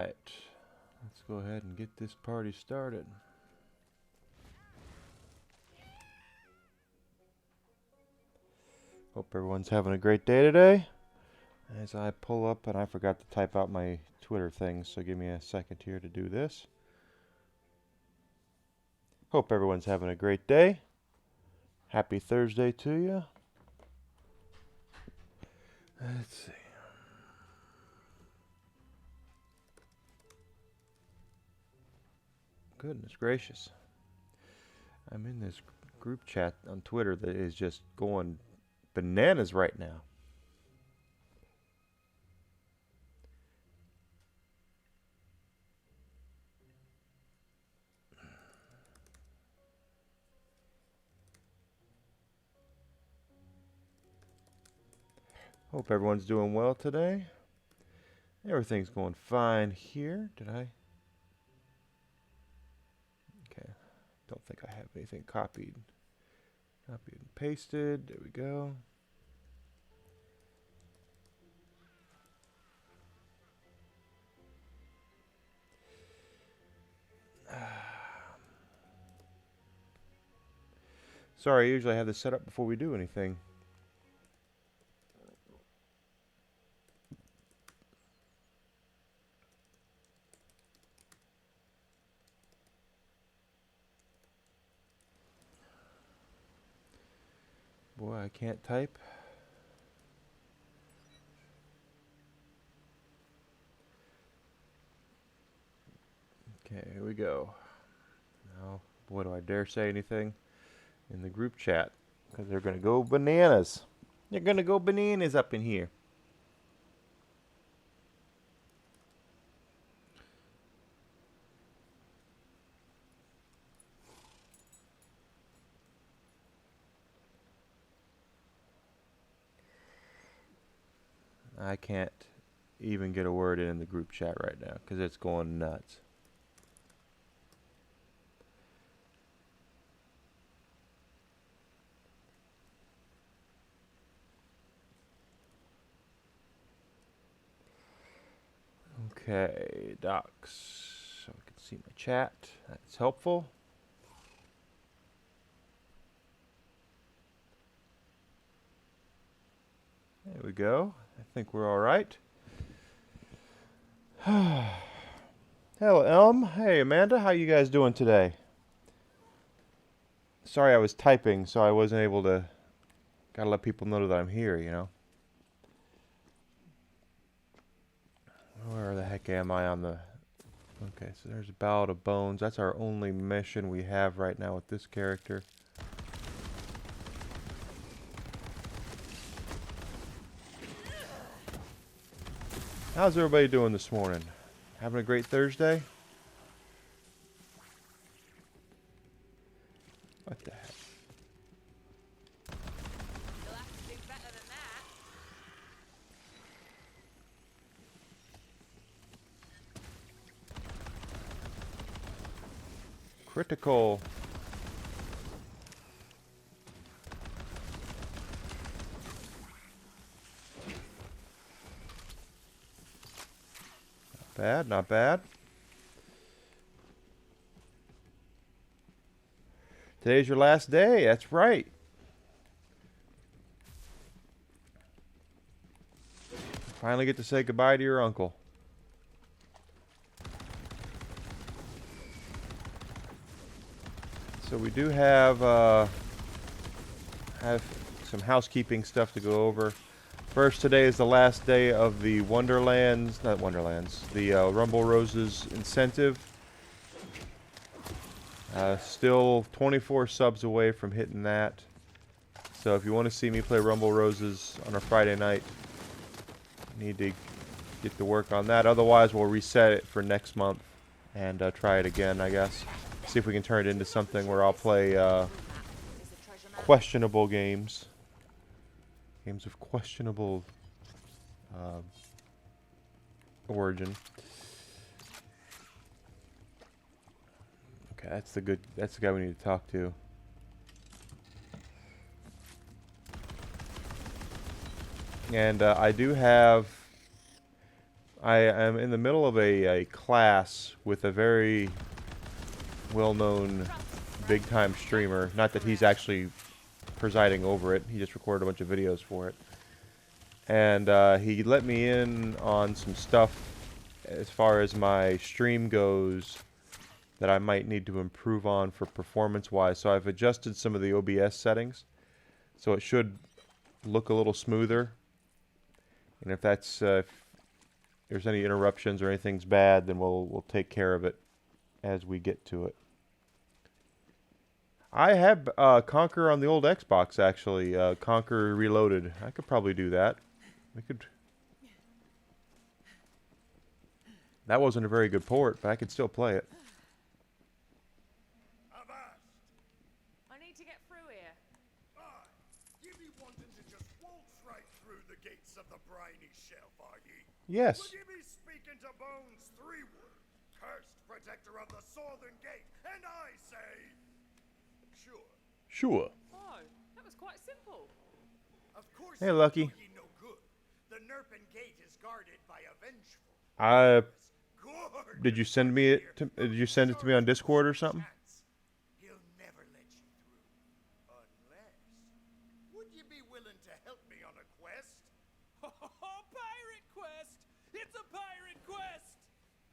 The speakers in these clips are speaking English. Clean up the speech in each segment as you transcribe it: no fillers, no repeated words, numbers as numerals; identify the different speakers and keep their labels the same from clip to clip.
Speaker 1: Right, let's go ahead and get this party started. Hope everyone's having a great day today. As I pull up, and I forgot to type out my Twitter thing, so give me a second here to do this. Hope everyone's having a great day. Happy Thursday to you. Let's see. Goodness gracious. I'm in this group chat on Twitter that is just going bananas right now. Hope everyone's doing well today. Everything's going fine here. Did I? Okay. Don't think I have anything copied. Copied and pasted. There we go. Sorry, I usually have this set up before we do anything. Boy, I can't type. Okay, here we go. Now, boy, do I dare say anything in the group chat, because they're going to go bananas. They're going to go bananas up in here. I can't even get a word in the group chat right now because it's going nuts. Okay, docs. So I can see my chat. That's helpful. There we go. I think we're all right. Hello, Elm. Hey, Amanda. How you guys doing today? Sorry, I was typing, so I wasn't able to. Gotta let people know that I'm here, you know. Where the heck am I on the... Okay, so there's a Ballad of Bones. That's our only mission we have right now with this character. How's everybody doing this morning? Having a great Thursday? What the heck?
Speaker 2: You'll have to do better than that.
Speaker 1: Critical. Not bad, not bad. Today's your last day, that's right. Finally get to say goodbye to your uncle. So we do have some housekeeping stuff to go over. First, today is the last day of the Wonderlands, not Wonderlands, the Rumble Roses incentive. Still 24 subs away from hitting that. So if you want to see me play Rumble Roses on a Friday night, need to get to work on that. Otherwise, we'll reset it for next month and try it again, I guess. See if we can turn it into something where I'll play questionable games. Games of questionable origin. Okay, that's the guy we need to talk to. And I do have I am in the middle of a class with a very well-known big-time streamer. Not that he's actually presiding over it. He just recorded a bunch of videos for it. And he let me in on some stuff as far as my stream goes that I might need to improve on for performance-wise. So I've adjusted some of the OBS settings, so it should look a little smoother. And if that's if there's any interruptions or anything's bad, then we'll take care of it as we get to it. I have Conquer on the old Xbox, actually. Conquer Reloaded. I could probably do that. We could. That wasn't a very good port, but I could still play it.
Speaker 2: I need to get through here.
Speaker 3: You be wanting to just waltz right through the gates of the briny shelf, are ye?
Speaker 1: Yes.
Speaker 3: Would you be speaking to Bones Threewood, cursed protector of the Southern Gate, and I say, sure.
Speaker 1: Sure.
Speaker 2: Oh, that was quite simple.
Speaker 3: Of course.
Speaker 1: Hey, Lucky.
Speaker 3: You no good. The Nerpen Gate is guarded by a vengeful.
Speaker 1: Did you send me it? Did you send it to me on Discord or something?
Speaker 3: He'll never let you through, unless. Would you be willing to help me on a quest?
Speaker 4: Oh, pirate quest! It's a pirate quest!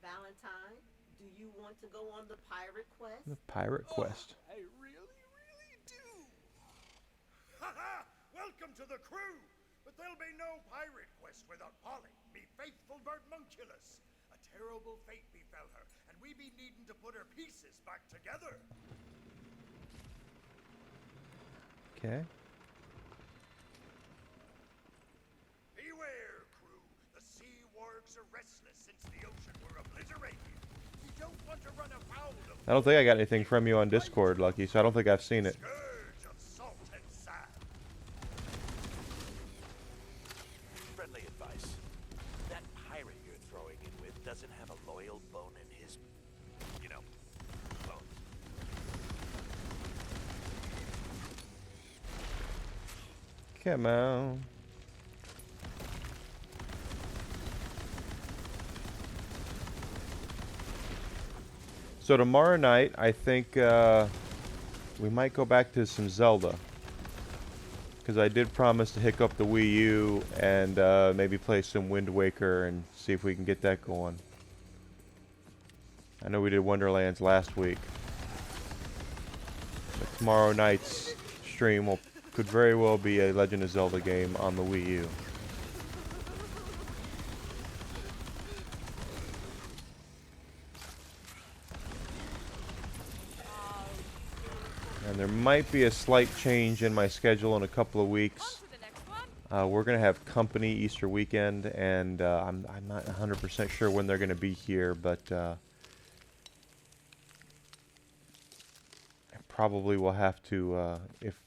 Speaker 5: Valentine, do you want to go on the pirate quest?
Speaker 1: The Pirate Quest.
Speaker 4: Oh, I really, really do.
Speaker 3: Haha! Welcome to the crew! But there'll be no pirate quest without Polly, me faithful Bertmunculus. A terrible fate befell her, and we be needing to put her pieces back together.
Speaker 1: Okay.
Speaker 3: Beware, crew. The sea wargs are restless since the ocean were obliterated. We don't want to run afoul of
Speaker 1: I don't think I got anything from you on Discord, Lucky, so I don't think I've seen it.
Speaker 3: scourge of salt and sand.
Speaker 6: Friendly advice. That pirate you're throwing in with doesn't have a loyal bone in his, you know, bones.
Speaker 1: Come on. So tomorrow night, I think we might go back to some Zelda. Because I did promise to hook up the Wii U and maybe play some Wind Waker and see if we can get that going. I know we did Wonderlands last week. But tomorrow night's stream could very well be a Legend of Zelda game on the Wii U. And there might be a slight change in my schedule in a couple of
Speaker 2: On
Speaker 1: weeks.
Speaker 2: to the next one.
Speaker 1: We're going to have company Easter weekend, and I'm not 100% sure when they're going to be here, but I probably will have to, if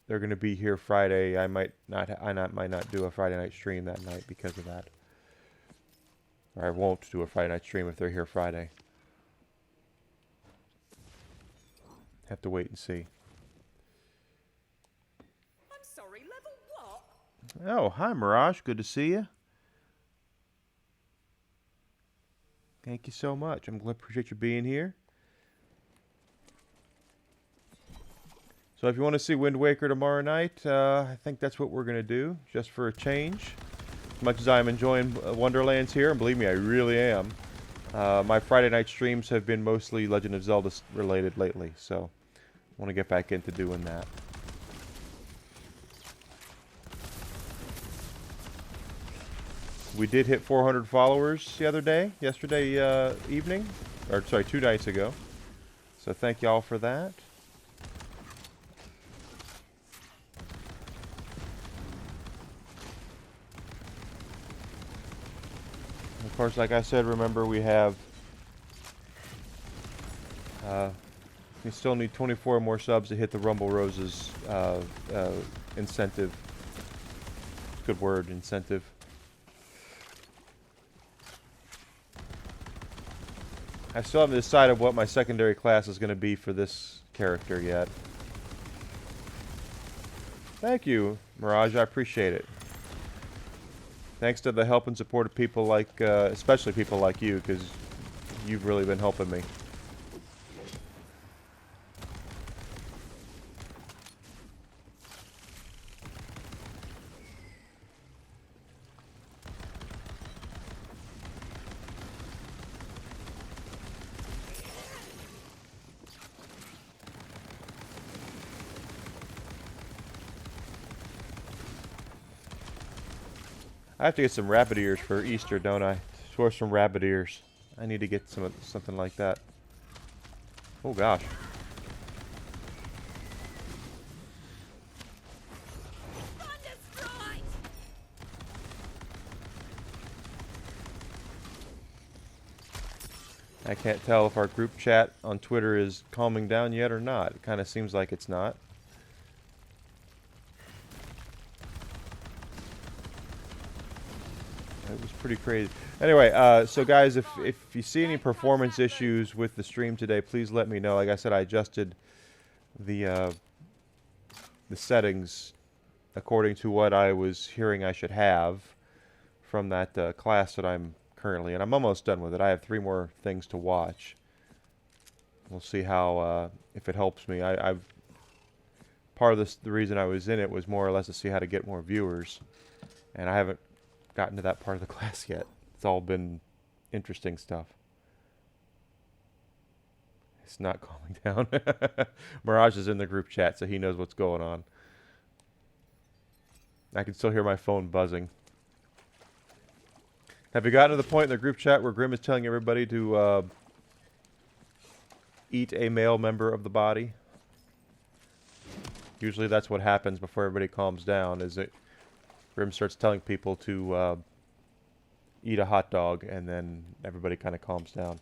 Speaker 1: they're going to be here Friday, I might not do a Friday night stream that night because of that. Or I won't do a Friday night stream if they're here Friday. Have to wait and see.
Speaker 2: I'm sorry, level what?
Speaker 1: Oh, hi Mirage, good to see you. Thank you so much. Appreciate you being here. So if you want to see Wind Waker tomorrow night, I think that's what we're going to do, just for a change. As much as I'm enjoying Wonderlands here, and believe me, I really am, my Friday night streams have been mostly Legend of Zelda related lately, so I want to get back into doing that. We did hit 400 followers the other day, yesterday evening, or sorry, 2 nights ago. So thank y'all for that. Of course, like I said, remember we have, we still need 24 more subs to hit the Rumble Roses incentive. Good word, incentive. I still haven't decided what my secondary class is going to be for this character yet. Thank you, Mirage. I appreciate it. Thanks to the help and support of people like, especially people like you, because you've really been helping me. I have to get some rabbit ears for Easter, don't I? Source some rabbit ears. I need to get something like that. Oh gosh. I can't tell if our group chat on Twitter is calming down yet or not. It kind of seems like it's not. It was pretty crazy. Anyway, so guys, if you see any performance issues with the stream today, please let me know. Like I said, I adjusted the settings according to what I was hearing I should have from that class that I'm currently in. I'm almost done with it. I have 3 more things to watch. We'll see how if it helps me. I've part of this, the reason I was in it was more or less to see how to get more viewers, and I haven't gotten to that part of the class yet. It's all been interesting stuff. It's not calming down. Mirage is in the group chat, so he knows what's going on. I can still hear my phone buzzing. Have you gotten to the point in the group chat where Grim is telling everybody to eat a male member of the body? Usually that's what happens before everybody calms down, is it Grim starts telling people to eat a hot dog, and then everybody kind of calms down.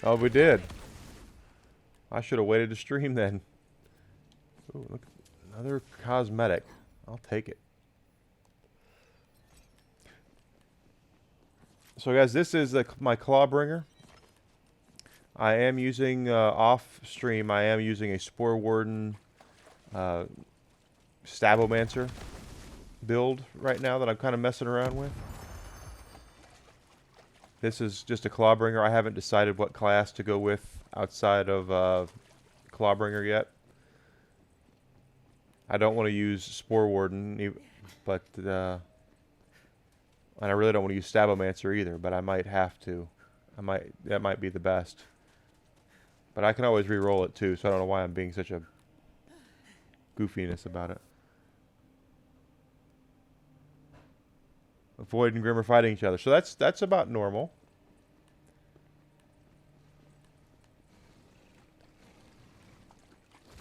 Speaker 1: Oh, we did. I should have waited to stream then. Ooh, look, another cosmetic. I'll take it. So guys, this is my Clawbringer. I am using, off stream, I am using a Spore Warden Stabomancer build right now that I'm kind of messing around with. This is just a Clawbringer. I haven't decided what class to go with outside of Clawbringer yet. I don't want to use Spore Warden, but and I really don't want to use Stabomancer either, but I might have to. That might be the best. But I can always re-roll it too, so I don't know why I'm being such a goofiness about it. Void and Grim are fighting each other. So that's about normal.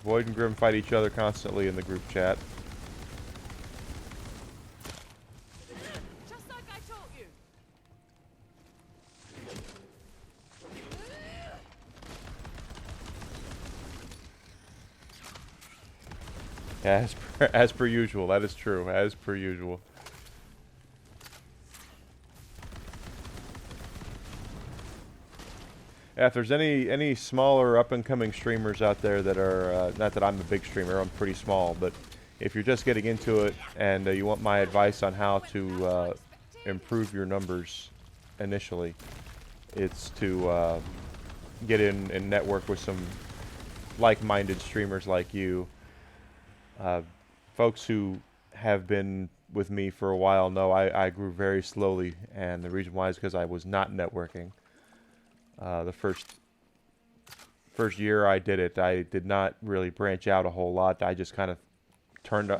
Speaker 1: Void and Grim fight each other constantly in the group chat.
Speaker 2: Just like I taught you.
Speaker 1: As per usual. That is true. As per usual. Yeah, if there's any smaller up-and-coming streamers out there that are, not that I'm a big streamer, I'm pretty small, but if you're just getting into it and you want my advice on how to improve your numbers initially, it's to get in and network with some like-minded streamers like you. Folks who have been with me for a while know I grew very slowly, and the reason why is because I was not networking. The first year I did it, I did not really branch out a whole lot. I just kind of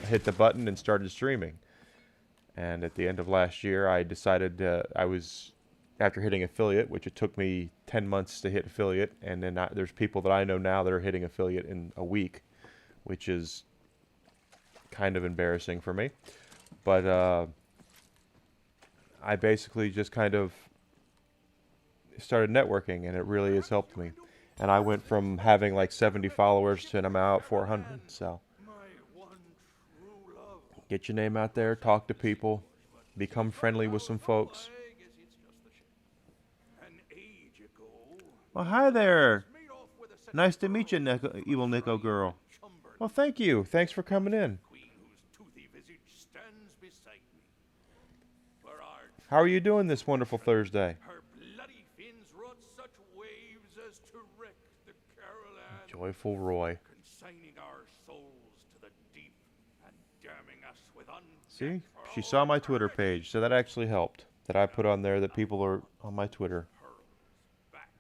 Speaker 1: hit the button and started streaming. And at the end of last year, I decided after hitting affiliate, which it took me 10 months to hit affiliate, and then there's people that I know now that are hitting affiliate in a week, which is kind of embarrassing for me. But I basically just kind of started networking, and it really has helped me. And I went from having like 70 followers to I'm out 400. So
Speaker 3: My one true love.
Speaker 1: get your name out there, talk to people, become friendly with some folks.
Speaker 3: I guess it's just the shit. An age ago,
Speaker 1: Well, hi there.
Speaker 3: made off with a set
Speaker 1: Nice to meet you, Evil Nico girl. Well, thank you. Thanks for coming in.
Speaker 3: queen whose toothy visage stands beside me. For our
Speaker 1: How are you doing this wonderful Thursday?
Speaker 3: her bloody fins wrought such waves as to wreck the Caroline,
Speaker 1: Joyful Roy.
Speaker 3: consigning our souls to the deep and damning us with
Speaker 1: See? She saw my Twitter page, so that actually helped. That I put on there that people are on my Twitter.
Speaker 3: back.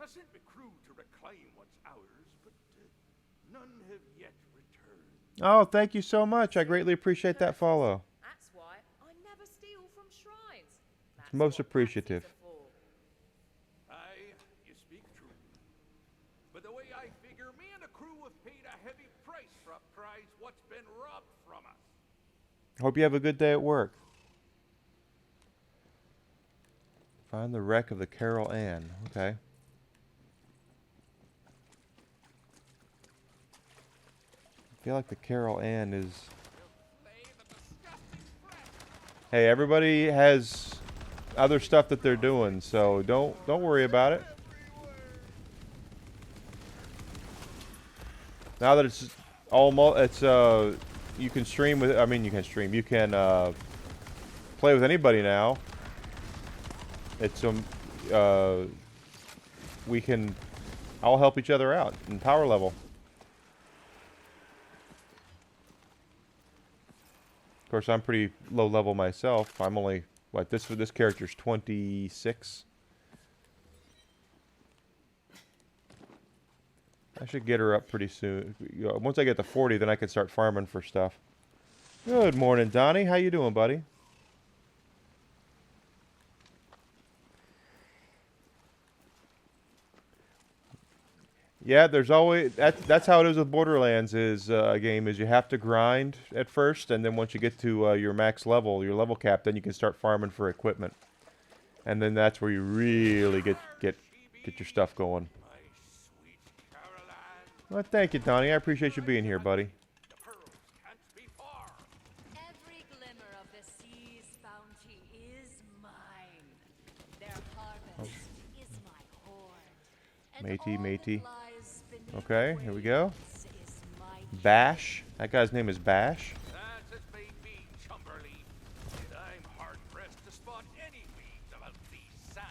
Speaker 3: I sent the crew to reclaim what's ours, but none have yet returned.
Speaker 1: Oh, thank you so much. I greatly appreciate that follow.
Speaker 2: That's why I never steal from shrines. That's
Speaker 1: Most
Speaker 2: what
Speaker 1: appreciative.
Speaker 2: taxis are for.
Speaker 3: Aye, you speak true. But the way I figure, me and the crew have paid a heavy price for a prize what's been robbed from us.
Speaker 1: Hope you have a good day at work. Find the wreck of the Carol Ann. Okay. I feel like the Carol Ann is... Hey, everybody has other stuff that they're doing, so don't worry about it. Now that it's all you can stream with, I mean you can stream, you can play with anybody now. It's we can all help each other out in power level. Of course, I'm pretty low level myself. I'm only what this character's 26. I should get her up pretty soon. Once I get to 40, then I can start farming for stuff. Good morning, Donnie. How you doing, buddy? Yeah, there's always that's how it is with Borderlands. Is a game is you have to grind at first, and then once you get to your max level, your level cap, then you can start farming for equipment, and then that's where you really get your stuff going.
Speaker 3: My sweet Caroline,
Speaker 1: Well, thank you, Donnie. I appreciate you being here, buddy.
Speaker 3: the pearls can't be far.
Speaker 7: Every glimmer of the sea's bounty is mine. Their harvest is my hoard. And
Speaker 1: Matey,
Speaker 7: all that
Speaker 1: matey.
Speaker 7: lies beneath
Speaker 1: Okay,
Speaker 7: the
Speaker 1: here we go.
Speaker 7: waves is my
Speaker 1: Bash. That guy's name is Bash.
Speaker 3: That's as may be, Chumberly. And I'm hard pressed to spot any weeds about these sands.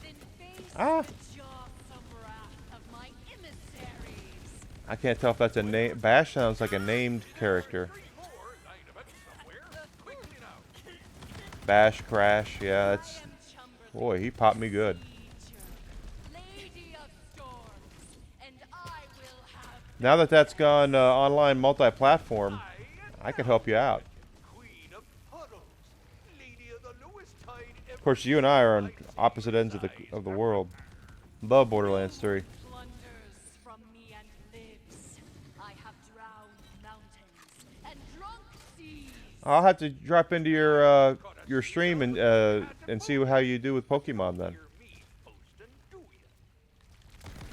Speaker 7: Then face
Speaker 1: Ah.
Speaker 7: the jawsome wrath of my emissaries.
Speaker 1: I can't tell if that's a name. Bash sounds like a named character.
Speaker 3: Three more lying about somewhere. Quickly now.
Speaker 1: Bash, Crash. Yeah, that's.
Speaker 7: I am Chumberly,
Speaker 1: Boy, he popped me good.
Speaker 7: Teacher, Lady of Storms, and I will have
Speaker 1: Now that that's gone online multi-platform, I can help you out.
Speaker 3: Queen of puddles. Lady of the lowest tide ever.
Speaker 1: Of course, you and I are on opposite ends of the world. Love Borderlands 3.
Speaker 7: plunders from me and lives. I have drowned mountains and drunk seas.
Speaker 1: I'll have to drop into your stream and see how you do with Pokemon then.
Speaker 3: Hear me boasting, do ya?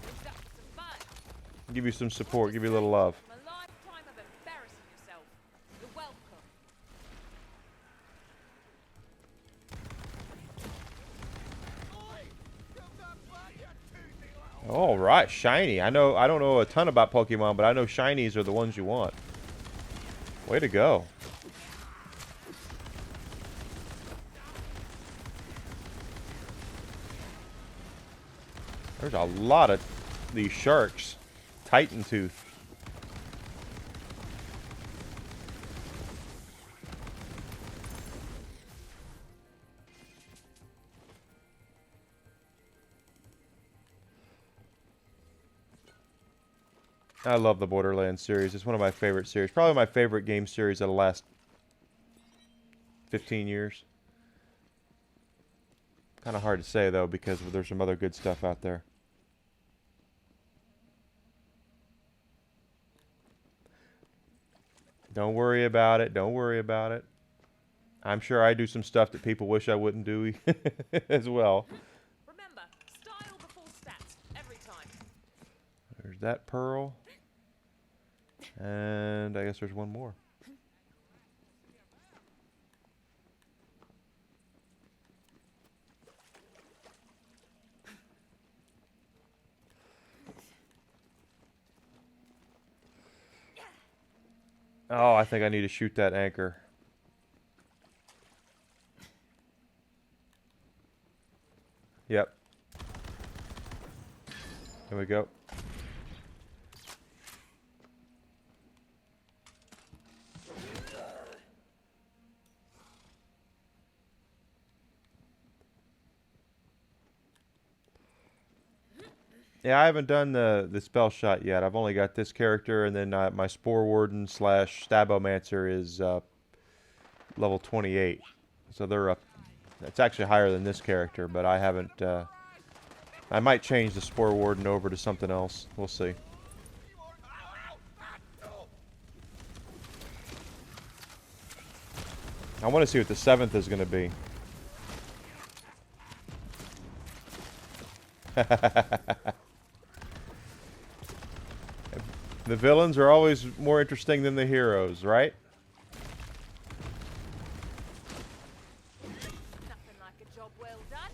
Speaker 2: Who's up for some fun?
Speaker 1: Give you some support, give you a little love.
Speaker 2: From a lifetime of embarrassing yourself. You're welcome.
Speaker 1: All right, shiny. I don't know a ton about Pokemon, but I know shinies are the ones you want. Way to go. There's a lot of these sharks. Titan Tooth. I love the Borderlands series. It's one of my favorite series. Probably my favorite game series of the last 15 years. Kind of hard to say, though, because there's some other good stuff out there. Don't worry about it. Don't worry about it. I'm sure I do some stuff that people wish I wouldn't do as well. that pearl. And I guess there's one more. Oh, I think I need to shoot that anchor. Yep. Here we go. Yeah, I haven't done the spell shot yet. I've only got this character, and then my Spore Warden / Stabomancer is level 28. So they're up. It's actually higher than this character, but I haven't. I might change the Spore Warden over to something else. We'll see. I want to see what the 7th is going to be. The villains are always more interesting than the heroes, right?
Speaker 2: Nothing like a job well done.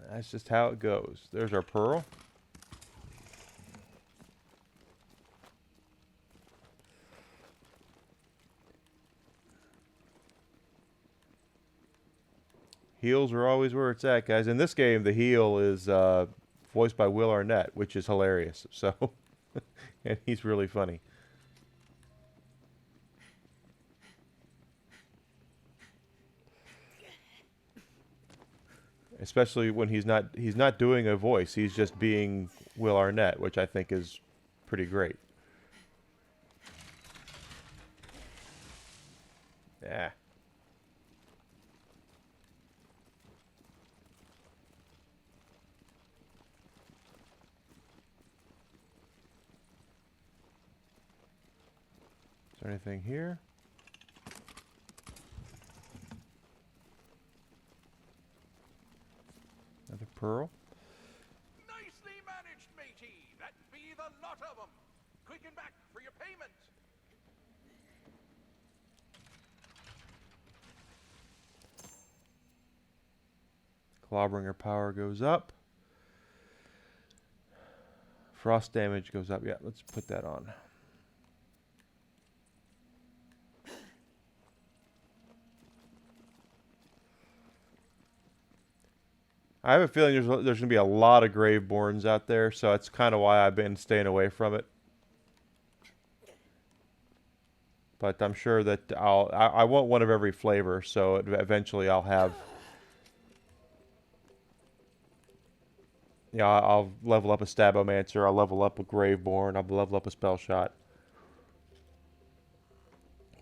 Speaker 1: That's just how it goes. There's our pearl. Heals are always where it's at, guys. In this game, the heal is voiced by Will Arnett, which is hilarious. So, and he's really funny. Especially when he's not doing a voice. He's just being Will Arnett, which I think is pretty great. Yeah. Is there anything here? Another pearl.
Speaker 4: Nicely managed, matey. That be the lot of 'em. Quick and back for your payment.
Speaker 1: Clawbringer power goes up. Frost damage goes up. Yeah, let's put that on. I have a feeling there's going to be a lot of Graveborns out there, so that's kind of why I've been staying away from it. But I'm sure that I want one of every flavor, so eventually I'll have. Yeah, I'll level up a Stabomancer, I'll level up a Graveborn, I'll level up a Spell Shot.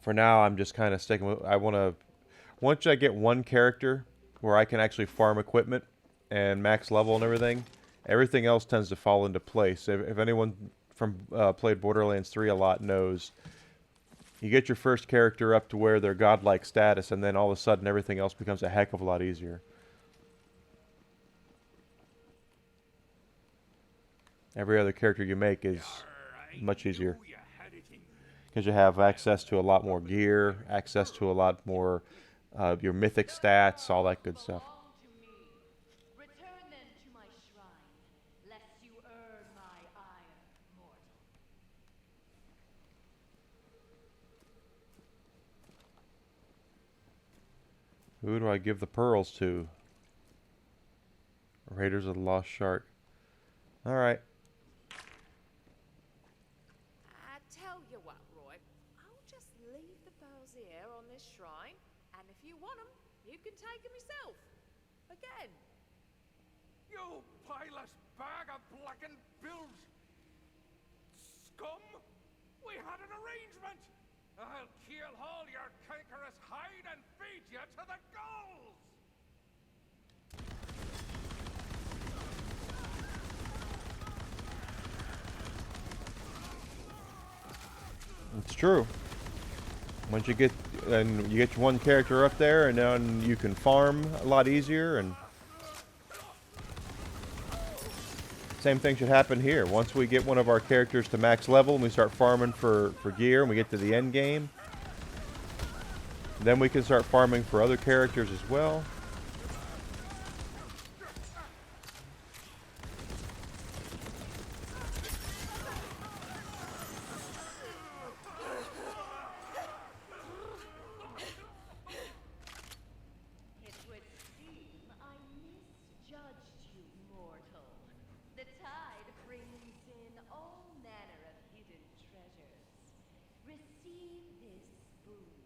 Speaker 1: For now, I'm just kind of sticking with. I want to. Once I get one character where I can actually farm equipment and max level and everything else tends to fall into place. If anyone from played Borderlands 3 a lot knows, you get your first character up to where they're godlike status, and then all of a sudden everything else becomes a heck of a lot easier. Every other character you make is much easier. Because you have access to a lot more gear, access to a lot more your mythic stats, all that good stuff.
Speaker 7: Return them to my shrine, lest you earn my ire, mortal.
Speaker 1: Who do I give the pearls to? Raiders of the Lost Shark. Alright.
Speaker 2: I tell you what, Roy. I'll just leave the pearls here on this shrine, and if you want them, you can take them yourself. Again.
Speaker 4: You pilot bag of blackened bills. Scum! We had an arrangement. I'll keel haul your cankerous hide and feed you to the gulls.
Speaker 1: It's true. and you get your one character up there, and then you can farm a lot easier. And same thing should happen here. Once we get one of our characters to max level and we start farming for gear and we get to the end game, then we can start farming for other characters as well.
Speaker 7: It would seem I misjudged you, mortal. The tide brings in all manner of hidden treasures. Receive this spoon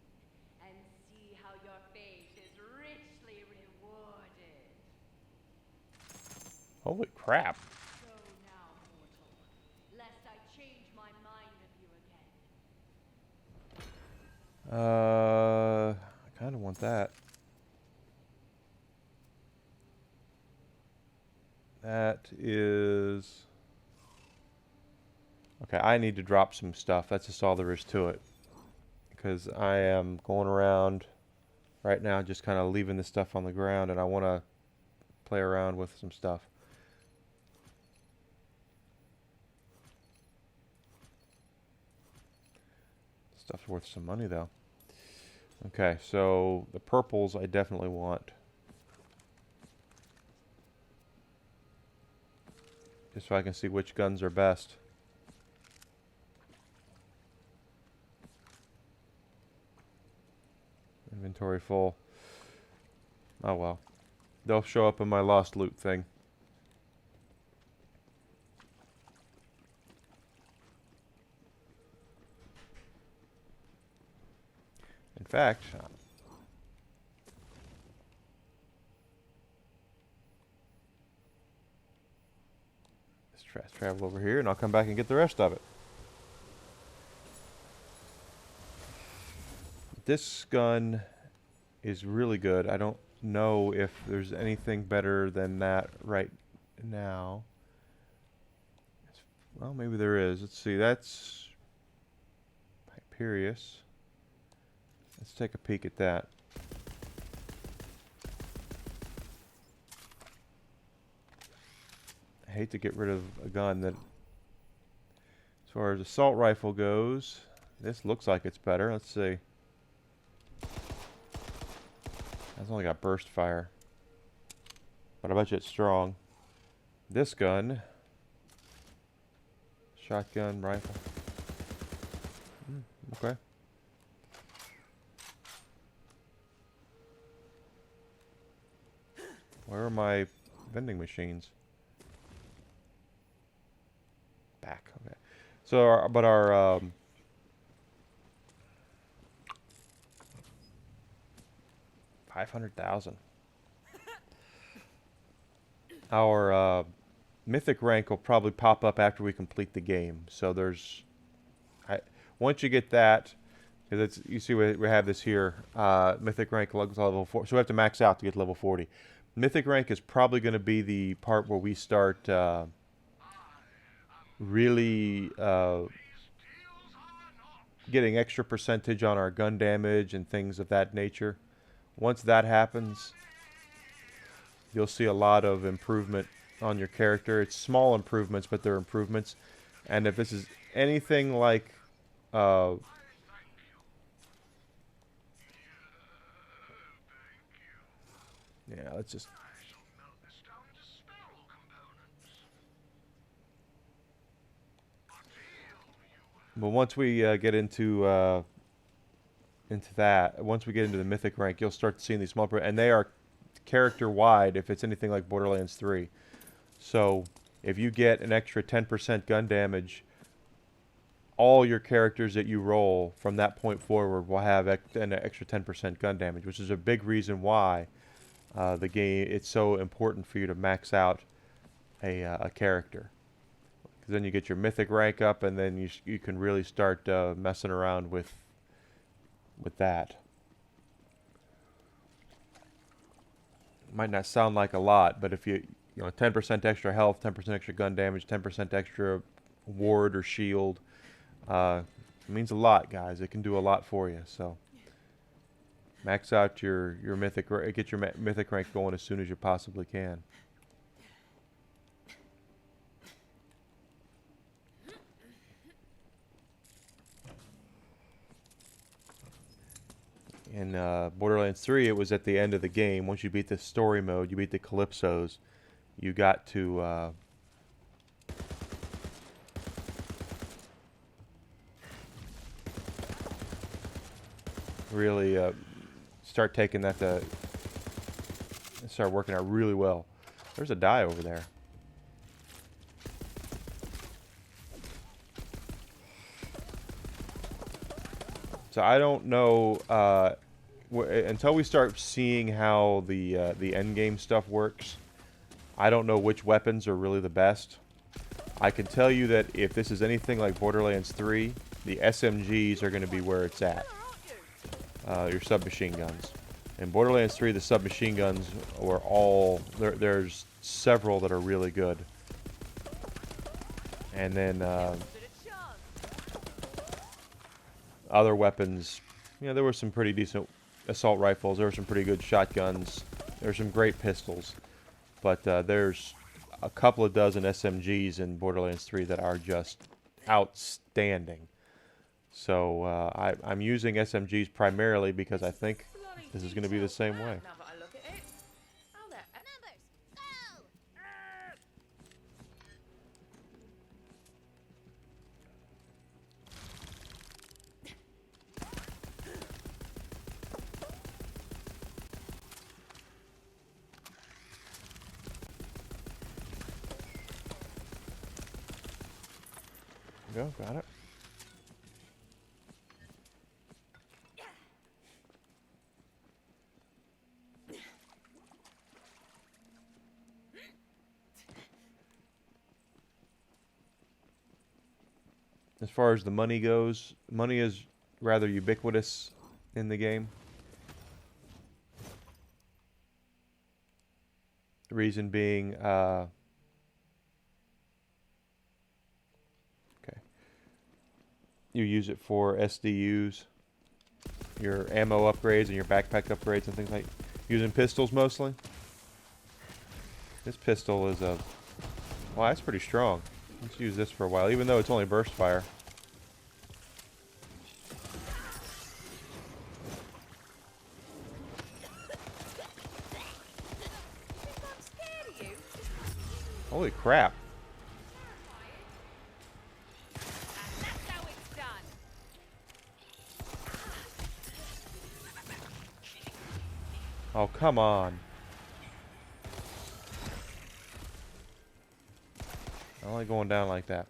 Speaker 7: and see how your fate is richly rewarded.
Speaker 1: Holy crap.
Speaker 7: Go now, mortal, lest I change my mind of you again.
Speaker 1: I kind of want that. That is... Okay, I need to drop some stuff. That's just all there is to it. Because I am going around right now just kind of leaving this stuff on the ground, and I want to play around with some stuff. Stuff's worth some money, though. Okay, so the purples I definitely want. Just so I can see which guns are best. Inventory full. Oh well. They'll show up in my lost loot thing. In fact, let's travel over here and I'll come back and get the rest of it. This gun is really good. I don't know if there's anything better than that right now. Well, maybe there is. Let's see. That's Hyperius. Let's take a peek at that. I hate to get rid of a gun that, as far as assault rifle goes, this looks like it's better. Let's see. That's only got burst fire, but I bet you it's strong. This gun, shotgun, rifle. Okay. Where are my vending machines? Back. Okay. So, our 500,000. Our mythic rank will probably pop up after we complete the game. So there's, once you get that, because you see we have this here. Mythic rank level 4, so we have to max out to get level 40. Mythic rank is probably going to be the part where we start really getting extra percentage on our gun damage and things of that nature. Once that happens, you'll see a lot of improvement on your character. It's small improvements, but they're improvements. And if this is anything like yeah, let's just... But once we get into that, once we get into the mythic rank, you'll start seeing these small, and they are character wide if it's anything like Borderlands 3. So if you get an extra 10% gun damage, all your characters that you roll from that point forward will have an extra 10% gun damage, which is a big reason why the game, it's so important for you to max out a character. Because then you get your mythic rank up, and then you can really start messing around with that. Might not sound like a lot, but if you 10% extra health, 10% extra gun damage, 10% extra ward or shield, it means a lot, guys. It can do a lot for you. So Max out your mythic, get your mythic rank going as soon as you possibly can. In Borderlands 3, it was at the end of the game. Once you beat the story mode, you beat the Calypsos, you got to really start taking that to start working out really well. There's a die over there. So I don't know until we start seeing how the end game stuff works. I don't know which weapons are really the best. I can tell you that if this is anything like Borderlands 3, the SMGs are going to be where it's at. Your submachine guns. In Borderlands 3, the submachine guns were all... There's several that are really good. And then other weapons, you know, there were some pretty decent assault rifles. There were some pretty good shotguns. There were some great pistols. But there's a couple of dozen SMGs in Borderlands 3 that are just outstanding. So I'm using SMGs primarily because I think this is going to be the same way.
Speaker 2: Now that I look at it. Oh, there.
Speaker 7: Numbers, go!
Speaker 1: Go, got it. As far as the money goes, money is rather ubiquitous in the game. The reason being, okay, you use it for SDUs, your ammo upgrades and your backpack upgrades and things like. Using pistols mostly. This pistol is a, well, that's pretty strong. Let's use this for a while, even though it's only burst fire.
Speaker 2: I'm scared of you.
Speaker 1: Holy crap.
Speaker 2: And that's how it's done.
Speaker 1: Oh, come on. I don't like going down like that.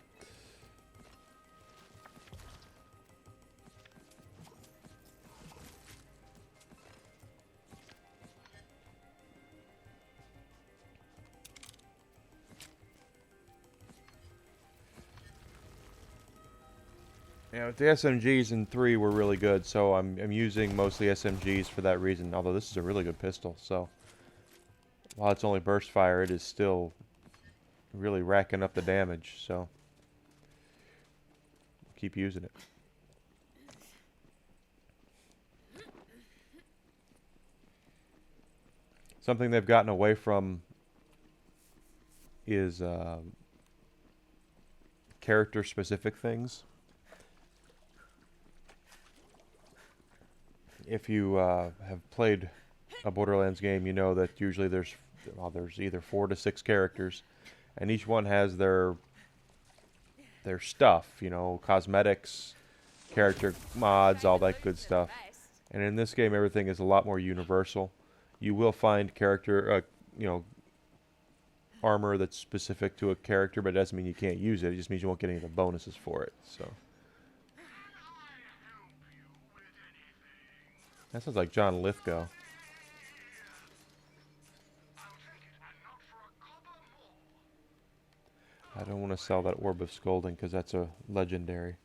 Speaker 1: Yeah, the SMGs in 3 were really good, so I'm using mostly SMGs for that reason. Although this is a really good pistol, so while it's only burst fire, it is still really racking up the damage. So keep using it. Something they've gotten away from is character-specific things. If you have played a Borderlands game, you know that usually there's either 4 to 6 characters, and each one has their stuff, you know, cosmetics, character mods, all that good stuff. And in this game, everything is a lot more universal. You will find character, you know, armor that's specific to a character, but it doesn't mean you can't use it. It just means you won't get any of the bonuses for it. So that sounds like John Lithgow. I don't want to sell that Orb of Scolding because that's a legendary.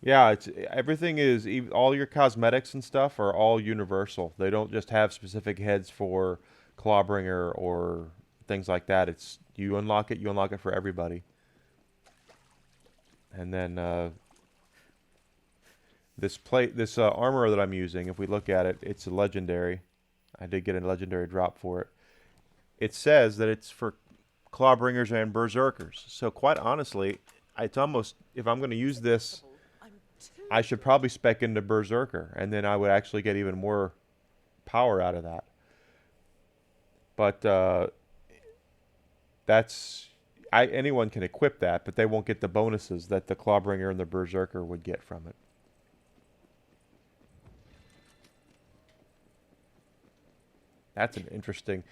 Speaker 1: Yeah, it's everything is all your cosmetics and stuff are all universal. They don't just have specific heads for Clawbringer or things like that. It's you unlock it for everybody. And then this armor that I'm using, if we look at it, it's a legendary. I did get a legendary drop for it. It says that it's for Clawbringers and Berserkers. So quite honestly, it's almost, if I'm going to use this, I should probably spec into Berserker, and then I would actually get even more power out of that. But anyone can equip that, but they won't get the bonuses that the Clawbringer and the Berserker would get from it. That's an interesting.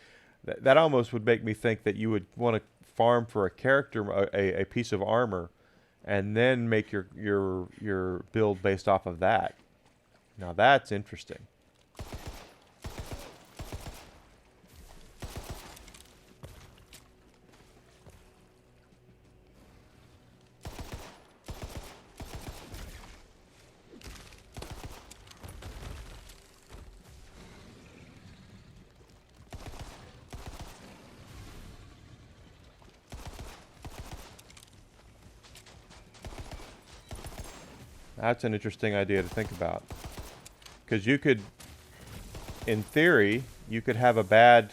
Speaker 1: That almost would make me think that you would want to farm for a character, a piece of armor, and then make your build based off of that. Now that's interesting. That's an interesting idea to think about. Because you could, in theory, you could have a bad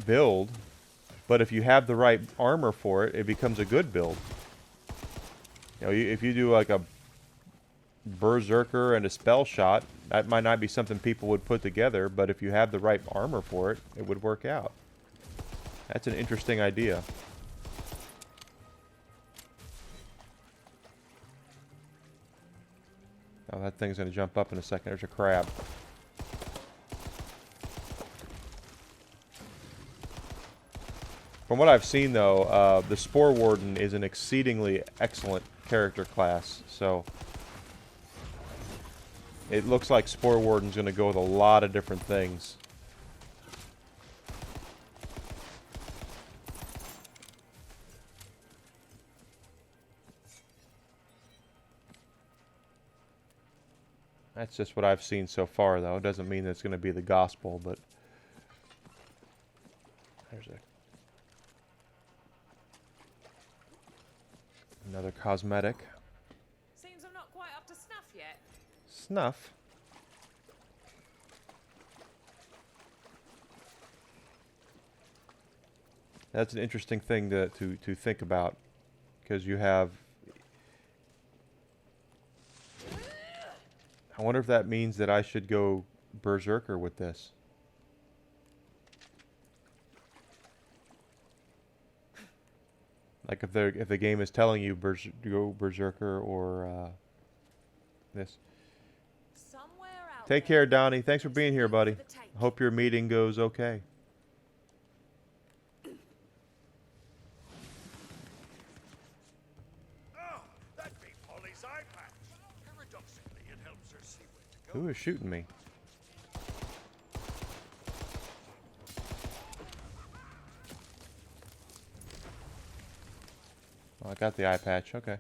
Speaker 1: build, but if you have the right armor for it, it becomes a good build. You know, if you do like a Berserker and a spell shot, that might not be something people would put together, but if you have the right armor for it, it would work out. That's an interesting idea. Oh, that thing's going to jump up in a second. There's a crab. From what I've seen, though, the Spore Warden is an exceedingly excellent character class. So it looks like Spore Warden's going to go with a lot of different things. That's just what I've seen so far, though. It doesn't mean that it's going to be the gospel, but there's another cosmetic.
Speaker 2: Seems I'm not quite up to snuff yet.
Speaker 1: Snuff? That's an interesting thing to think about, because you have... I wonder if that means that I should go Berserker with this. Like if the game is telling you go Berserker or this.
Speaker 2: Somewhere out
Speaker 1: Take
Speaker 2: there,
Speaker 1: care, Donnie. Thanks for being here, buddy.
Speaker 2: for the taking.
Speaker 1: Hope your meeting goes okay.
Speaker 3: Oh, that'd be Polly's eye patch. Paradoxically, it helps her see where to go.
Speaker 1: Who is shooting me? Oh, I got the eye patch. Okay.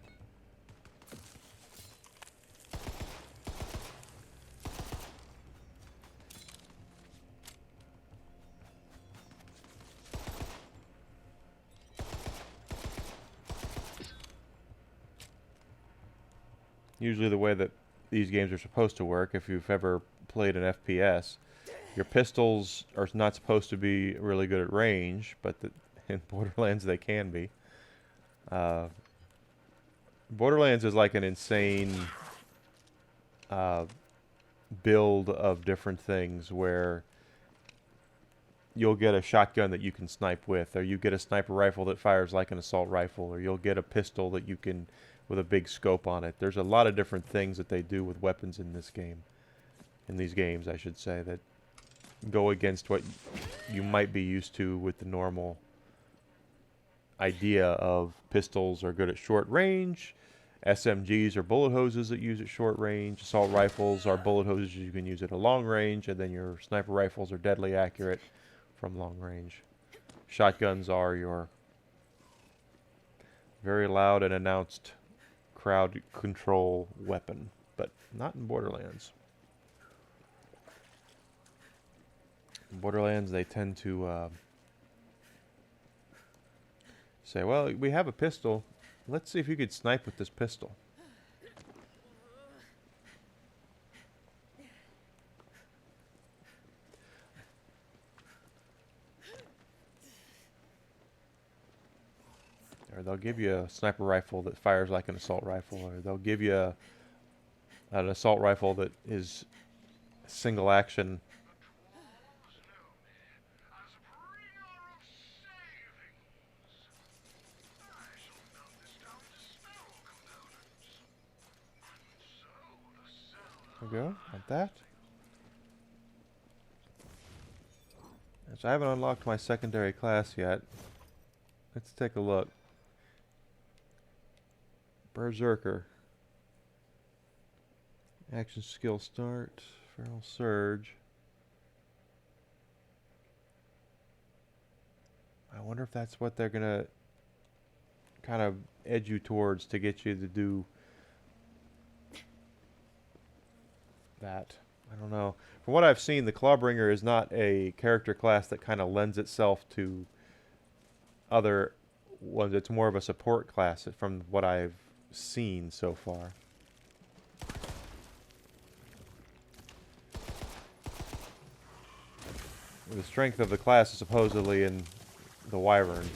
Speaker 1: Usually the way that these games are supposed to work, if you've ever played an FPS, your pistols are not supposed to be really good at range, but in Borderlands they can be. Borderlands is like an insane build of different things where you'll get a shotgun that you can snipe with, or you get a sniper rifle that fires like an assault rifle, or you'll get a pistol that you can with a big scope on it. There's a lot of different things that they do with weapons in this game, in these games I should say, that go against what you might be used to with the normal idea of pistols are good at short range, SMGs are bullet hoses that use at short range, assault rifles are bullet hoses you can use at a long range, and then your sniper rifles are deadly accurate from long range. Shotguns are your very loud and announced crowd control weapon, but not in Borderlands. In Borderlands, they tend to say, well, we have a pistol, Let's see if you could snipe with this pistol. Or they'll give you a sniper rifle that fires like an assault rifle, or they'll give you an assault rifle that is single action. There we go, like that. So I haven't unlocked my secondary class yet. Let's take a look. Berserker. Action skill start. Feral Surge. I wonder if that's what they're gonna kind of edge you towards to get you to do that. I don't know. From what I've seen, the Clawbringer is not a character class that kind of lends itself to other ones. It's more of a support class from what I've seen so far. The strength of the class is supposedly in the Wyvern.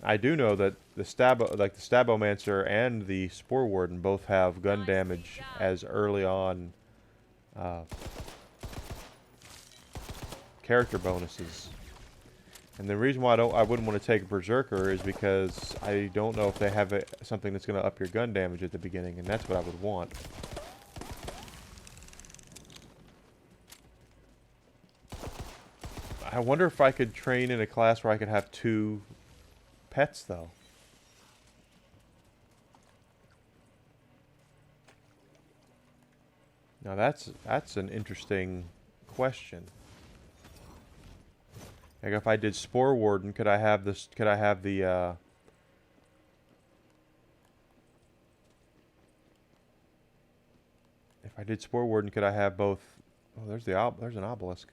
Speaker 1: I do know that the Stabomancer and the Spore Warden both have gun damage as early on character bonuses. And the reason why I wouldn't want to take Berserker is because I don't know if they have something that's going to up your gun damage at the beginning, and that's what I would want. I wonder if I could train in a class where I could have 2 pets, though. Now that's an interesting question. Like if I did Spore Warden, could I have this? Could I have the? If I did Spore Warden, could I have both? Oh, there's an obelisk.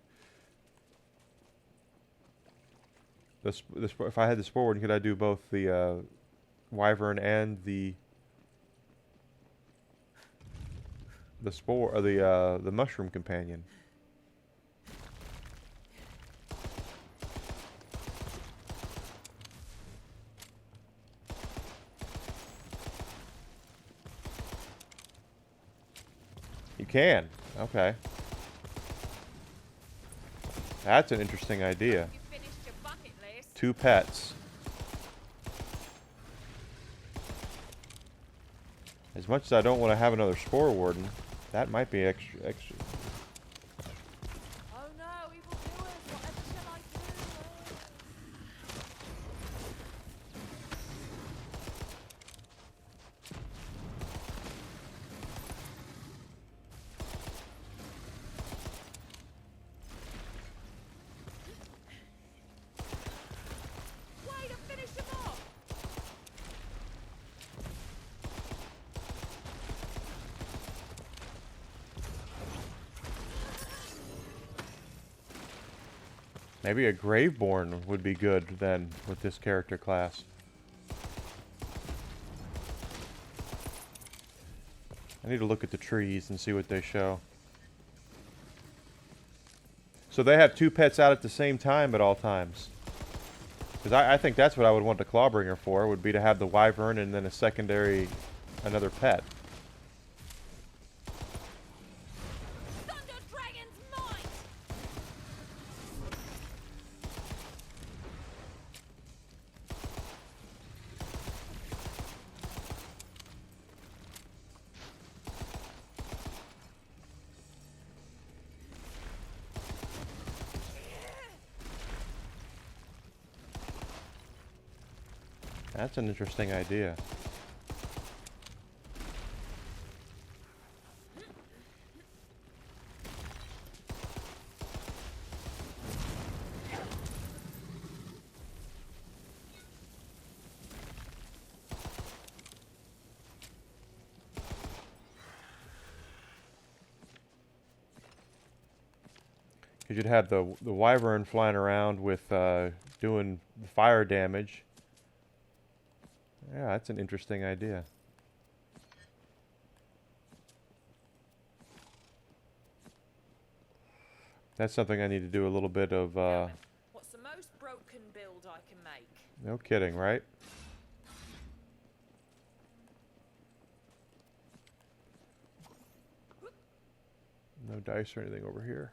Speaker 1: If I had the Spore Warden, could I do both the Wyvern and the spore or the Mushroom Companion? You can. Okay. That's an interesting idea.
Speaker 2: You finished your bucket list.
Speaker 1: 2 pets. As much as I don't want to have another Spore Warden, that might be extra.
Speaker 2: Oh no, evil doers, whatever shall I do? Way to finish them off!
Speaker 1: Maybe a Graveborn would be good then with this character class. I need to look at the trees and see what they show. So they have 2 pets out at the same time at all times. Because I think that's what I would want the Clawbringer for, would be to have the Wyvern and then a secondary, another pet.
Speaker 2: Thunder Dragon's might!
Speaker 1: That's an interesting idea. Because you'd have the wyvern flying around with doing fire damage. Yeah, that's an interesting idea. That's something I need to do a little bit of.
Speaker 2: What's the most broken build I can make?
Speaker 1: No kidding, right? No dice or anything over here.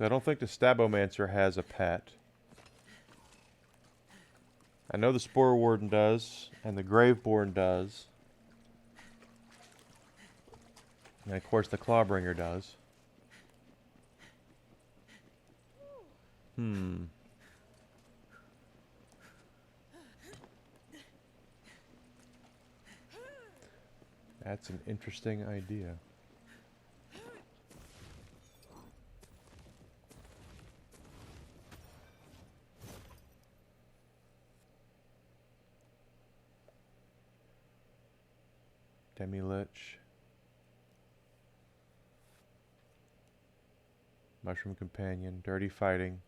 Speaker 1: I don't think the Stabomancer has a pet. I know the Spore Warden does, and the Graveborn does. And of course the Clawbringer does. That's an interesting idea. Demi-Lich. Mushroom Companion. Dirty Fighting.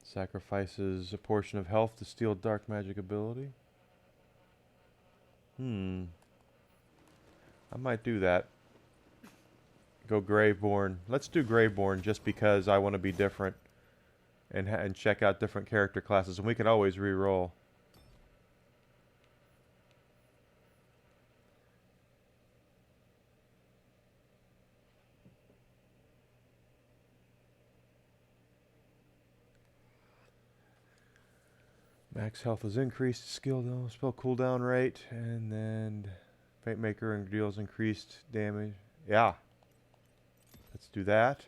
Speaker 1: Sacrifices a portion of health to steal dark magic ability. I might do that. Go Graveborn. Let's do Graveborn just because I want to be different. And check out different character classes. And we can always re-roll. Max health is increased, spell cooldown rate, and then Fate Maker and deals increased damage. Yeah. Let's do that.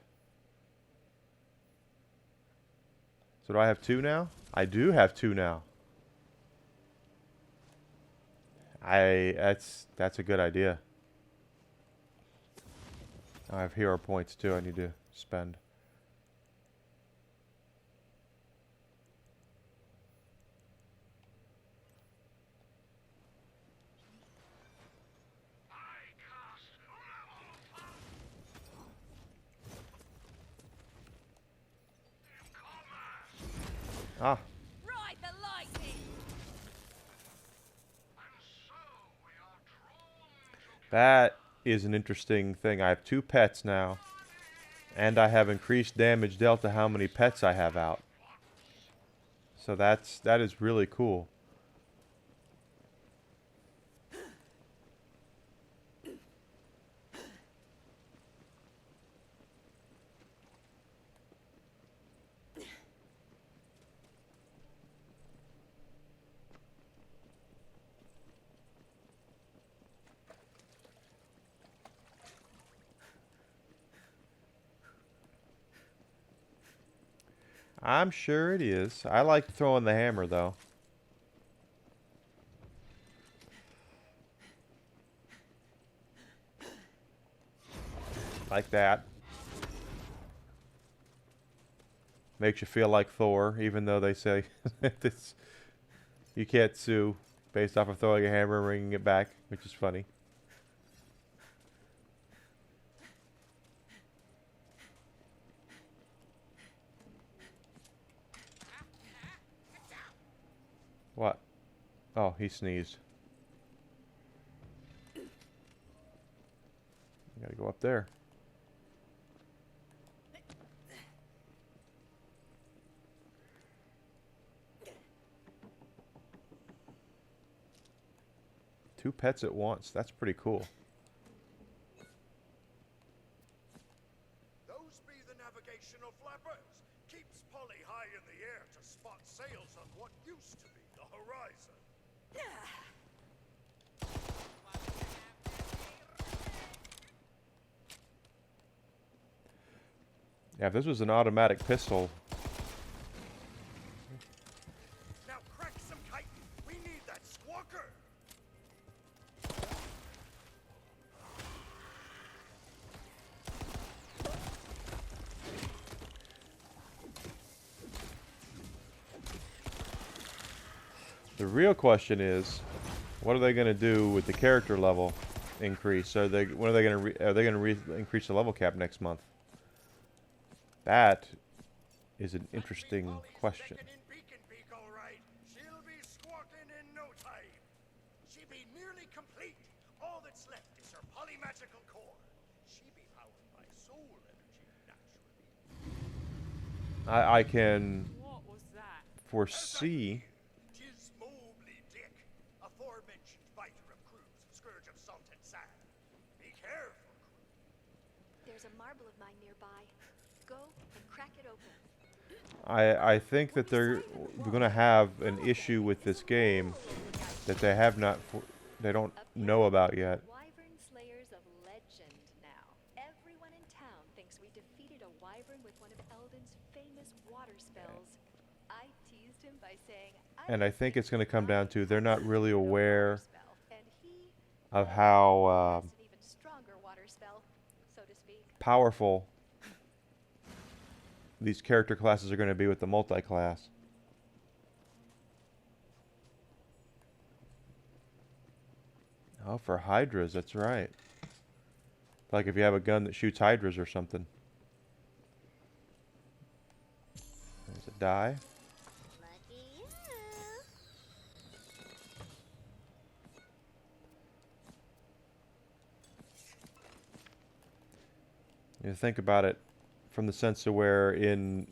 Speaker 1: So do I have 2 now? I do have 2 now. That's a good idea. I have hero points too I need to spend. Ah.
Speaker 2: Ride the lightning!
Speaker 1: That is an interesting thing. I have 2 pets now. And I have increased damage dealt to how many pets I have out. So that is really cool. I'm sure it is. I like throwing the hammer, though. Like that. Makes you feel like Thor, even though they say this, you can't sue based off of throwing a hammer and bringing it back, which is funny. What? Oh, he sneezed. Gotta go up there. Two pets at once. That's pretty cool.
Speaker 3: Those be the navigational flappers. Keeps Polly high in the air to spot sails on what used to be the horizon.
Speaker 1: Yeah, if this was an automatic pistol.
Speaker 3: Now crack some chitin. We need that squawker.
Speaker 1: The real question is, what are they going to do with the character level increase? Are they going to increase the level cap next month? That is an interesting question.
Speaker 3: In Beacon Peak, all right. She'll be squawking in no time. She be nearly complete. All that's left is her polymagical core. She be powered by soul energy, naturally.
Speaker 1: I can
Speaker 2: What was that?
Speaker 1: foresee.
Speaker 3: Tis Mobley Dick, aforementioned biter of crews, scourge of salt and sand. Be careful, crew.
Speaker 8: There's a marble of mine nearby. Go and crack it open.
Speaker 1: I think that they're going to have an issue with this game that they have not, they don't know about yet.
Speaker 8: Wyvern slayers of legend now. Everyone in town thinks we defeated a wyvern with one of Eldon's famous water spells. I teased him by saying,
Speaker 1: And I think it's going to come down to they're not really aware
Speaker 8: and he
Speaker 1: of how
Speaker 8: has an even stronger water spell, so to speak.
Speaker 1: powerful these character classes are going to be with the multi-class. Oh, for hydras, that's right. Like if you have a gun that shoots hydras or something. There's a die.
Speaker 8: Lucky you.
Speaker 1: You think about it from the sense of where in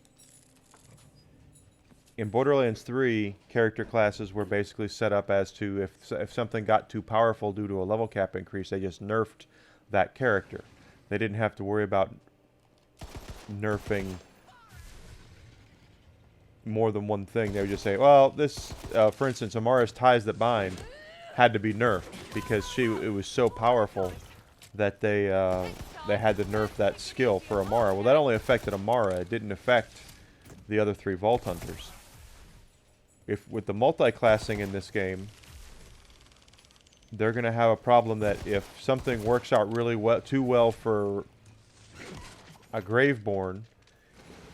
Speaker 1: Borderlands 3, character classes were basically set up as to if something got too powerful due to a level cap increase, they just nerfed that character. They didn't have to worry about nerfing more than one thing. They would just say, well, this, for instance, Amara's Ties That Bind had to be nerfed because it was so powerful that they had to nerf that skill for Amara. Well, that only affected Amara. It didn't affect the other 3 Vault Hunters. If with the multi-classing in this game, they're going to have a problem that if something works out really too well for a Graveborn,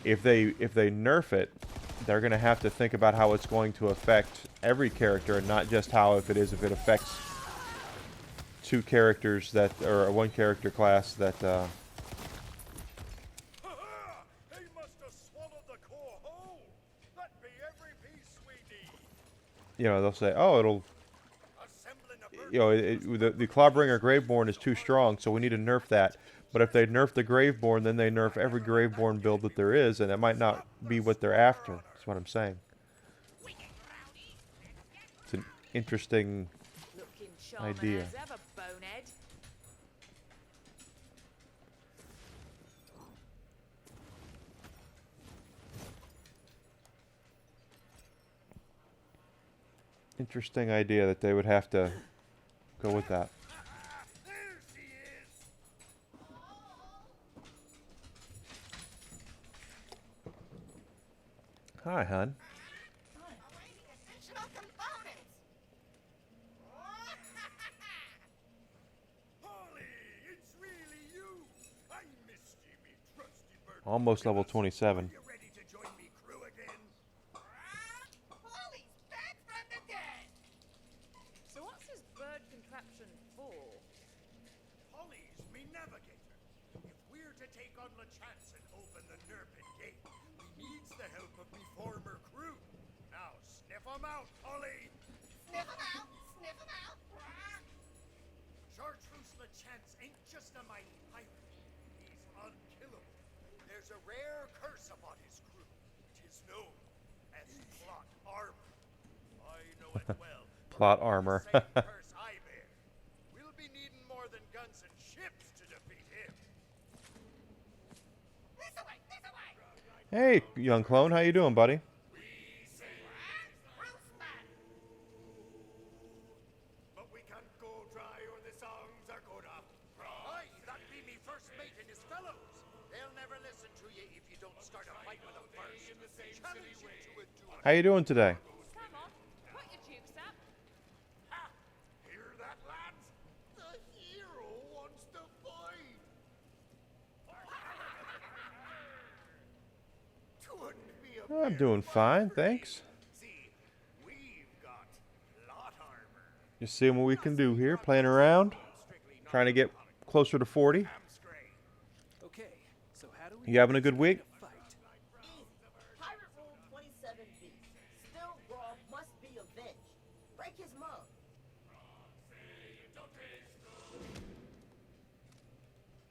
Speaker 1: if they nerf it, they're going to have to think about how it's going to affect every character and not just how if it affects 2 characters that, or 1 character class that,
Speaker 3: Ha ha! They must have swallowed the core whole. That be every piece we need.
Speaker 1: you know, they'll say, oh, it'll,
Speaker 3: Assembling a
Speaker 1: you know, the Clawbringer Graveborn is too strong, so we need to nerf that. But if they nerf the Graveborn, then they nerf every Graveborn build that there is, and it might not be what they're after. That's what I'm saying. It's an interesting
Speaker 2: Looking charming
Speaker 1: idea.
Speaker 2: as ever, bonehead.
Speaker 1: interesting idea that they would have to go with that.
Speaker 3: There she is.
Speaker 1: Hi, hon.
Speaker 3: Awaiting essential components. Holly, it's really you. I missed you, me trusty bird.
Speaker 1: Almost level 27.
Speaker 3: You ready to join me crew again?
Speaker 9: Holly's back from the dead!
Speaker 2: So what's this bird contraption for?
Speaker 3: Holly's me navigator. If we're to take on LeChance and open the Nerpin gate, we needs the help of me former crew. Now sniff 'em out, Holly.
Speaker 9: Sniff 'em out! Sniff 'em out!
Speaker 3: Chartreuse LeChance ain't just a mighty pirate. He's unkillable. There's a rare curse upon his crew. Tis known as plot armor. I know it well.
Speaker 1: Plot armor.
Speaker 3: The same curse I bear. We'll be needing more than guns and ships to defeat him.
Speaker 9: This away! This away!
Speaker 1: Hey, young clone, how you doing, buddy?
Speaker 3: But we can't go dry or the songs are gonna Aye, that be me first mate and his fellows. They'll never listen to you if you don't start a fight with them first. Challenge you to a duel.
Speaker 1: How you doing today?
Speaker 2: Come on, put your jukes up.
Speaker 3: Ha! Hear that, lads? The hero wants to fight. Twouldn't be a
Speaker 1: I'm
Speaker 3: fair
Speaker 1: doing
Speaker 3: fight
Speaker 1: fine,
Speaker 3: for
Speaker 1: thanks.
Speaker 3: me. See, we've got
Speaker 1: Just seeing what we can do here. Playing around. Trying to get closer to 40.
Speaker 6: Okay, so how do we
Speaker 1: You having a good week?
Speaker 5: Easy. Pirate Rule 27B. Still raw must be avenged. Break his mug.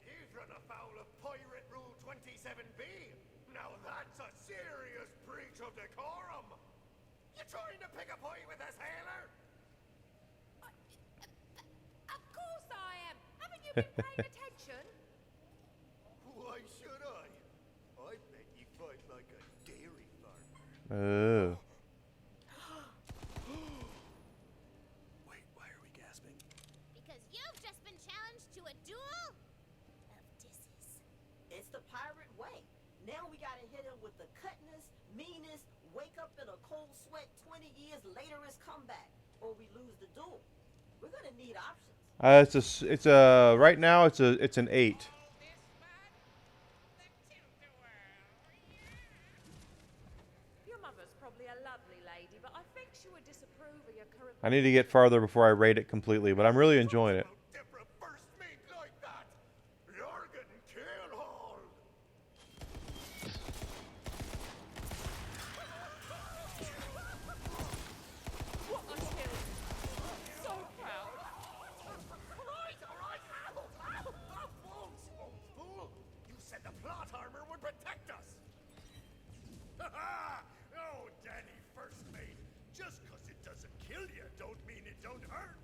Speaker 3: He's run afoul of Pirate Rule 27B. Now that's a serious breach of decorum. You trying to pick a fight with a sailor?
Speaker 2: Of course I am. Haven't you been paying attention?
Speaker 3: Why should I? I bet you fight like a dairy farmer.
Speaker 1: Oh.
Speaker 6: Wait, why are we gasping?
Speaker 9: Because you've just been challenged to a duel of disses.
Speaker 5: It's the pirate way. Now we gotta hit him with the cutness, meanest, wake up in a cold sweat 20 years later as comeback, or we lose the duel. We're gonna need options.
Speaker 1: Right now it's an 8.
Speaker 2: Your mother's probably a lovely lady, but I think she would disapprove of your current.
Speaker 1: I need to get farther before I rate it completely, but I'm really enjoying it.
Speaker 3: Different first mate like that. You're getting killed hauled.
Speaker 2: What a kill! So proud.
Speaker 3: Alright, alright. Ow, ow, ow, fool. You said the plot armor would protect us. Ha ha! Oh, Danny first mate. Just 'cause it doesn't kill you, don't mean it don't hurt.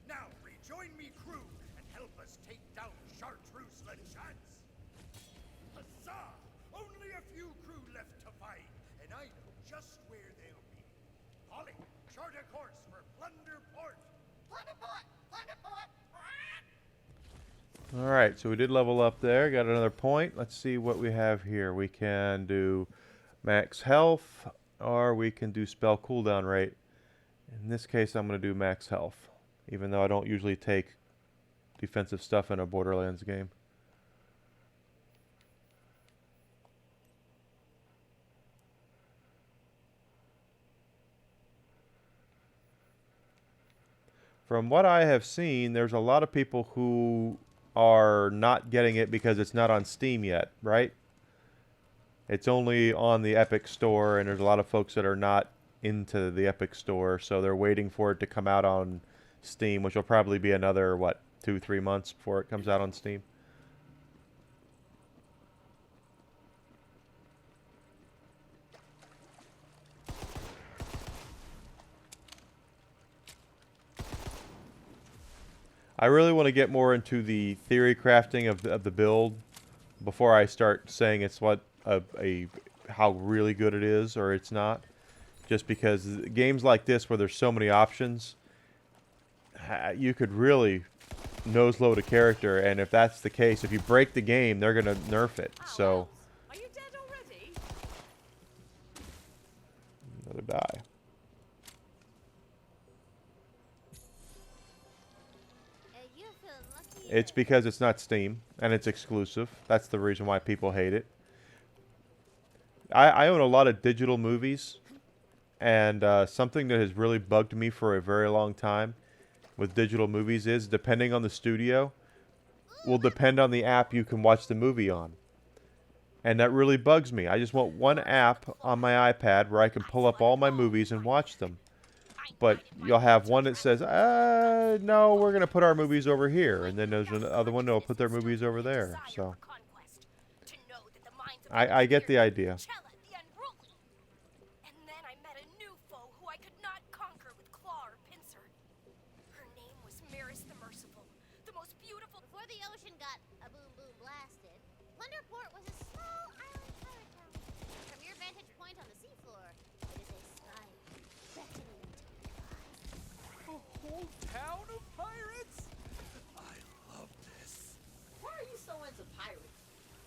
Speaker 3: Now rejoin me crew and help us take down Chartreuse LeChance. Huzzah! Only a few crew left to find, and I know just where they'll be. Polly, chart a course for Plunder Port.
Speaker 9: Plunderport! Plunderport!
Speaker 1: Alright, so we did level up there. Got another point. Let's see what we have here. We can do max health, or we can do spell cooldown rate. In this case, I'm going to do max health, even though I don't usually take defensive stuff in a Borderlands game. From what I have seen, there's a lot of people who are not getting it because it's not on Steam yet, right? It's only on the Epic Store, and there's a lot of folks that are not into the Epic Store, so they're waiting for it to come out on Steam, which will probably be another, 2-3 months before it comes out on Steam. I really want to get more into the theory crafting of the build before I start saying it's how really good it is or it's not. Just because games like this where there's so many options, you could really nose load a character, and if that's the case, if you break the game, they're gonna nerf it. So
Speaker 2: Are you dead already?
Speaker 1: another die.
Speaker 9: You're feeling lucky.
Speaker 1: It's because it's not Steam and it's exclusive. That's the reason why people hate it. I own a lot of digital movies, and something that has really bugged me for a very long time with digital movies is, depending on the studio, will depend on the app you can watch the movie on. And that really bugs me. I just want one app on my iPad where I can pull up all my movies and watch them. But you'll have one that says, no, we're going to put our movies over here. And then there's another one that will put their movies over there. So I get the idea.
Speaker 8: And then I met a new foe who I could not conquer with claw or pincer. Her name was Maris the Merciful, the most beautiful.
Speaker 9: Before the ocean got a boom boom blasted, Plunderport was a small island pirate town. From your vantage point on the seafloor, it is a sky beckoning to you.
Speaker 4: A whole town of pirates? I love this.
Speaker 5: Why are you so into pirates?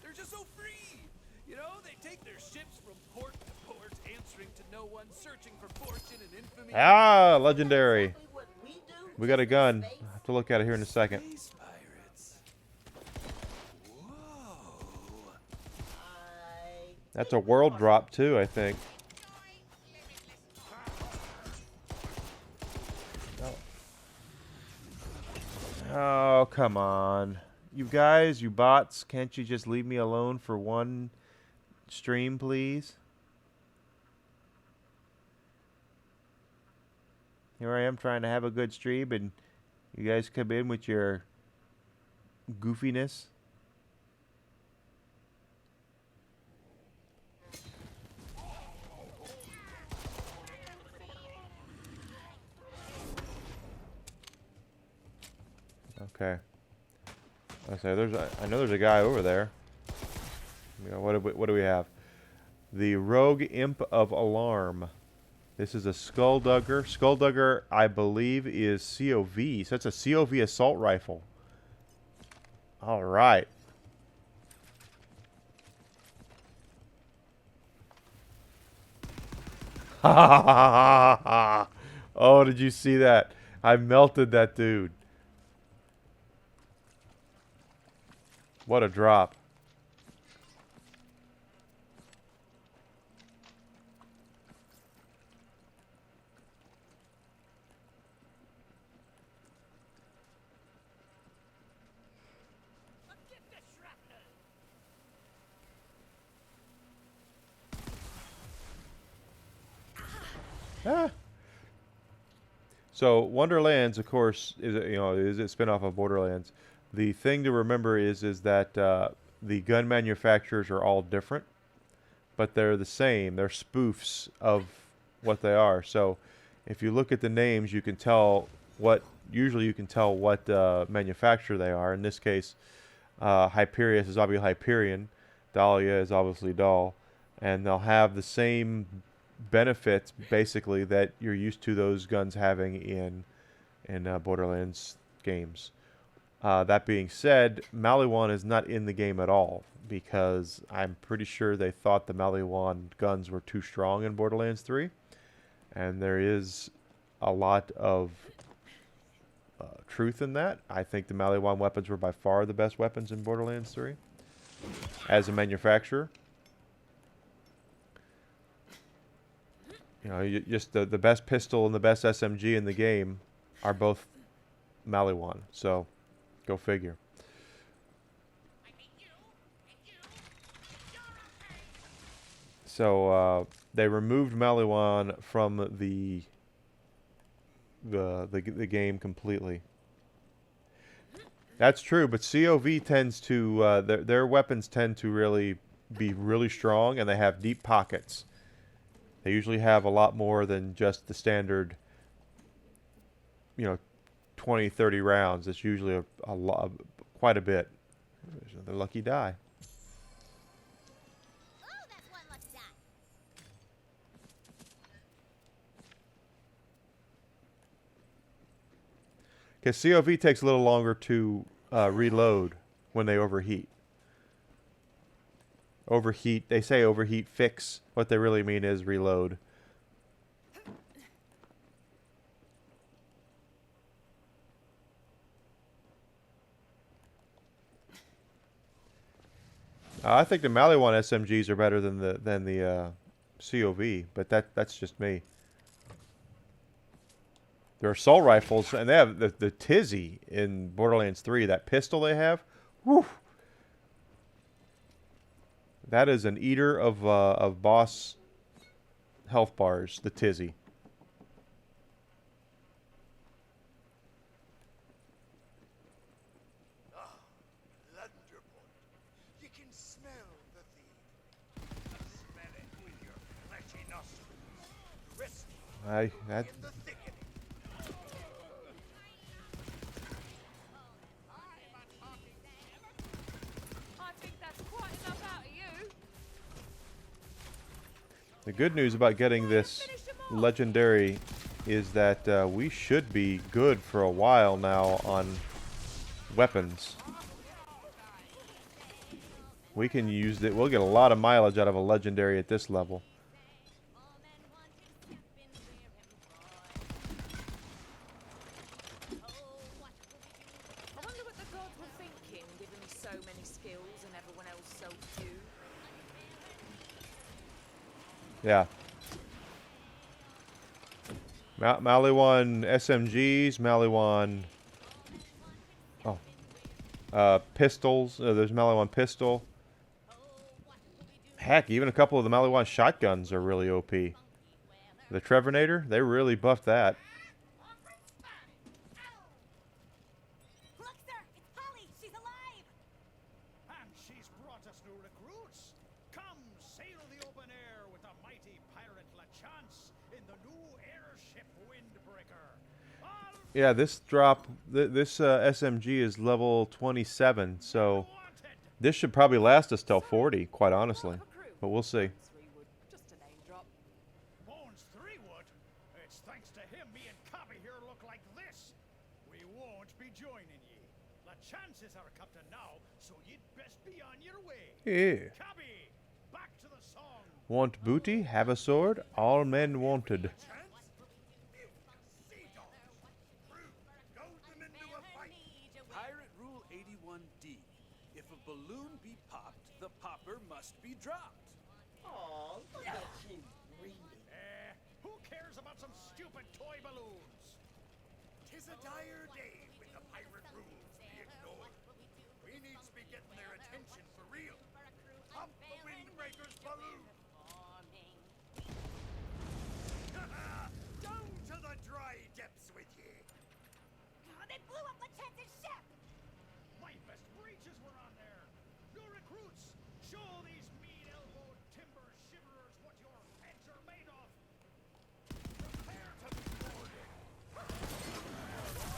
Speaker 4: They're just so free. You know, they take their ships from port to port, answering to no one, searching for fortune and infamy.
Speaker 1: Ah, legendary.
Speaker 5: Exactly what we do.
Speaker 1: We got a
Speaker 5: just in
Speaker 1: gun.
Speaker 5: space.
Speaker 1: I have to look at it here in a second.
Speaker 4: Space pirates. Whoa.
Speaker 5: I
Speaker 1: That's a world drop too, I think. Oh, come on. You guys, you bots, can't you just leave me alone for one stream, please? Here I am trying to have a good stream, and you guys come in with your goofiness. Okay. I say I know there's a guy over there. You know, what do we have? The Rogue Imp of Alarm. This is a Skulldugger. Skulldugger, I believe, is COV. So it's a COV assault rifle. All right. Ha ha ha ha ha! Oh, did you see that? I melted that dude. What a drop. Ah. So Wonderlands, of course, is a spinoff of Borderlands. The thing to remember is that the gun manufacturers are all different, but they're the same. They're spoofs of what they are. So if you look at the names, you can tell what. Usually, you can tell what manufacturer they are. In this case, Hyperius is obviously Hyperion. Dahlia is obviously Dahl, and they'll have the same benefits basically that you're used to those guns having in Borderlands games. That being said, Maliwan is not in the game at all because I'm pretty sure they thought the Maliwan guns were too strong in Borderlands 3, and there is a lot of truth in that. I think the Maliwan weapons were by far the best weapons in Borderlands 3 as a manufacturer. You know, just the best pistol and the best SMG in the game are both Maliwan. So, go figure. So they removed Maliwan from the game completely. That's true, but COV tends to their weapons tend to really be really strong, and they have deep pockets. They usually have a lot more than just the standard, 20, 30 rounds. It's usually a lot, quite a bit. The lucky die.
Speaker 9: Oh, that's one lucky die.
Speaker 1: Because COV takes a little longer to reload when they overheat. Overheat, they say overheat fix. What they really mean is reload. I think the Maliwan SMGs are better than the COV, but that's just me. They're assault rifles, and they have the Tizzy in Borderlands 3. That pistol they have, whew, that is an eater of boss health bars. The Tizzy.
Speaker 3: You can smell the thief. Smell it with your fleshy nostrils. Risky
Speaker 1: That
Speaker 3: in the thickening.
Speaker 2: I think that's quite enough out of you.
Speaker 1: the good news about getting this legendary is that we should be good for a while now on weapons. We can use it. We'll get a lot of mileage out of a legendary at this level.
Speaker 2: I wonder what the gods were thinking, giving me so many skills and everyone else so few.
Speaker 1: Yeah. Maliwan SMGs, Maliwan pistols. There's Maliwan pistol. Heck, even a couple of the Maliwan shotguns are really OP. The Trevornator, they really buffed that.
Speaker 5: Look, sir, it's Polly. She's alive.
Speaker 3: And she's brought us new recruits. Come sail the open air with the mighty pirate LaChance in the new airship Windbreaker.
Speaker 1: Yeah, this drop, this SMG is level 27, so this should probably last us till 40, quite honestly. But we'll see.
Speaker 2: Just a name drop.
Speaker 3: Bones 3 would. It's thanks to him me and Cabby here look like this. We won't be joining ye. LaChance is our captain now, so you'd best be on your way.
Speaker 1: Yeah.
Speaker 3: Cabby, back to the song.
Speaker 1: Want booty? Have a sword? All men wanted.
Speaker 6: Pirate Rule 81D. If a balloon be popped, the popper must be dropped.
Speaker 5: Oh, look at you reading.
Speaker 3: Who cares about some stupid toy balloons? 'Tis a dire day with the pirate rules be ignored. We need to be getting their attention for real. Pop the Windbreaker's balloon. Down to the dry depths with ye.
Speaker 9: Oh, they blew up LaChance's ship!
Speaker 3: My best breeches were on there. New recruits, show these mean-elbowed timber shiverers what your heads are made of. Prepare to be boarded.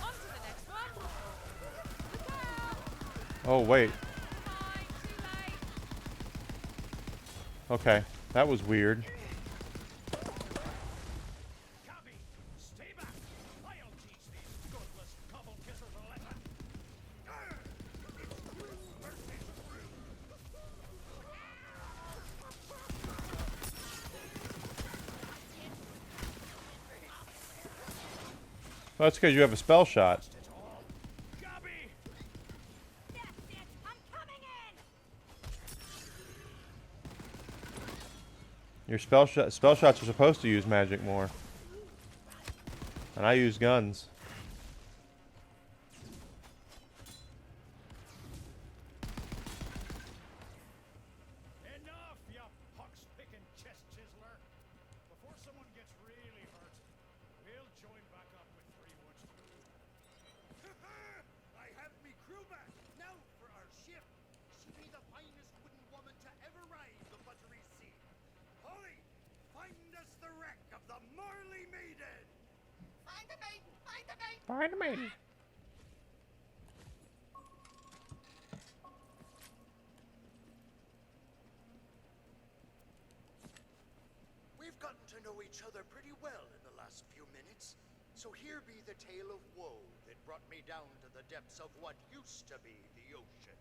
Speaker 2: On to the next one. Look out!
Speaker 1: Oh, wait.
Speaker 2: Fine, too late.
Speaker 1: Okay, that was weird.
Speaker 3: Cabby, stay back. I'll teach these godless cobble kissers a lesson. It's crew versus crew.
Speaker 1: Well, that's because you have a spell shot.
Speaker 3: It's all. Cabby!
Speaker 9: That's it! I'm coming in!
Speaker 1: Your spell shots are supposed to use magic more. And I use guns.
Speaker 3: Enough, you pox-picking chest chiseler. Before someone gets really hurt, we'll join back up with Freewood's crew. I have me crew back. Now for our ship. She be the finest wooden woman to ever ride the buttery sea. Polly, find us the wreck of the Marley Maiden.
Speaker 9: Find the maiden! Find the maiden!
Speaker 1: Find me.
Speaker 3: We've gotten to know each other pretty well in the last few minutes, so here be the tale of woe that brought me down to the depths of what used to be the ocean.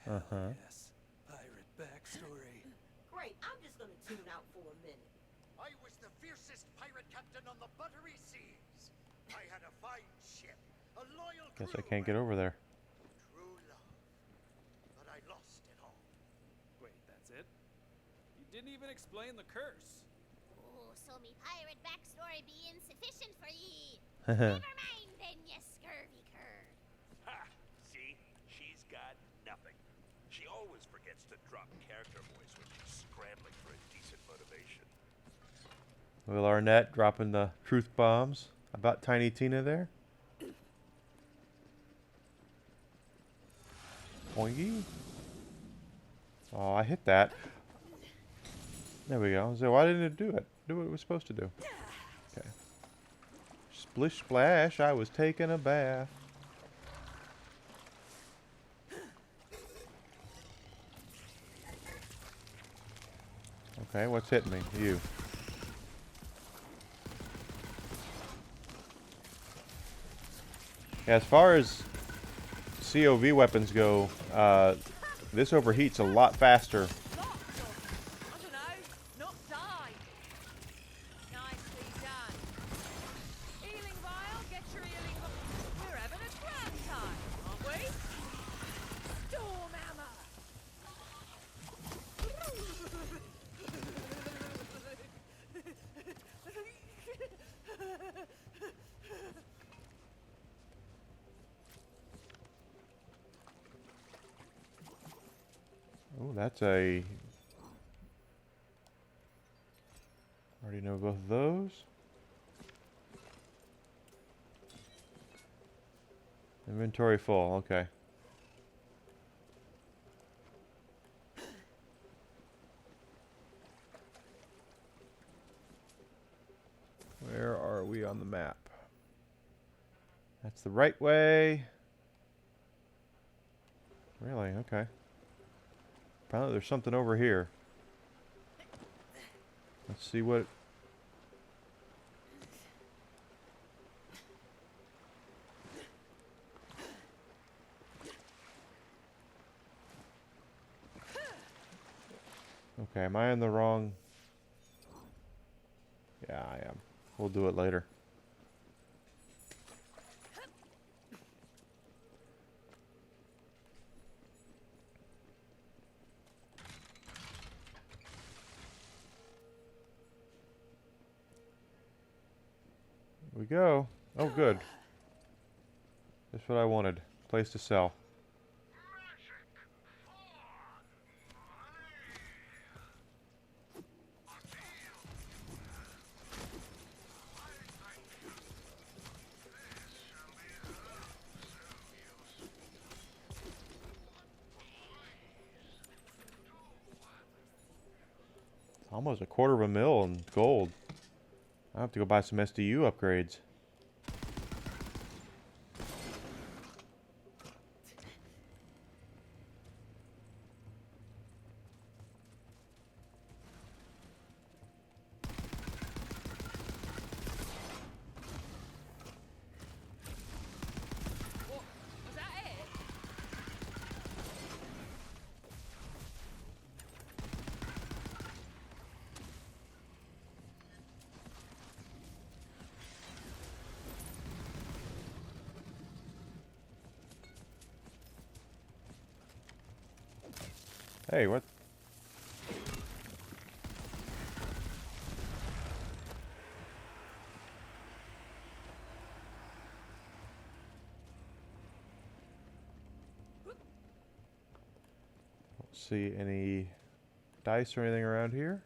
Speaker 1: Uh-huh.
Speaker 6: Yes, pirate backstory.
Speaker 5: Great, I'm just gonna tune out for a minute.
Speaker 3: I was the fiercest pirate captain on the buttery seas. I had a fine ship, a loyal crew.
Speaker 1: Guess I can't get over there.
Speaker 3: True love. But I lost it all.
Speaker 6: Wait, that's it? You didn't even explain the curse.
Speaker 9: Oh, so me pirate backstory be insufficient for ye. Never mind then, ye scurvy cur.
Speaker 6: Ha! See? She's got nothing. She always forgets to drop character voice when she's scrambling for a decent motivation.
Speaker 1: Will Arnett dropping the truth bombs about Tiny Tina there. Poingy. Oh, I hit that. There we go. So why didn't it do it? Do what it was supposed to do. Okay. Splish splash, I was taking a bath. Okay, what's hitting me? You. Yeah, as far as COV weapons go, this overheats a lot faster.
Speaker 2: I don't know, not die. Nicely done. Healing vial, get your healing vial. We're having a grand time, aren't we? Storm hammer.
Speaker 1: Oh, that's a... Already know both of those. Inventory full, okay. Where are we on the map? That's the right way. Really? Okay. Apparently there's something over here. Let's see what... Okay, am I in the wrong... Yeah, I am. We'll do it later. Here we go. Oh, good. That's what I wanted. Place to sell. Almost $250,000 in gold. I have to go buy some SDU upgrades.
Speaker 2: What? Was that it?
Speaker 1: Hey, what? Don't see any dice or anything around here.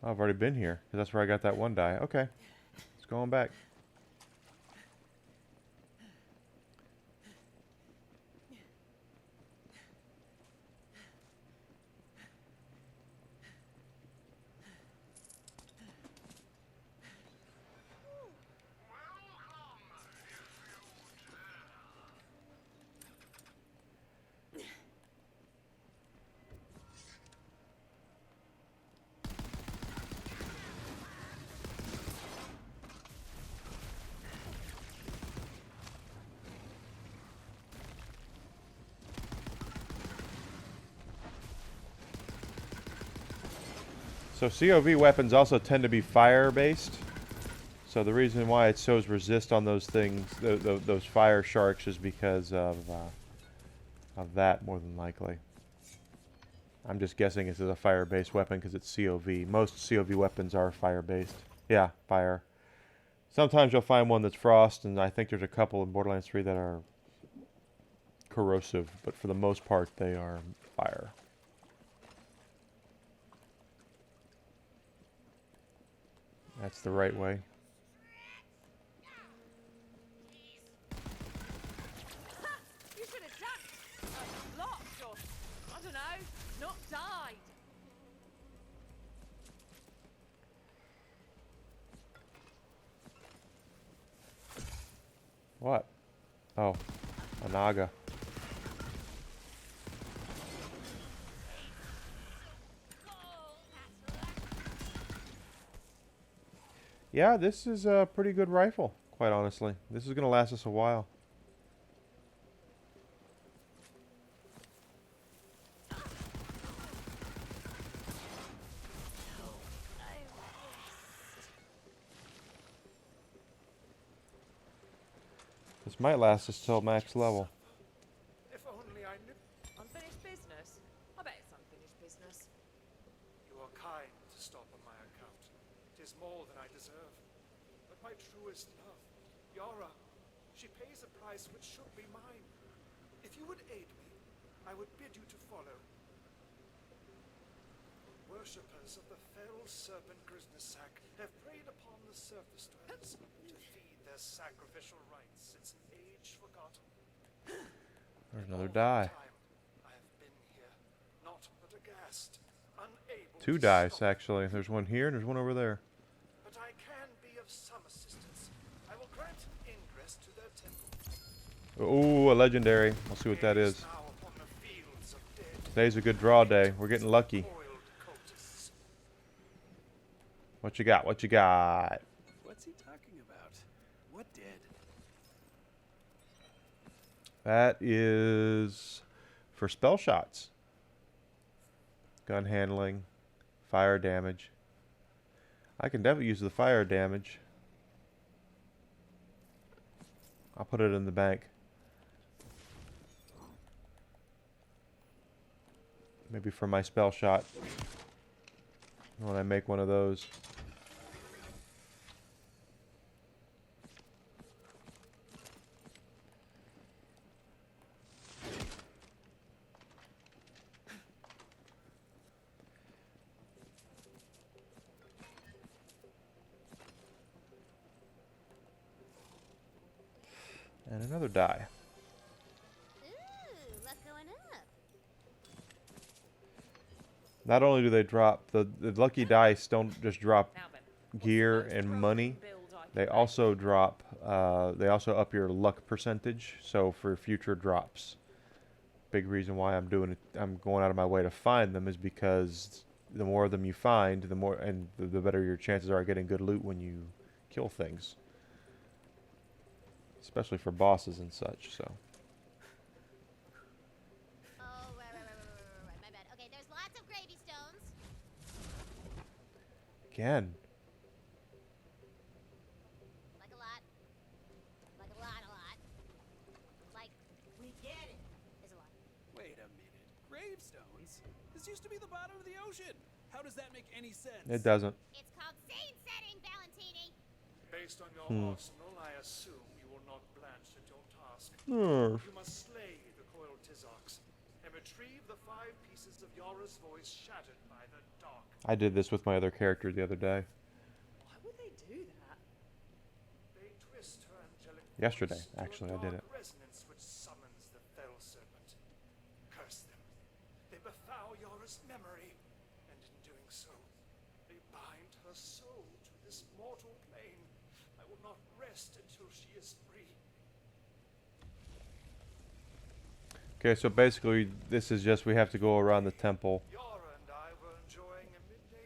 Speaker 1: Oh, I've already been here, because that's where I got that one die. Okay, let's go on back. So COV weapons also tend to be fire-based. So the reason why it shows resist on those things, those fire sharks, is because of that more than likely. I'm just guessing this is a fire-based weapon because it's COV. Most COV weapons are fire-based. Yeah, fire. Sometimes you'll find one that's frost, and I think there's a couple in Borderlands 3 that are corrosive, but for the most part they are fire. That's the right way.
Speaker 2: You should have ducked. Blocked or, I don't know, not died.
Speaker 1: What? Oh, a Naga. Yeah, this is a pretty good rifle, quite honestly. This is going to last us a while. This might last us till max level.
Speaker 4: If only I knew.
Speaker 2: Unfinished business? I bet it's unfinished business.
Speaker 4: You are kind to stop on my account. 'Tis more than I deserve. But my truest love, Yara, she pays a price which should be mine. If you would aid me, I would bid you to follow. Worshippers of the fell serpent Grisnesak have preyed upon the surface dwellers to feed their sacrificial rites since an age forgotten.
Speaker 1: There's another
Speaker 4: All that
Speaker 1: die.
Speaker 4: time, I have been here, naught but aghast, unable
Speaker 1: 2
Speaker 4: to
Speaker 1: dice,
Speaker 4: stop.
Speaker 1: actually. There's one here and there's one over there.
Speaker 4: But I can be of some assistance. I will grant ingress to their temple.
Speaker 1: Ooh, a legendary. We'll see what that
Speaker 4: Gaze
Speaker 1: is.
Speaker 4: now upon the fields of dead,
Speaker 1: Today's a good draw day. We're getting lucky.
Speaker 4: boiled cultists.
Speaker 1: What you got? What you got?
Speaker 6: What's he talking about? What did?
Speaker 1: That is for spell shots. Gun handling, fire damage. I can definitely use the fire damage. I'll put it in the bank. Maybe for my spell shot. When I make one of those. And another die.
Speaker 9: Ooh, luck going up.
Speaker 1: Not only do they drop, the lucky dice don't just drop
Speaker 2: Now then, what's
Speaker 1: gear
Speaker 2: the most
Speaker 1: and
Speaker 2: broken
Speaker 1: money.
Speaker 2: build I can
Speaker 1: They
Speaker 2: make?
Speaker 1: also drop, they also up your luck percentage, so for future drops. Big reason why I'm doing it, I'm going out of my way to find them is because the more of them you find, the more, and the better your chances are of getting good loot when you kill things. Especially for bosses and such, so.
Speaker 9: Oh, right. My bad. Okay, there's lots of gravy stones.
Speaker 1: Again,
Speaker 9: Like a lot. Like a lot. Like,
Speaker 5: We get it.
Speaker 9: there's a lot.
Speaker 10: Wait a minute. Gravestones? This used to be the bottom of the ocean. How does that make any sense?
Speaker 1: it doesn't.
Speaker 9: It's called scene setting, Valentini.
Speaker 4: Based on your arsenal, I assume you will not blanch at your task.
Speaker 1: Hmm.
Speaker 4: You must slay the coiled Tizocs and retrieve the 5 pieces of Yara's voice shattered by the dark.
Speaker 1: I did this with my other character the other day.
Speaker 2: Why would they do that?
Speaker 4: They twist her angelic
Speaker 1: Yesterday,
Speaker 4: voice to a
Speaker 1: actually, I did
Speaker 4: dark
Speaker 1: it.
Speaker 4: resonance which summons the fell serpent. Curse them. They befoul Yara's memory, and in doing so, they bind her soul to this mortal plane. I will not rest until she is free.
Speaker 1: Okay, so basically, this is just we have to go around the temple
Speaker 4: Yara and I were enjoying a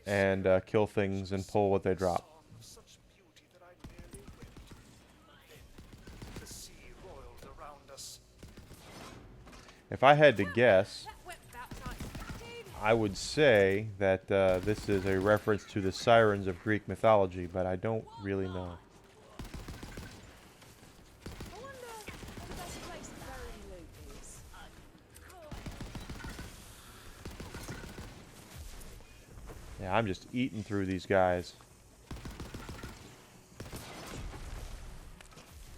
Speaker 4: midday
Speaker 1: and kill things and pull what they drop.
Speaker 4: song of such beauty that I nearly wept. Then the sea roiled around us.
Speaker 1: If I had to guess,
Speaker 2: That went about as I expected.
Speaker 1: I would say that this is a reference to the sirens of Greek mythology, but I don't really know.
Speaker 2: I wonder what the best place to bury loot is.
Speaker 1: Yeah, I'm just eating through these guys.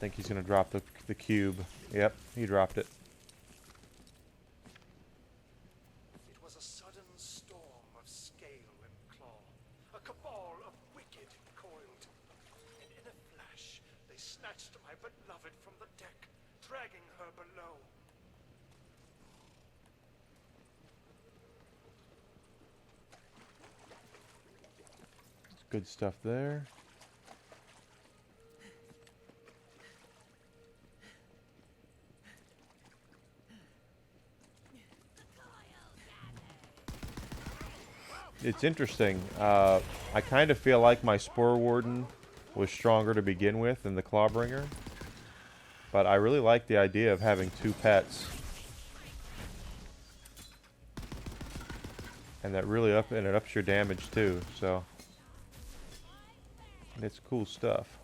Speaker 1: Think he's gonna drop the cube. Yep, he dropped it.
Speaker 4: It was a sudden storm of scale and claw, a cabal of wicked coiled. And in a flash, they snatched my beloved from the deck, dragging her below.
Speaker 1: Good stuff there. It's interesting. I kind of feel like my Spore Warden was stronger to begin with than the Clawbringer. But I really like the idea of having 2 pets. And that really it ups your damage too, so it's cool stuff.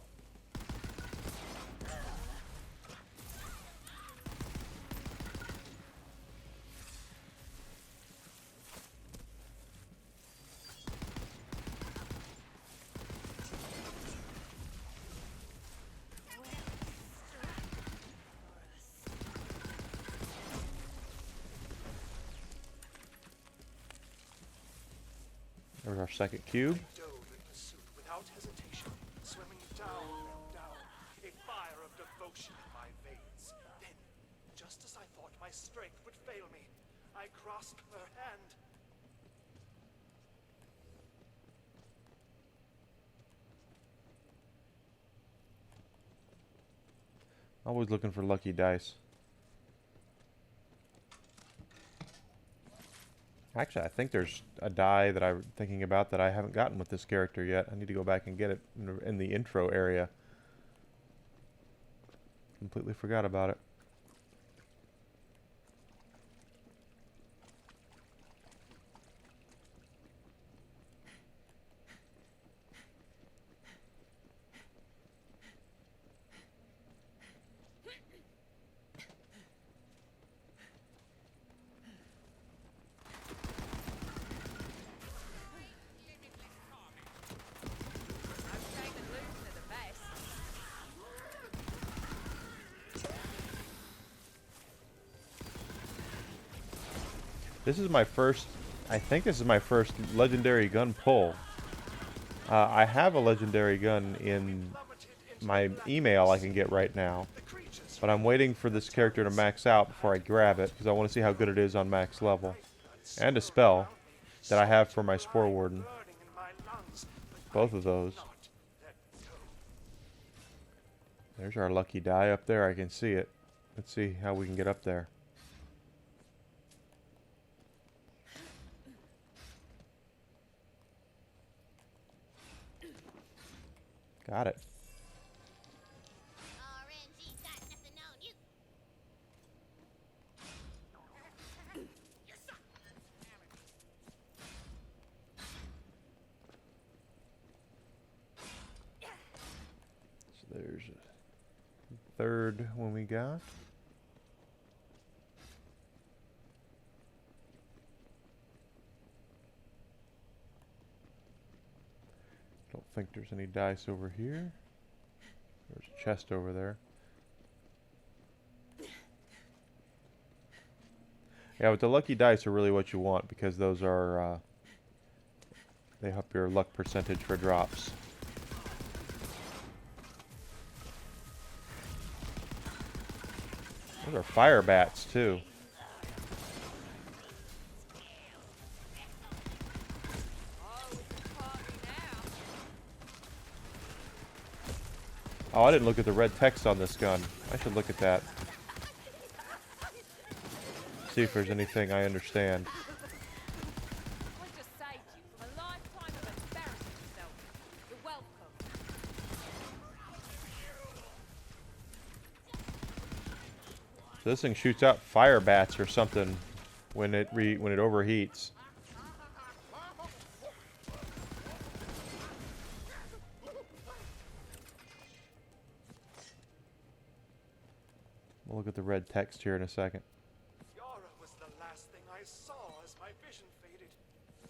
Speaker 1: There's our second cube.
Speaker 6: I dove in pursuit without hesitation, swimming down and down, a fire of devotion in my veins. Then, just as I thought my strength would fail me, I grasped her hand.
Speaker 1: Always looking for lucky dice. Actually, I think there's a die that I'm thinking about that I haven't gotten with this character yet. I need to go back and get it in the intro area. Completely forgot about it.
Speaker 2: No shame in losing to the best.
Speaker 1: This is my first, I think this is my first legendary gun pull. I have a legendary gun in my email I can get right now, but I'm waiting for this character to max out before I grab it, because I want to see how good it is on max level. And a spell that I have for my Spore Warden. Both of those. There's our lucky die up there, I can see it. Let's see how we can get up there. Got it.
Speaker 9: RNG's got nothing on you.
Speaker 1: So there's a third one we got. Don't think there's any dice over here. There's a chest over there. Yeah, but the lucky dice are really what you want, because those are, they help your luck percentage for drops. Those are fire bats, too.
Speaker 2: Oh, it's a party now.
Speaker 1: Oh, I didn't look at the red text on this gun. I should look at that. See if there's anything I understand.
Speaker 2: I just saved you from a lifetime of embarrassing yourself. You're welcome.
Speaker 1: So this thing shoots out fire bats or something when it overheats. We'll look at the red text here in a second.
Speaker 6: Yara was the last thing I saw as my vision faded.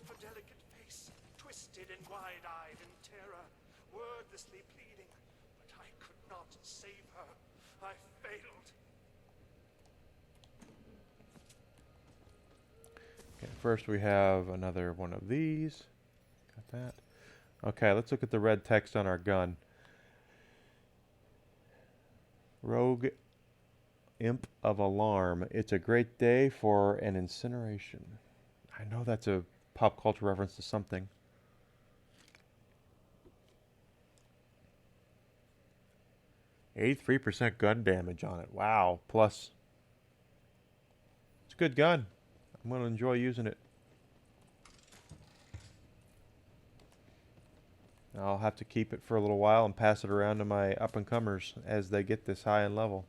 Speaker 6: Her delicate face, twisted and wide-eyed in terror, wordlessly pleading. But I could not save her. I failed.
Speaker 1: Okay, first we have another one of these. Got that. Okay, let's look at the red text on our gun. Rogue Imp of Alarm. It's a great day for an incineration. I know that's a pop culture reference to something. %83 gun damage on it. Wow. Plus, it's a good gun. I'm going to enjoy using it. I'll have to keep it for a little while and pass it around to my up-and-comers as they get this high in level.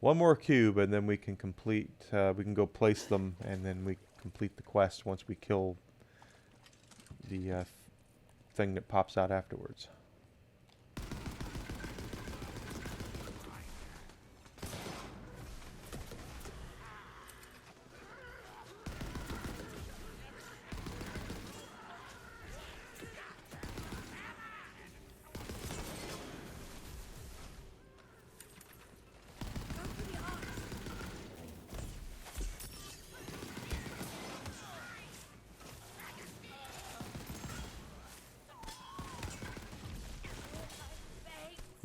Speaker 1: One more cube, and then we can complete, we can go place them, and then we complete the quest once we kill the thing that pops out afterwards.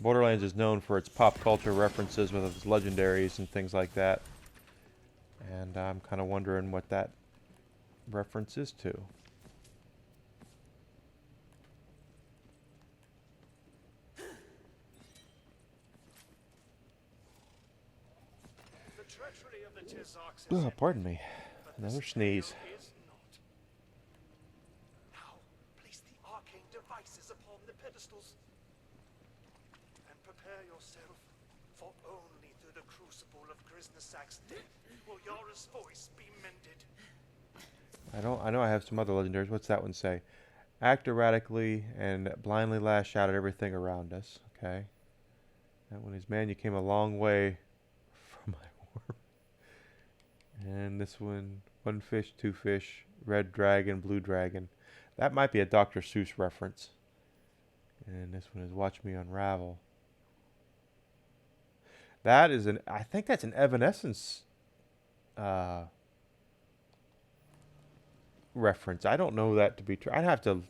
Speaker 1: Borderlands is known for its pop culture references with its legendaries and things like that. And I'm kind of wondering what that reference is to.
Speaker 6: The treachery of the Tizocs is
Speaker 1: Oh, pardon
Speaker 6: ended,
Speaker 1: me.
Speaker 6: but
Speaker 1: Another
Speaker 6: this
Speaker 1: sneeze.
Speaker 6: tale is not. Now, place the arcane devices upon the pedestals. And prepare yourself, for only through the crucible of Grisnesak's death will Yara's voice be mended.
Speaker 1: I know I have some other legendaries. What's that one say? Act erratically and blindly lash out at everything around us. Okay. That one is, man, you came a long way from my worm. And this one, one fish, two fish, red dragon, blue dragon. That might be a Dr. Seuss reference. And this one is watch me unravel. That is an, I think that's an Evanescence reference. I don't know that to be true. I'd have to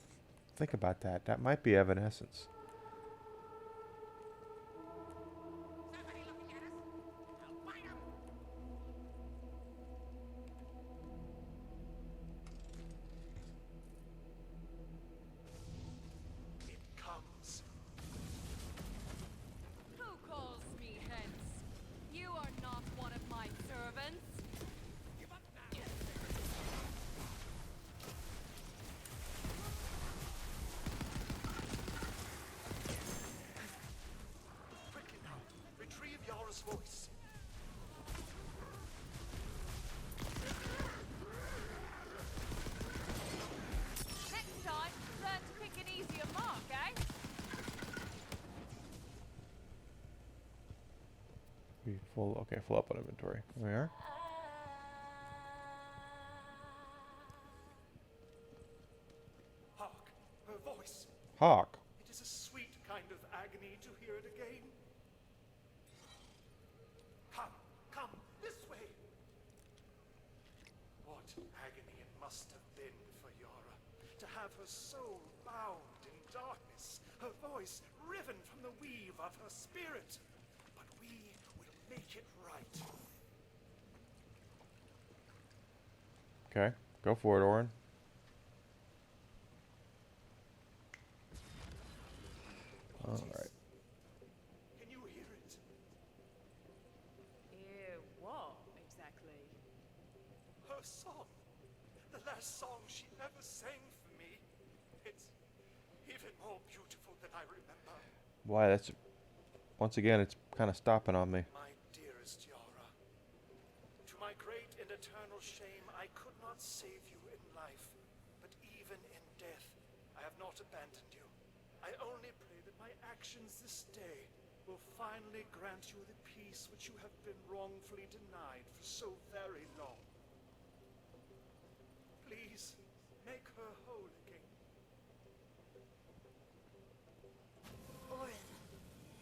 Speaker 1: think about that. That might be Evanescence.
Speaker 6: It comes.
Speaker 2: Who calls me hence? You are not one of my servants. Give up now.
Speaker 6: Quickly now, retrieve Yara's voice.
Speaker 2: Next time, learn to pick an easier mark, eh?
Speaker 1: Be full. Okay, full up on inventory. There we are.
Speaker 6: Hark, her voice.
Speaker 1: Hawk.
Speaker 6: It is a sweet kind of agony to hear it again. Come, this way. What agony it must have been for Yara to have her soul bound in darkness, her voice riven from the weave of her spirit. But we will make it right.
Speaker 1: Okay, go for it, Orin. All right.
Speaker 6: Can you hear it?
Speaker 2: Ew, what exactly?
Speaker 6: Her song. The last song she ever sang for me. It's even more beautiful than I remember.
Speaker 1: Why, that's... Once again, it's kind of stopping on me.
Speaker 6: My dearest Yara, to my great and eternal shame, I could not save you in life, but even in death, I have not abandoned you. I only pray that my actions this day will finally grant you the peace which you have been wrongfully denied for so very long. Please, make her whole again.
Speaker 8: Orin,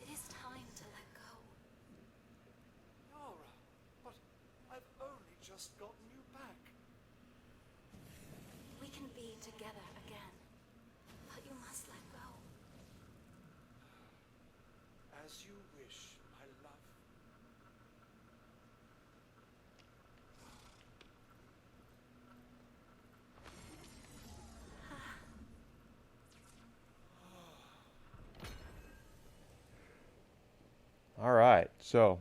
Speaker 8: it is time to let go.
Speaker 6: Yara, but I've only just gotten you back.
Speaker 8: We can be together again, but you must let go.
Speaker 6: As you wish, my love.
Speaker 1: All right, so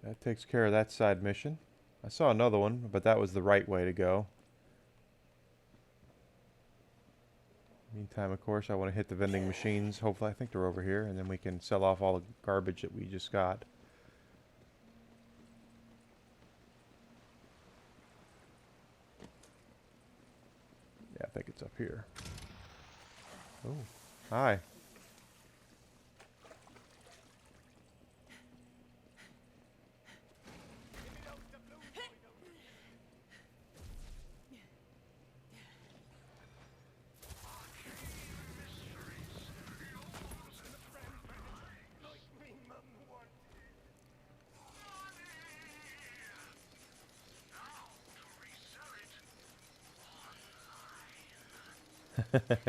Speaker 1: that takes care of that side mission. I saw another one, but that was the right way to go. Meantime, of course, I want to hit the vending machines. Hopefully, I think they're over here, and then we can sell off all the garbage that we just got. Yeah, I think it's up here. Oh, hi.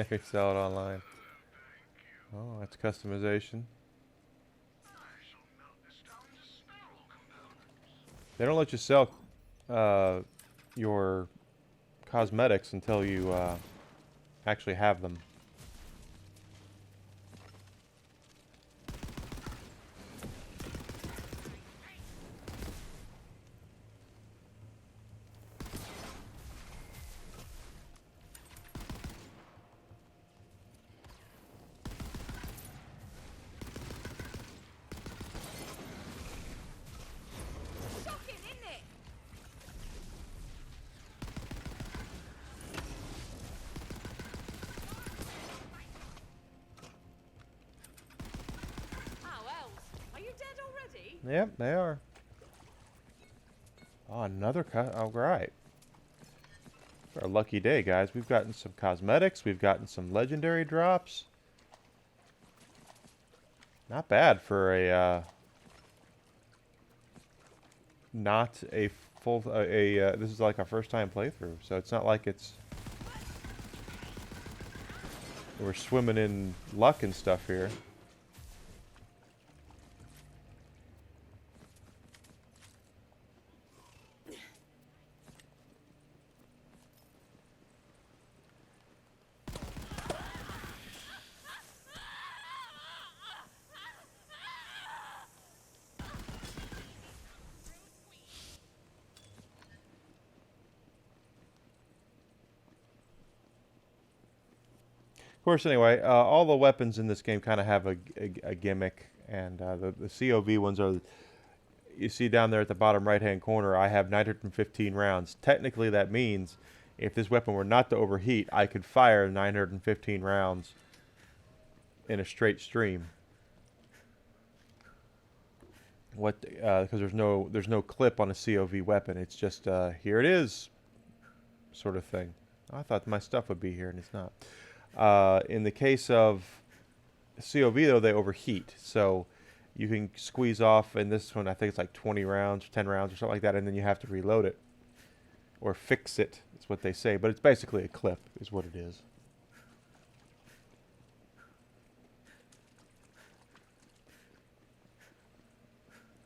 Speaker 1: We sell it online. That's customization. They don't let you sell your cosmetics until you actually have them.
Speaker 2: Shocking, isn't it? Oh, Els, are you dead already?
Speaker 1: Yep, they are. Oh, another oh, right. Our lucky day, guys. We've gotten some cosmetics. We've gotten some legendary drops. Not bad for a not a full this is like our first time playthrough, so it's not like it's we're swimming in luck and stuff here. Of course, anyway, all the weapons in this game kind of have a gimmick, and the COV ones are, you see down there at the bottom right-hand corner, I have 915 rounds. Technically, that means if this weapon were not to overheat, I could fire 915 rounds in a straight stream. What? Because there's no clip on a COV weapon. It's just here it is, sort of thing. I thought my stuff would be here, and it's not. In the case of COV, though, they overheat. So you can squeeze off, in this one, I think it's like 20 rounds, 10 rounds, or something like that, and then you have to reload it. Or fix it, is what they say. But it's basically a clip, is what it is.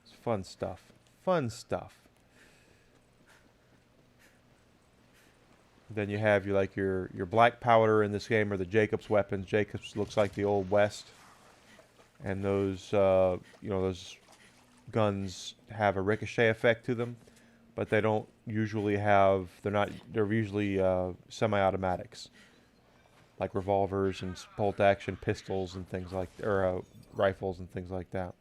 Speaker 1: It's fun stuff. Fun stuff. Then you have your black powder in this game, or the Jacobs weapons. Jacobs looks like the Old West, and those those guns have a ricochet effect to them, but they don't usually have. They're usually semi-automatics, like revolvers and bolt-action pistols and things like, or rifles and things like that.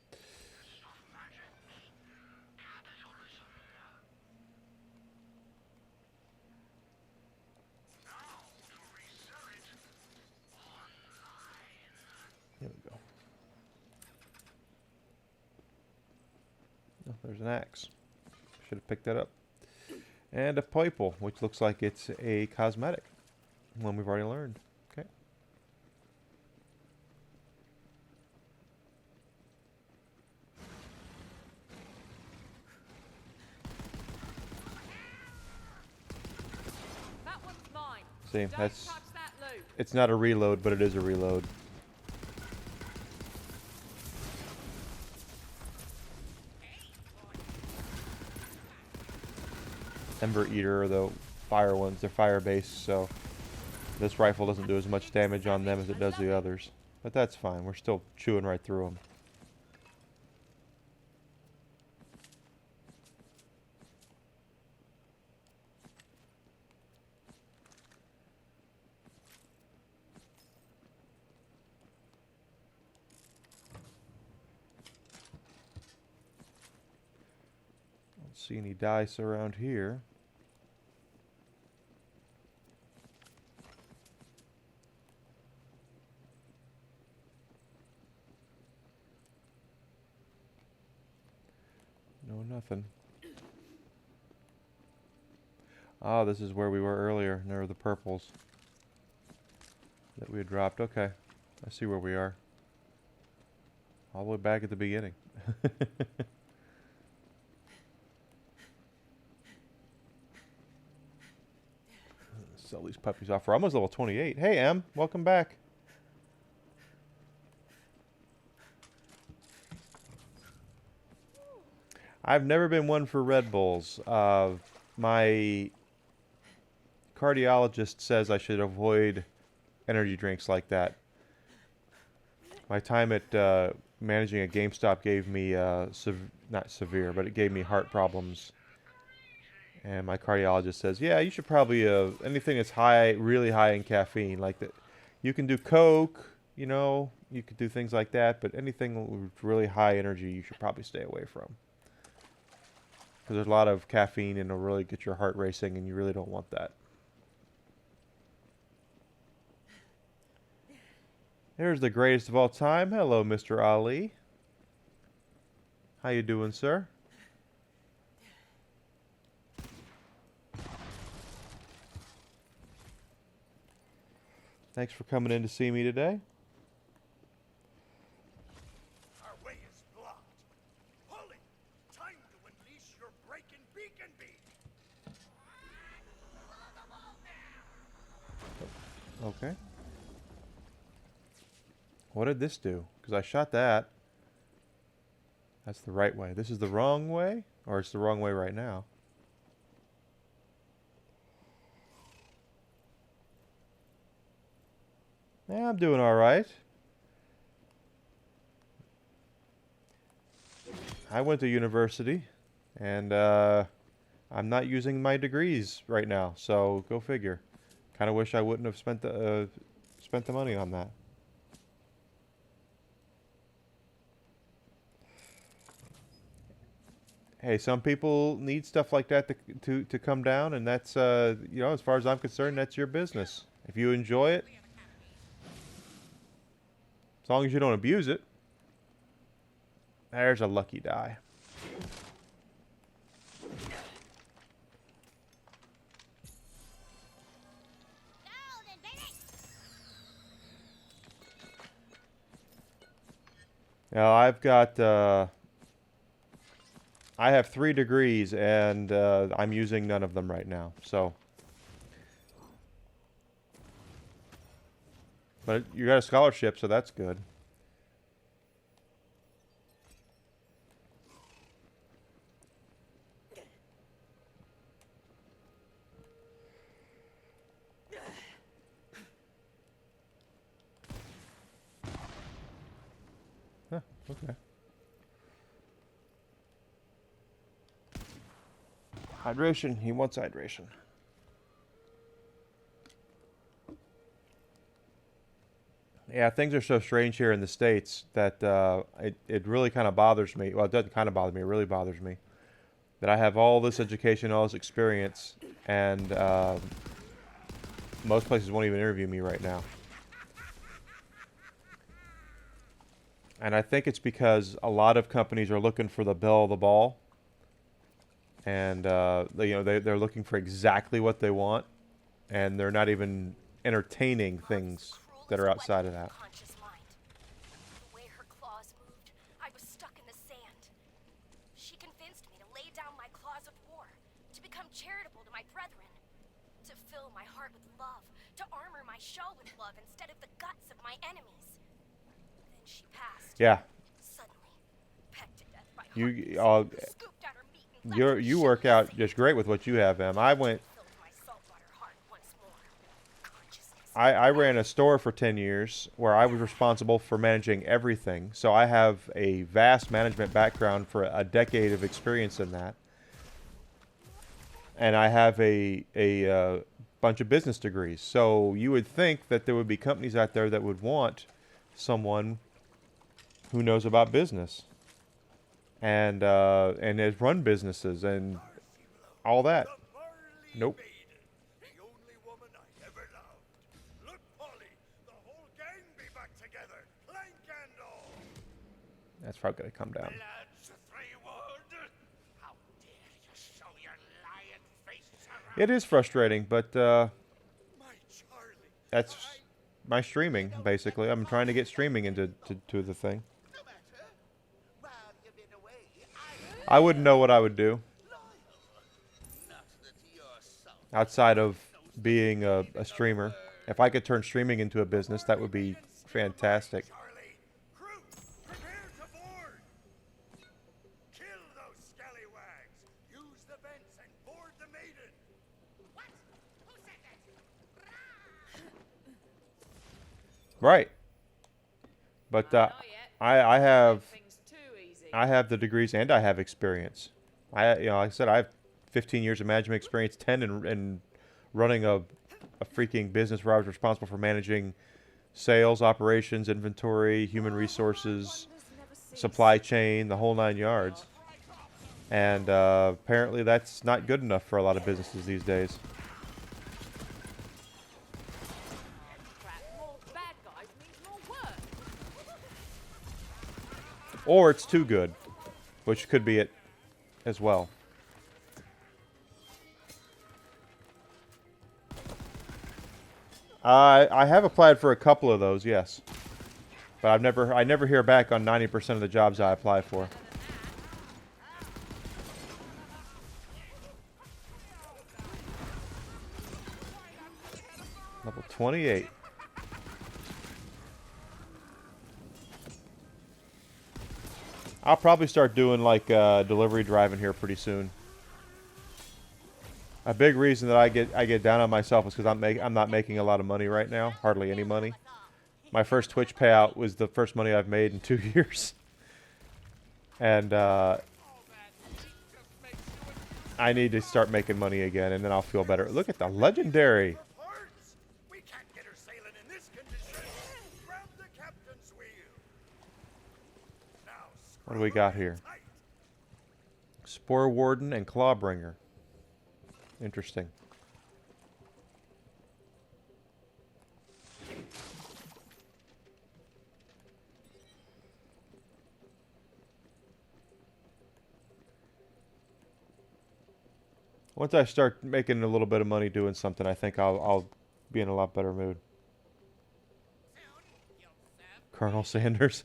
Speaker 1: There we go. Oh, there's an axe. Should have picked that up. And a purple, which looks like it's a cosmetic. One we've already learned. Okay.
Speaker 2: That one's mine.
Speaker 1: See,
Speaker 2: Don't
Speaker 1: that's...
Speaker 2: touch that loot.
Speaker 1: It's not a reload, but it is a reload. Ember Eater are the fire ones. They're fire based, so this rifle doesn't do as much damage on them as it does the others. But that's fine. We're still chewing right through them. Don't see any dice around here. No, nothing. Ah, this is where we were earlier. Near the purples that we had dropped. Okay, I see where we are. All the way back at the beginning. Sell these puppies off. We're almost level 28. Hey, Em, welcome back. I've never been one for Red Bulls. My cardiologist says I should avoid energy drinks like that. My time at managing a GameStop gave me not severe, but it gave me heart problems. And my cardiologist says, yeah, you should probably anything that's high, really high in caffeine, like that. You can do Coke, you know, you could do things like that, but anything with really high energy, you should probably stay away from. Because there's a lot of caffeine and it'll really get your heart racing, and you really don't want that. There's the greatest of all time. Hello, Mr. Ali. How you doing, sir? Thanks for coming in to see me today.
Speaker 3: Our way is blocked. Polly, time to unleash your breaking beacon beak.
Speaker 1: Okay. What did this do? Because I shot that. That's the right way. This is the wrong way? Or it's the wrong way right now? Yeah, I'm doing alright. I went to university, and I'm not using my degrees right now, so go figure. Kind of wish I wouldn't have spent the money on that. Hey, some people need stuff like that to come down, and that's you know, as far as I'm concerned, that's your business. If you enjoy it, as long as you don't abuse it. There's a lucky die.
Speaker 9: Golden, baby!
Speaker 1: Now I've got I have 3 degrees, and I'm using none of them right now. So, but you got a scholarship, so that's good. Huh, okay. Hydration. He wants hydration. Yeah, things are so strange here in the States that it really kind of bothers me. Well, it doesn't kind of bother me. It really bothers me that I have all this education, all this experience, and most places won't even interview me right now. And I think it's because a lot of companies are looking for the belle of the ball. And they're looking for exactly what they want, and they're not even entertaining things that are outside of that.
Speaker 11: The way her claws moved, I was stuck in the sand. She convinced me to lay down my claws of war, to become charitable to my brethren, to fill my heart with love, to armor my shell with love instead of the guts of my enemies. Then she passed.
Speaker 1: Yeah.
Speaker 11: Suddenly, pecked to death by heartless, scooped out her meat and left her
Speaker 1: You work out just great with what you have, Em. I ran a store for 10 years where I was responsible for managing everything. So I have a vast management background for a decade of experience in that. And I have a bunch of business degrees. So you would think that there would be companies out there that would want someone who knows about business and has run businesses and all that. Nope.
Speaker 3: The only woman I ever loved. Look, Polly, the whole gang be back together, plank and all.
Speaker 1: That's probably going to come down.
Speaker 6: Lads, 3 wood. How dare you show your lying face around?
Speaker 1: It is frustrating, but
Speaker 3: My Charlie,
Speaker 1: that's my streaming, basically. I'm trying to get streaming into to the thing.
Speaker 6: No matter. While you've been away,
Speaker 1: I wouldn't know what I would do
Speaker 6: not that you're so
Speaker 1: outside of being a streamer. If I could turn streaming into a business, that would be fantastic.
Speaker 3: Charlie. Crew, prepare to board. Kill those scallywags.
Speaker 1: Right. But
Speaker 2: Not yet.
Speaker 1: I have
Speaker 2: Things too easy.
Speaker 1: I have the degrees and I have experience. Like I said, I have 15 years of management experience, 10 in running a freaking business where I was responsible for managing sales, operations, inventory, human resources,
Speaker 2: Wonders never cease.
Speaker 1: supply chain, the whole 9 yards. And apparently that's not good enough for a lot of businesses these days.
Speaker 2: Crap, more bad guys means more work.
Speaker 1: Or it's too good, which could be it as well. I have applied for a couple of those, yes. But I never hear back on 90% of the jobs I apply for. Level 28. I'll probably start doing like delivery driving here pretty soon. A big reason that I get down on myself is because I'm not making a lot of money right now, hardly any money. My first Twitch payout was the first money I've made in 2 years, and I need to start making money again, and then I'll feel better. Look at the legendary.
Speaker 3: Parts! We can't get her sailing in this condition. Grab the captain's wheel. Now,
Speaker 1: What do we got
Speaker 3: screw her in
Speaker 1: here?
Speaker 3: tight.
Speaker 1: Spore Warden and Clawbringer. Interesting. Once I start making a little bit of money doing something, I think I'll be in a lot better mood. Colonel Sanders.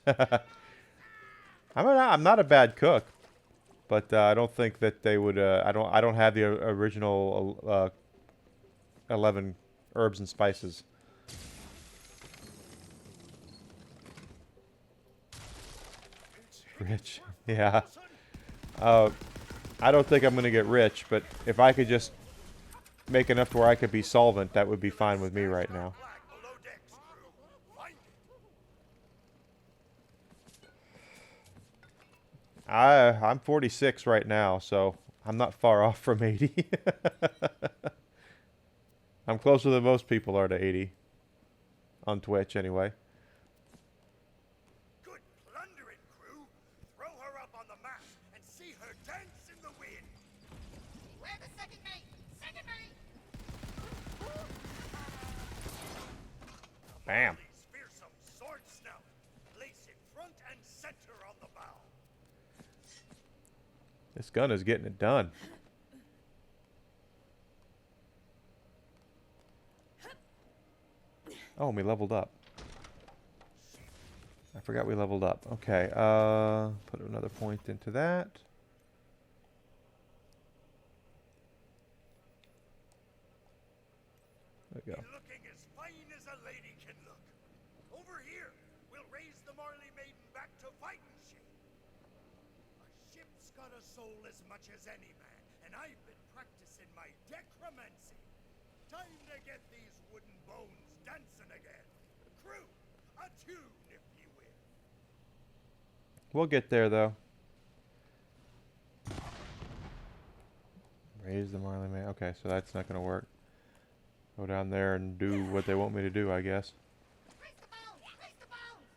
Speaker 1: I'm not a bad cook, but I don't think that they would. I don't have the original 11 herbs and spices. Rich, yeah. I don't think I'm gonna get rich, but if I could just make enough to where I could be solvent, that would be fine with me right now.
Speaker 3: Flag below decks, crew. Find it.
Speaker 1: I'm 46 right now, so I'm not far off from 80. I'm closer than most people are to 80. On Twitch, anyway.
Speaker 3: Good plundering, crew. Throw her up on the mast and see her dance in the wind.
Speaker 9: Where the second mate? Second mate!
Speaker 1: Bam.
Speaker 3: These fearsome sword snout. Place it front and center on the bow.
Speaker 1: This gun is getting it done. Oh, we leveled up. I forgot we leveled up. Okay, put another point into that. There we go.
Speaker 3: Looking as fine as a lady can look. Over here, we'll raise the Marley Maiden back to fighting shape. A ship's got a soul as much as any man, and I've been practicing my decromancy. Time to get these wooden bones dancing again. Crew, a tune if you will.
Speaker 1: We'll get there, though. Raise the Marley Man. Okay, so that's not going to work. Go down there and do what they want me to do, I guess.
Speaker 9: Raise the bones! Raise the bones!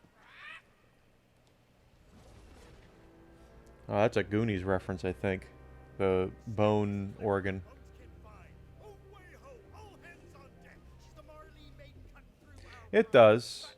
Speaker 1: Oh, that's a Goonies reference, I think. The bone organ.
Speaker 3: Boats can find. Oh, way ho, all hands on deck. She's the Marley Maiden cutting through our
Speaker 1: It does.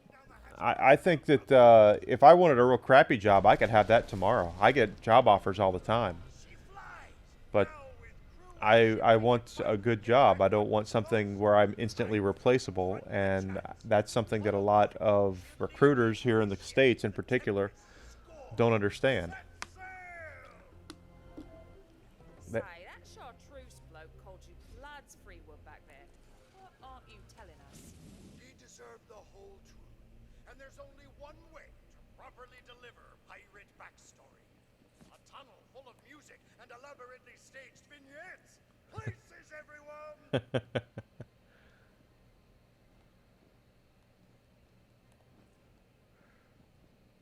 Speaker 1: I think that if I wanted a real crappy job, I could have that tomorrow. I get job offers all the time.
Speaker 3: She flies.
Speaker 1: But
Speaker 3: Now with crew
Speaker 1: I want a good job. I don't want something where I'm instantly replaceable, and that's something that a lot of recruiters here in the States in particular don't understand.
Speaker 2: Say,
Speaker 1: That-
Speaker 2: that chartreuse bloke called you Blood's free wood back there. What aren't you telling us?
Speaker 3: He deserved the whole truth, and there's only one way to properly deliver pirate backstory. A tunnel full of music and elaborately staged vignettes. Places, everyone!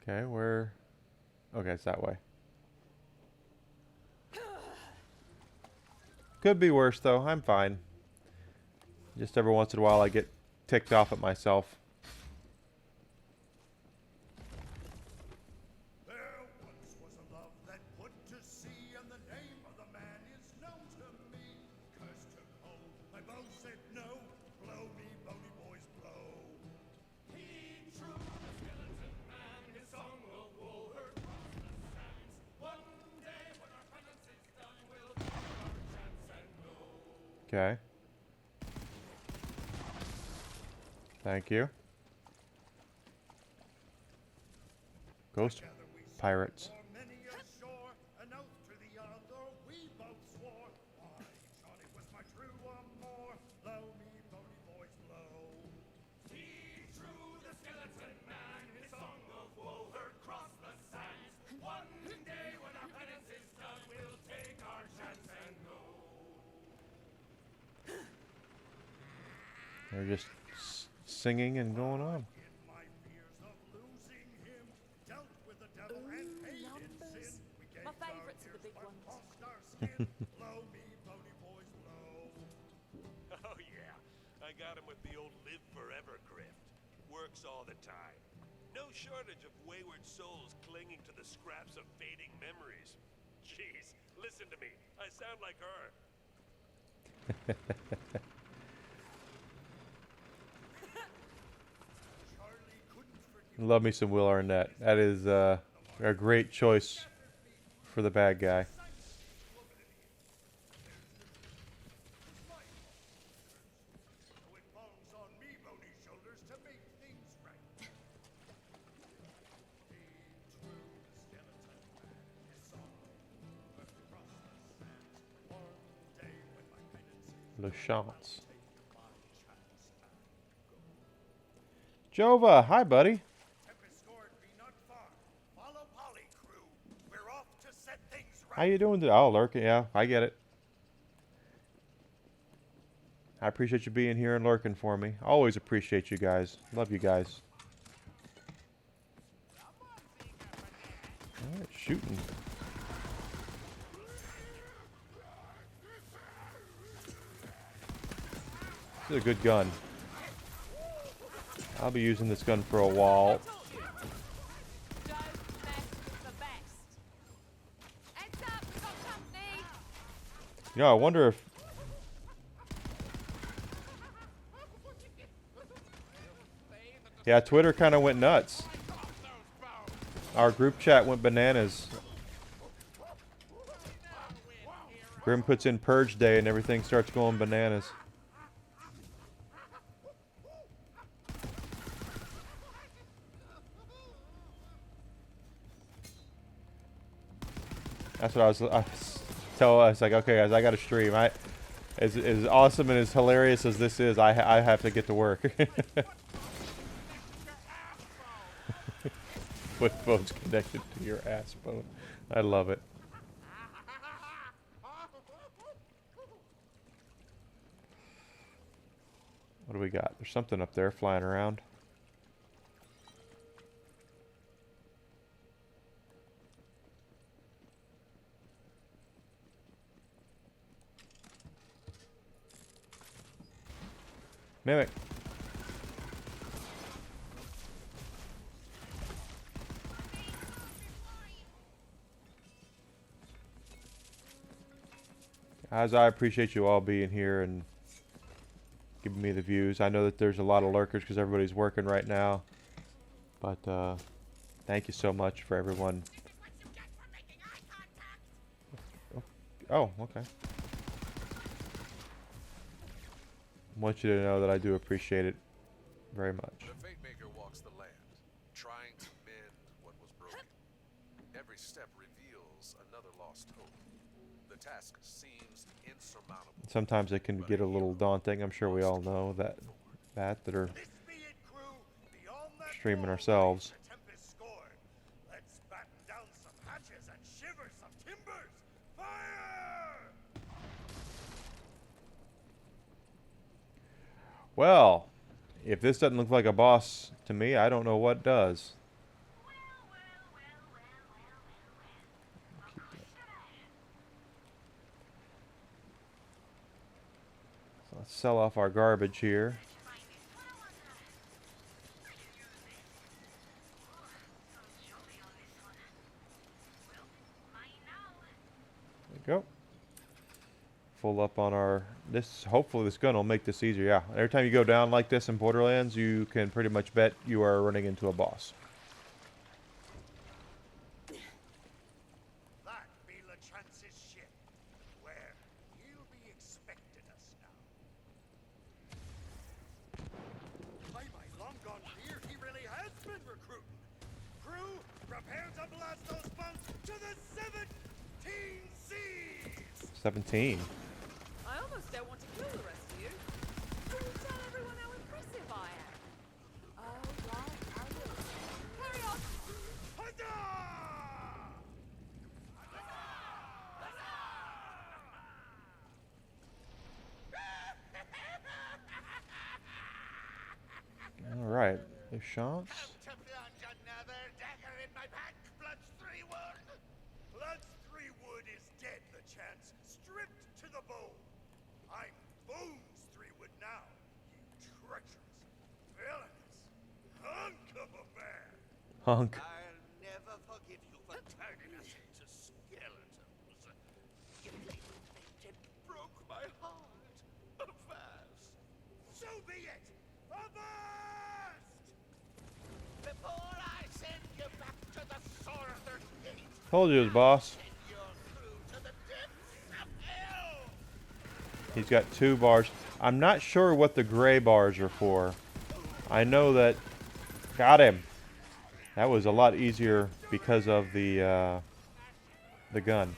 Speaker 1: Okay, where? Okay, it's that way. Could be worse though. I'm fine. Just every once in a while I get ticked off at myself.
Speaker 3: There once was a love that put to sea, and the name of the man is known to me. Curse took hold, my bow said no. Blow me, bony boys, blow.
Speaker 4: He drew the skeleton man, his song of woe heard across the sands. One day when our penance is done, we'll take our chance and go.
Speaker 1: Okay. Thank you. Ghost pirates.
Speaker 3: For many a shore, an oath to the other we both swore. I, Johnny, was my true amour. Blow me, bony boys, blow.
Speaker 4: He drew the skeleton man, his song of woe heard across the sands. One day when our penance is done, we'll take our chance and go.
Speaker 1: They're just singing and going on.
Speaker 3: In my fears of losing him, dealt with the devil and paid in sin. We gave
Speaker 2: My favourites are the big ones.
Speaker 3: crossed our skin. Blow me, bony boys, blow.
Speaker 12: Oh yeah, I got him with the old live forever grift. Works all the time. No shortage of wayward souls clinging to the scraps of fading memories. Jeez, listen to me. I sound like her.
Speaker 3: Charlie couldn't forgive
Speaker 1: Love me some Will Arnett. That is a great choice for the bad guy.
Speaker 3: my fault. So it falls on me, bony shoulders, to make things right. He drew the skeleton man, his song across the sands. One day when my penance is
Speaker 1: Le Chance.
Speaker 3: take my chance and go.
Speaker 1: Jova, hi buddy.
Speaker 3: Tempest scored be not far. Follow Polly, crew. We're off to set things right.
Speaker 1: How you doing today? Oh, lurking. Yeah, I get it. I appreciate you being here and lurking for me. Always appreciate you guys. Love you guys. All right, shooting. This is a good gun. I'll be using this gun for a while.
Speaker 2: Don't mess with the best. Heads up, we've got company.
Speaker 1: You know, I wonder if... Yeah, Twitter kind of went nuts. Our group chat went bananas. Grim puts in Purge Day and everything starts going bananas. That's what I was tell us, like, okay guys, I got to stream. As awesome and as hilarious as this is, I have to get to work. What phone's connected to your ass phone? I love it. What do we got? There's something up there flying around. Mimic. Guys, I appreciate you all being here and giving me the views. I know that there's a lot of lurkers because everybody's working right now. But thank you so much for everyone. Oh, okay. I want you to know that I do appreciate it very much.
Speaker 13: The Fate Maker walks the land, trying to mend what was broken. Every step reveals another lost hope. The task seems insurmountable.
Speaker 1: Sometimes it can get a little daunting. I'm sure we all know that are
Speaker 3: This be it, crew. Beyond that
Speaker 1: streaming
Speaker 3: wall
Speaker 1: ourselves.
Speaker 3: the Tempest scored. Let's batten down some hatches and shiver some timbers. Fire!
Speaker 1: Well, if this doesn't look like a boss to me, I don't know what does.
Speaker 2: Well,
Speaker 1: Let's sell off our garbage here. There we go. Full up on our this. Hopefully this gun will make this easier. Yeah, every time you go down like this in Borderlands, you can pretty much bet you are running into a boss.
Speaker 3: That be LeChance's ship. Where he'll be expecting us now. By my long gone fear, he really has been recruiting. Crew, prepare to blast those bombs to the 17 seas!
Speaker 1: 17.
Speaker 2: I almost don't want to kill the rest of you. Will you tell everyone how impressive I am? Oh, right, I will. Carry on!
Speaker 3: Huzzah!
Speaker 1: All right, there's Chance.
Speaker 3: To plunge another dagger in my back, Bloods 3-Wood! Bloods 3-Wood is dead, LeChance. Stripped to the bone. I'm Bones 3-Wood now, you treacherous, villainous hunk of a man.
Speaker 1: Hunk.
Speaker 12: I'll never forgive you for turning us into skeletons. You played with fate and broke my heart. Avast!
Speaker 3: So be it! Avast!
Speaker 12: Before I send you back to the Sword Gate,
Speaker 1: Told you it was boss.
Speaker 12: send your crew to the depths of hell!
Speaker 1: He's got 2 bars. I'm not sure what the gray bars are for. I know that... Got him. That was a lot easier because of the gun.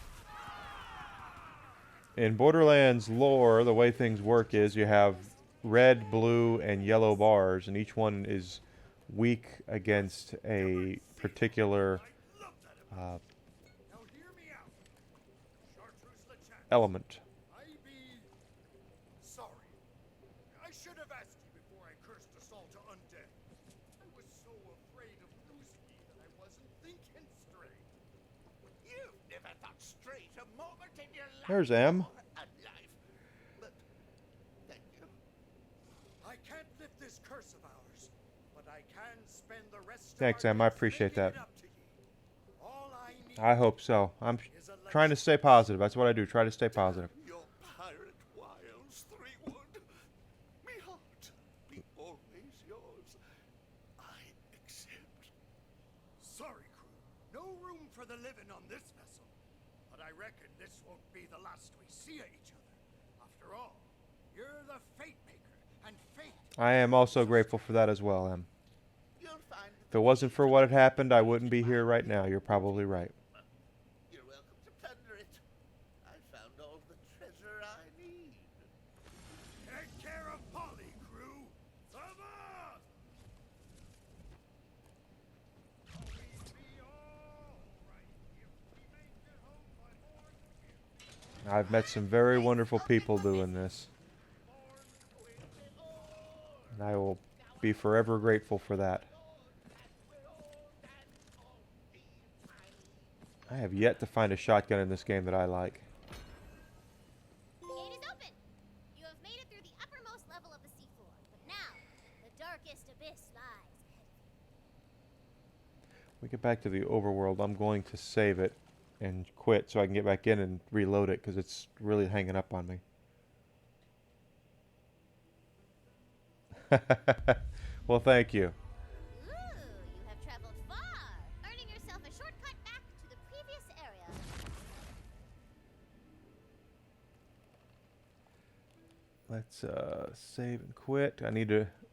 Speaker 1: In Borderlands lore, the way things work is you have red, blue, and yellow bars, and each one is weak against a particular
Speaker 3: Now hear me out. Chartreuse LeChance.
Speaker 1: element.
Speaker 3: I be sorry. I should have asked you before I cursed us all to undead. I was so afraid of losing you that I wasn't thinking straight.
Speaker 12: You've never thought straight a moment in your life.
Speaker 1: There's M.
Speaker 12: And life. But thank you.
Speaker 3: I can't lift this curse of ours, but I can spend the rest
Speaker 1: Thanks,
Speaker 3: of our
Speaker 1: Em. I
Speaker 3: days
Speaker 1: appreciate
Speaker 3: making
Speaker 1: that.
Speaker 3: it up to you. All I need
Speaker 1: I hope so. I'm
Speaker 3: is a
Speaker 1: trying to stay positive. That's what I do. Try to stay positive.
Speaker 12: Your pirate wiles, 3-Wood. Me heart be always yours. I accept.
Speaker 3: Sorry, crew. No room for the living on this vessel. But I reckon this won't be the last we see of each other. After all, you're the fate maker, and fate.
Speaker 1: I am also grateful for that as well, Em.
Speaker 12: You'll find
Speaker 1: If it wasn't for what had happened, I wouldn't be here right now. You're probably right.
Speaker 12: you're welcome to plunder it. I found all the treasure I need.
Speaker 3: Take care of Polly, crew. Avast!
Speaker 1: I've met some very wonderful people doing this. And I will be forever grateful for that. I have yet to find a shotgun in this game that I like.
Speaker 9: The gate is open. You have made it through the uppermost level of the seafloor, but now the darkest abyss lies ahead of you.
Speaker 1: We get back to the overworld. I'm going to save it and quit so I can get back in and reload it because it's really hanging up on me. Well, thank you.
Speaker 9: Ooh, you have traveled far, earning yourself a shortcut back to the previous area.
Speaker 1: Let's save and quit.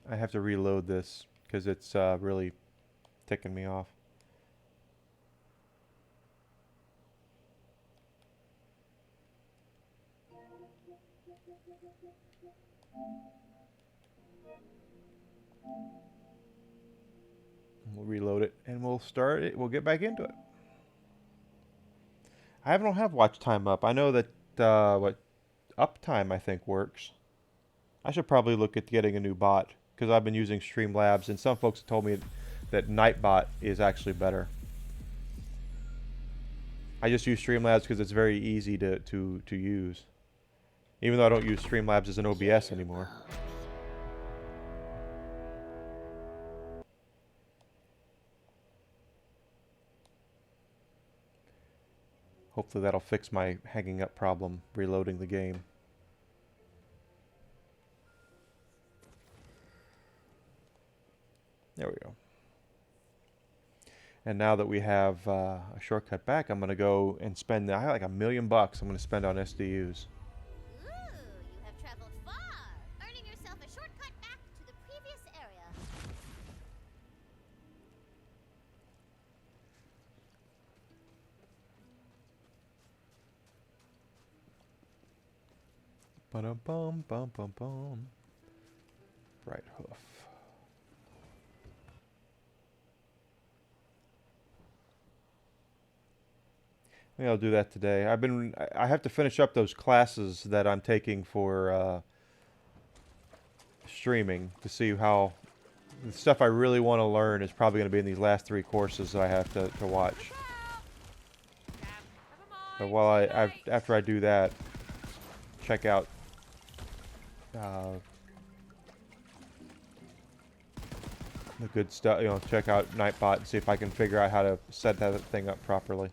Speaker 1: I have to reload this because it's really ticking me off. We'll reload it and we'll start it. We'll get back into it. I don't have watch time up. I know that what uptime I think works. I should probably look at getting a new bot because I've been using Streamlabs and some folks have told me that Nightbot is actually better. I just use Streamlabs because it's very easy to use. Even though I don't use Streamlabs as an OBS anymore. Hopefully that'll fix my hanging up problem reloading the game. There we go. And now that we have a shortcut back, I'm going to go and spend, I have like $1 million I'm going to spend on SDUs.
Speaker 9: Ooh, you have traveled far, earning yourself a shortcut back to the previous area.
Speaker 1: Ba-dum-bum, bum, bum, bum. Right hoof. Maybe I'll do that today. I have to finish up those classes that I'm taking for streaming to see how the stuff I really want to learn is probably going to be in these last 3 courses that I have to watch. But while after I do that, check out the good stuff, you know, check out Nightbot and see if I can figure out how to set that thing up properly.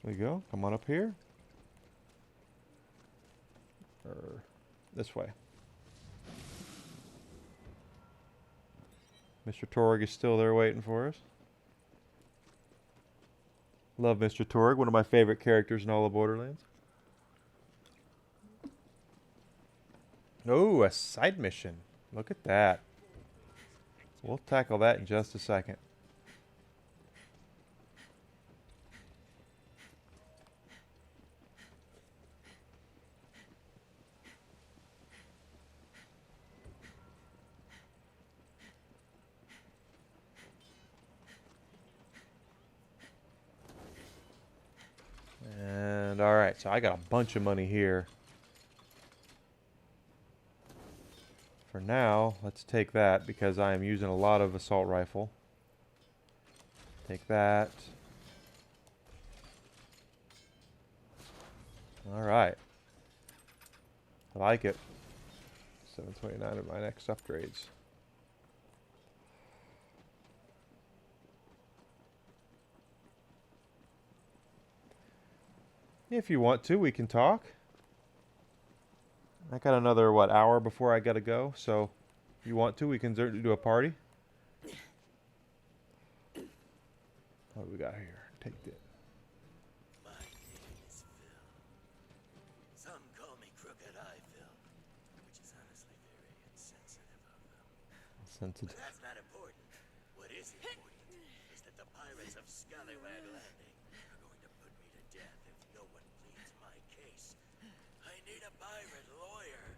Speaker 1: There we go. Come on up here. Or this way. Mr. Torg is still there waiting for us. Love Mr. Torg, one of my favorite characters in all of Borderlands. Oh, a side mission. Look at that. We'll tackle that in just a second. And alright, so I got a bunch of money here. For now, let's take that because I am using a lot of assault rifle. Take that. Alright. I like it. 729 of my next upgrades. If you want to, we can talk. I got another, what, hour before I gotta go, so if you want to, we can do a party. What do we got here? Take it.
Speaker 3: My name is Phil. Some call me Crooked Eye Phil, which is honestly very insensitive of them.
Speaker 1: Sensitive.
Speaker 3: But that's not important. What is important is that the pirates of Scallywag Landing are going to put me to death if no one pleads my case. I need a pirate lawyer.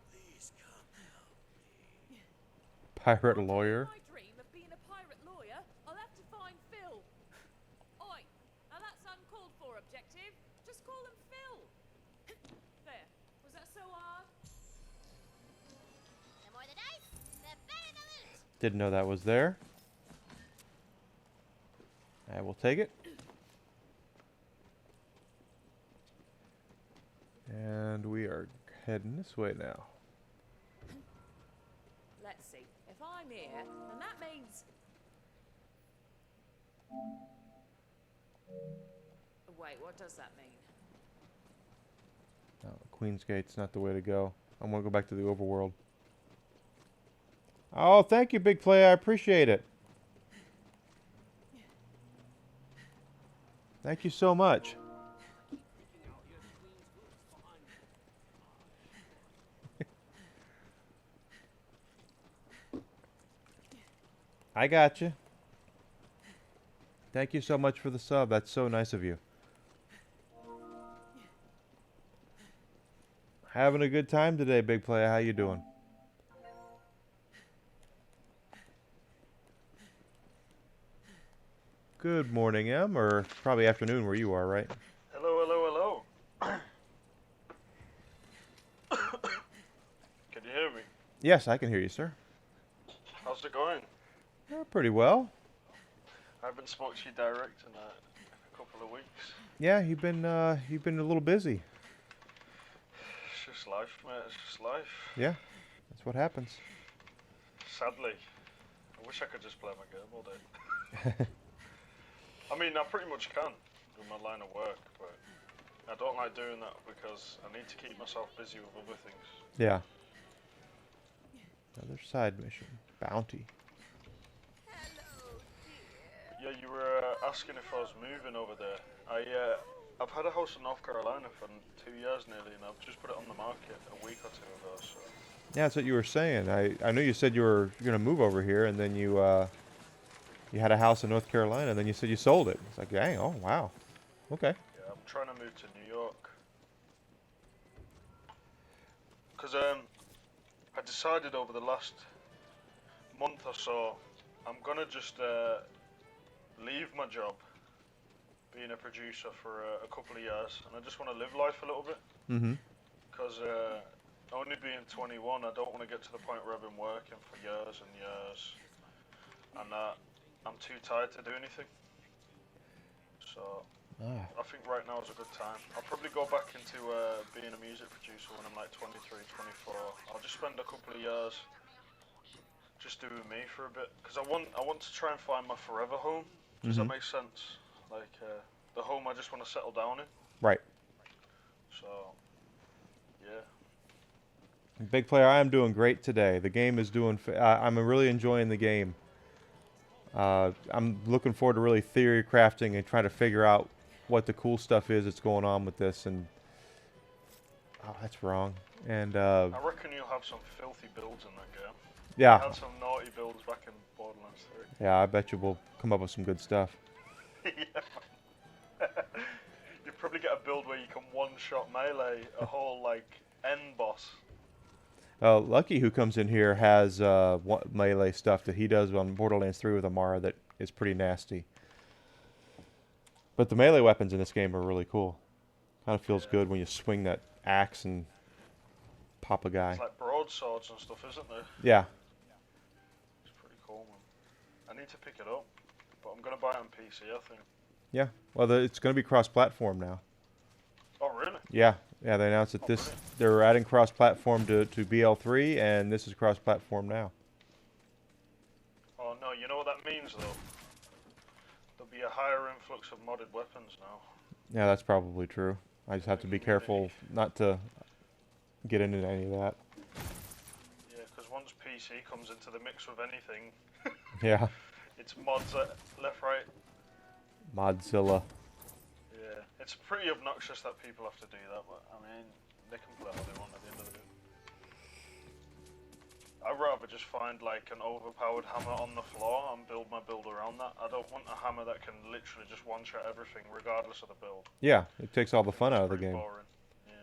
Speaker 3: Please come help me.
Speaker 1: Pirate lawyer?
Speaker 2: My dream of being a pirate lawyer, I'll have to find Phil. Oi, now that's uncalled for objective. Just call him Phil. There. Was that so hard?
Speaker 9: The more the dice, the better the loot.
Speaker 1: Didn't know that was there. I will take it. And we are heading this way now.
Speaker 2: Let's see. If I'm here, then that means... Wait, what does that mean?
Speaker 1: No, Queen's Gate's not the way to go. I want to go back to the overworld. Oh, thank you, Big Play. I appreciate it. Thank you so much. I got you. Thank you so much for the sub. That's so nice of you. Having a good time today, Big Play. How you doing? Good morning, Em, or probably afternoon where you are, right?
Speaker 14: Hello, hello, hello. Can you hear me?
Speaker 1: Yes, I can hear you, sir.
Speaker 14: How's it going?
Speaker 1: Pretty well.
Speaker 14: I haven't spoke to you direct in a couple of weeks.
Speaker 1: Yeah, you've been a little busy.
Speaker 14: It's just life, mate. It's just life.
Speaker 1: Yeah, that's what happens.
Speaker 14: Sadly, I wish I could just play my game all day. I mean, I pretty much can with my line of work, but I don't like doing that because I need to keep myself busy with other things.
Speaker 1: Yeah. Another side mission. Bounty.
Speaker 14: Yeah, you were asking if I was moving over there. I've had a house in North Carolina for 2 years nearly, and I've just put it on the market a week or two ago. So.
Speaker 1: Yeah, that's what you were saying. I knew you said you were going to move over here, and then you had a house in North Carolina, and then you said you sold it. It's like, dang, oh, wow. Okay.
Speaker 14: Yeah, I'm trying to move to New York. Because I decided over the last month or so, I'm going to just leave my job being a producer for a couple of years, and I just want to live life a little bit.
Speaker 1: Mm-hmm.
Speaker 14: Because only being 21, I don't want to get to the point where I've been working for years and years, and I'm too tired to do anything. So I think right now is a good time. I'll probably go back into being a music producer when I'm like 23, 24. I'll just spend a couple of years just doing me for a bit, because I want to try and find my forever home. Does that make sense? Like the home I just want to settle down in.
Speaker 1: Right.
Speaker 14: So, yeah.
Speaker 1: Big player, I am doing great today. The game is doing. I'm really enjoying the game. I'm looking forward to really theory crafting and trying to figure out what the cool stuff is that's going on with this. And oh, that's wrong. And
Speaker 14: I reckon you'll have some filthy builds in that game.
Speaker 1: Yeah.
Speaker 14: I had some naughty builds back in Borderlands 3.
Speaker 1: Yeah, I bet you we'll come up with some good stuff.
Speaker 14: Yeah. You probably get a build where you can one-shot melee a whole like end boss.
Speaker 1: Lucky, who comes in here, has melee stuff that he does on Borderlands 3 with Amara that is pretty nasty. But the melee weapons in this game are really cool. Kind of feels good when you swing that axe and pop a guy.
Speaker 14: It's like broadswords and stuff, isn't there?
Speaker 1: Yeah.
Speaker 14: It's pretty cool, man. I need to pick it up, but I'm gonna buy it on PC, I think.
Speaker 1: Yeah. Well, it's going to be cross-platform now.
Speaker 14: Oh, really?
Speaker 1: Yeah. Yeah, they announced that they're adding cross-platform to BL3, and this is cross-platform now.
Speaker 14: Oh no, you know what that means though? There'll be a higher influx of modded weapons now.
Speaker 1: Yeah, that's probably true. I just have to be careful not to get into any of that.
Speaker 14: Yeah, because once PC comes into the mix with anything,
Speaker 1: Yeah.
Speaker 14: it's mods left, right.
Speaker 1: Modzilla.
Speaker 14: Yeah, it's pretty obnoxious that people have to do that, but I mean, they can play how they want at the end of the day. I'd rather just find like an overpowered hammer on the floor and build my build around that. I don't want a hammer that can literally just one-shot everything regardless of the build.
Speaker 1: Yeah, it takes all the fun out of the game.
Speaker 14: Boring. Yeah.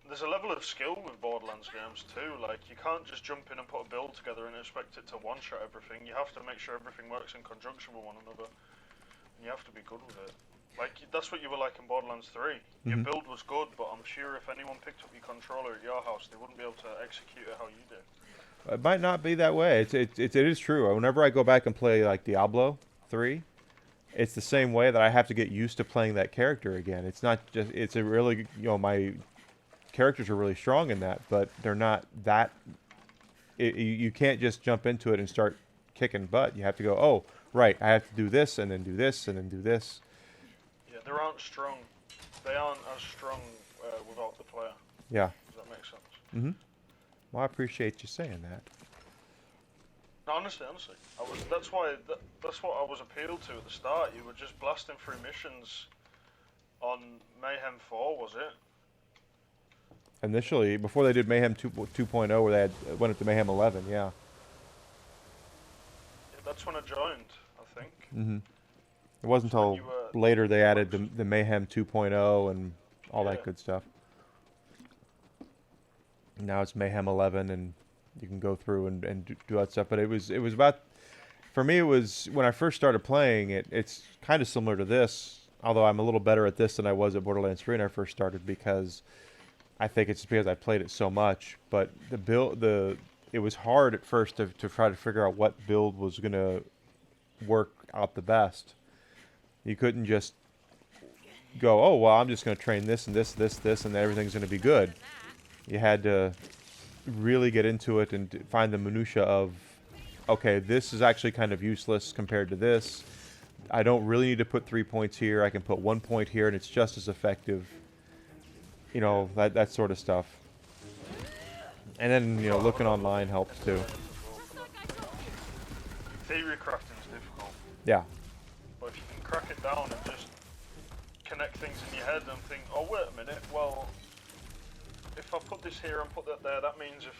Speaker 14: There's a level of skill with Borderlands games too. Like, you can't just jump in and put a build together and expect it to one-shot everything. You have to make sure everything works in conjunction with one another. And you have to be good with it. Like, that's what you were like in Borderlands 3. Your build was good, but I'm sure if anyone picked up your controller at your house, they wouldn't be able to execute it how you do.
Speaker 1: It might not be that way. It is true. Whenever I go back and play like Diablo 3, it's the same way that I have to get used to playing that character again. It's not just, it's a really, my characters are really strong in that, but they're not that, you can't just jump into it and start kicking butt. You have to go, oh, right, I have to do this, and then do this, and then do this.
Speaker 14: Yeah, they aren't strong. They aren't as strong without the player.
Speaker 1: Yeah.
Speaker 14: Does that make sense?
Speaker 1: Mm-hmm. Well, I appreciate you saying that.
Speaker 14: No, honestly. That's what I was appealed to at the start. You were just blasting through missions on Mayhem 4, was it?
Speaker 1: Initially, before they did Mayhem 2.0, where they went up to Mayhem 11, yeah.
Speaker 14: Yeah, that's when I joined, I think.
Speaker 1: Mm-hmm. It wasn't until later they added the Mayhem 2.0 and all that good stuff. Now it's Mayhem 11, and you can go through and do that stuff. But it was about, for me, it was when I first started playing it. It's kind of similar to this, although I'm a little better at this than I was at Borderlands 3 when I first started, because I think it's because I played it so much. But it was hard at first to try to figure out what build was gonna work out the best. You couldn't just go, oh well, I'm just gonna train this and this, and then everything's gonna be good. You had to really get into it and find the minutia of, okay, this is actually kind of useless compared to this. I don't really need to put 3 points here. I can put 1 point here, and it's just as effective. You know, that sort of stuff. And then, you know, looking online helps too.
Speaker 14: Theory crafting is difficult.
Speaker 1: Yeah.
Speaker 14: But if you can crack it down and just connect things in your head and think, oh wait a minute, well, if I put this here and put that there, that means if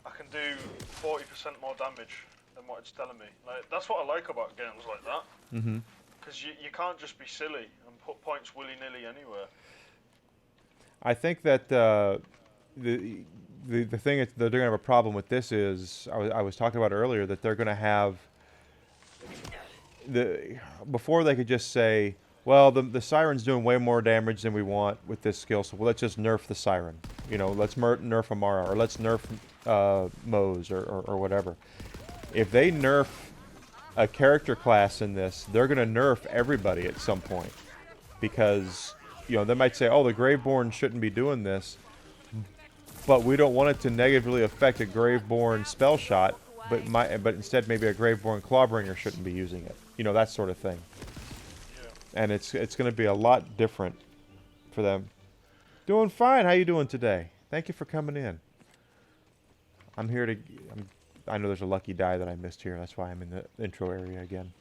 Speaker 14: I can do 40% more damage than what it's telling me. Like, that's what I like about games like that.
Speaker 1: Mm-hmm.
Speaker 14: Because you can't just be silly and put points willy-nilly anywhere.
Speaker 1: I think that the thing that they're going to have a problem with this is, I was talking about earlier, that they're going to have before they could just say, well, the siren's doing way more damage than we want with this skill, so let's just nerf the siren. You know, let's nerf Amara, or let's nerf Mose, or whatever. If they nerf a character class in this, they're going to nerf everybody at some point. Because, you know, they might say, oh, the Graveborn shouldn't be doing this, but we don't want it to negatively affect a Graveborn spell shot, but instead maybe a Graveborn Clawbringer shouldn't be using it. You know, that sort of thing. And it's going to be a lot different for them. Doing fine. How you doing today? Thank you for coming in. I'm here to... I know there's a lucky die that I missed here. That's why I'm in the intro area again.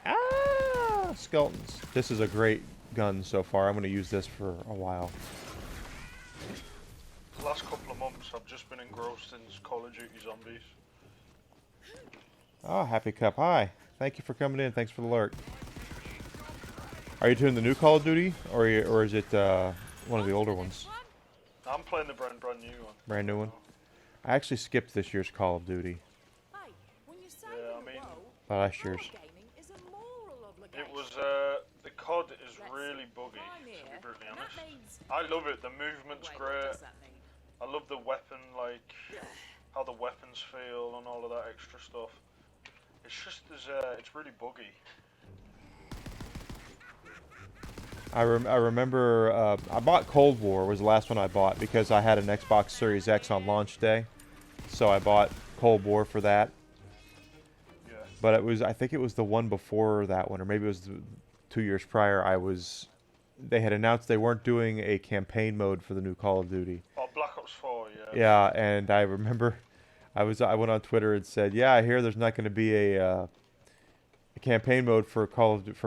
Speaker 1: Ah! Skeletons. This is a great gun so far. I'm going to use this for a while.
Speaker 14: The last couple of months I've just been engrossed in Call of Duty Zombies.
Speaker 1: Oh, Happy Cup. Hi. Thank you for coming in. Thanks for the lurk. Are you doing the new Call of Duty, or is it one of the older ones?
Speaker 14: I'm playing the brand new one.
Speaker 1: Brand new one? I actually skipped this year's Call of Duty.
Speaker 14: Yeah, I mean...
Speaker 1: Last year's.
Speaker 14: It was, the COD is really buggy, to be brutally honest. I love it. The movement's great. I love the weapon, like, how the weapons feel and all of that extra stuff. It's just, it's really buggy.
Speaker 1: I remember I bought Cold War, was the last one I bought, because I had an Xbox Series X on launch day. So I bought Cold War for that.
Speaker 14: Yeah.
Speaker 1: But I think it was the one before that one, or maybe it was 2 years prior. They had announced they weren't doing a campaign mode for the new Call of Duty.
Speaker 14: Oh, Black Ops 4, yeah.
Speaker 1: Yeah, and I remember I went on Twitter and said, yeah, I hear there's not going to be a campaign mode for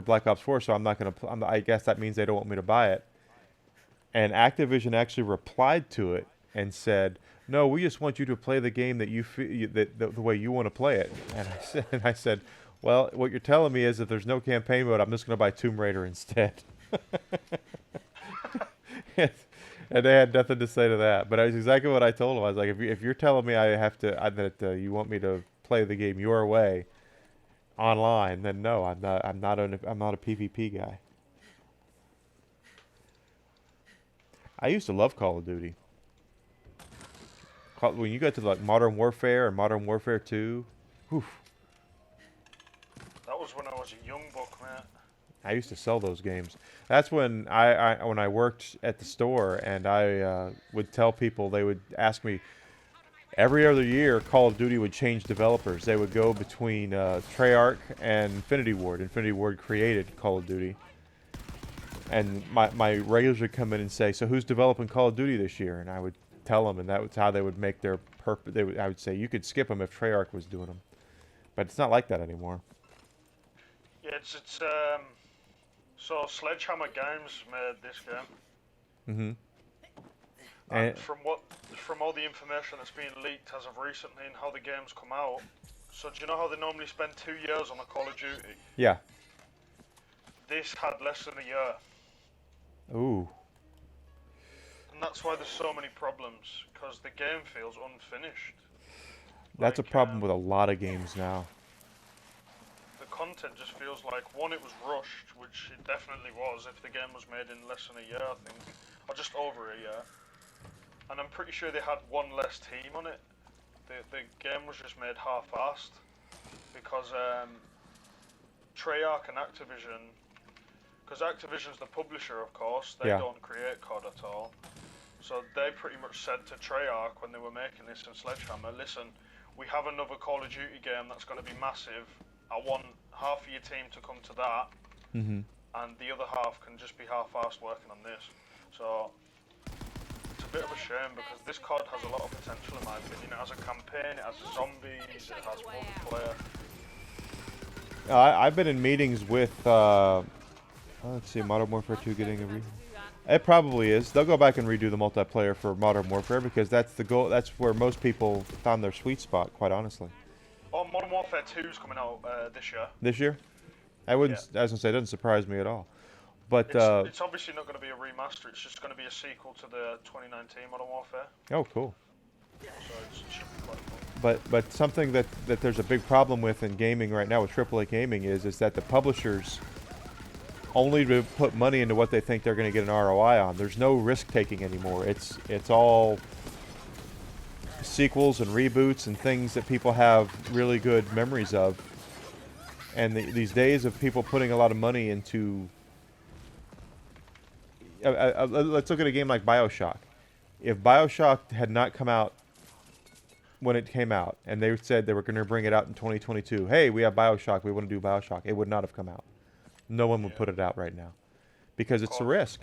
Speaker 1: Black Ops 4, so I'm not going to. I guess that means they don't want me to buy it. And Activision actually replied to it and said, "No, we just want you to play the game that the way you want to play it." And I said, "Well, what you're telling me is that there's no campaign mode. I'm just going to buy Tomb Raider instead." And they had nothing to say to that. But that's exactly what I told them. I was like, if you're telling me I have to that you want me to play the game your way online, then no, I'm not a PvP guy. I used to love Call of Duty. When you got to like Modern Warfare and Modern Warfare 2, whew.
Speaker 14: That was when I was a young buck, man.
Speaker 1: I used to sell those games. That's when I worked at the store, and I would tell people, they would ask me, every other year, Call of Duty would change developers. They would go between Treyarch and Infinity Ward. Infinity Ward created Call of Duty. And my regulars would come in and say, so who's developing Call of Duty this year? And I would tell them, and that was how they would make their purpose. I would say, you could skip them if Treyarch was doing them. But it's not like that anymore.
Speaker 14: Yeah, it's so Sledgehammer Games made this game.
Speaker 1: Mm-hmm.
Speaker 14: And from all the information that's been leaked as of recently and how the game's come out, so do you know how they normally spend 2 years on a Call of Duty?
Speaker 1: Yeah.
Speaker 14: This had less than a year.
Speaker 1: Ooh.
Speaker 14: And that's why there's so many problems, because the game feels unfinished.
Speaker 1: That's a problem with a lot of games now.
Speaker 14: The content just feels like, one, it was rushed, which it definitely was if the game was made in less than a year, I think, or just over a year. And I'm pretty sure they had one less team on it. The game was just made half-assed because Treyarch and Activision, because Activision's the publisher, of course, they don't create COD at all. So they pretty much said to Treyarch when they were making this in Sledgehammer, listen, we have another Call of Duty game that's going to be massive. I want half of your team to come to that, and the other half can just be half-assed working on this. So it's a bit of a shame because this COD has a lot of potential in my opinion. It has a campaign, it has zombies, it has multiplayer.
Speaker 1: I've been in meetings with, let's see, Modern Warfare 2 getting a It probably is. They'll go back and redo the multiplayer for Modern Warfare because that's the goal. That's where most people found their sweet spot, quite honestly.
Speaker 14: Oh, Modern Warfare 2 is coming out this year.
Speaker 1: This year? I wouldn't. I was gonna say, it doesn't surprise me at all. But
Speaker 14: it's obviously not going to be a remaster. It's just going to be a sequel to the 2019 Modern Warfare.
Speaker 1: Oh, cool.
Speaker 14: So it should be quite cool.
Speaker 1: But something that there's a big problem with in gaming right now with AAA gaming is that the publishers only to put money into what they think they're going to get an ROI on. There's no risk taking anymore. It's all sequels and reboots and things that people have really good memories of. And these days of people putting a lot of money into let's look at a game like BioShock. If BioShock had not come out when it came out, and they said they were going to bring it out in 2022, hey, we have BioShock, we want to do BioShock, it would not have come out. No one would put it out right now because it's a risk.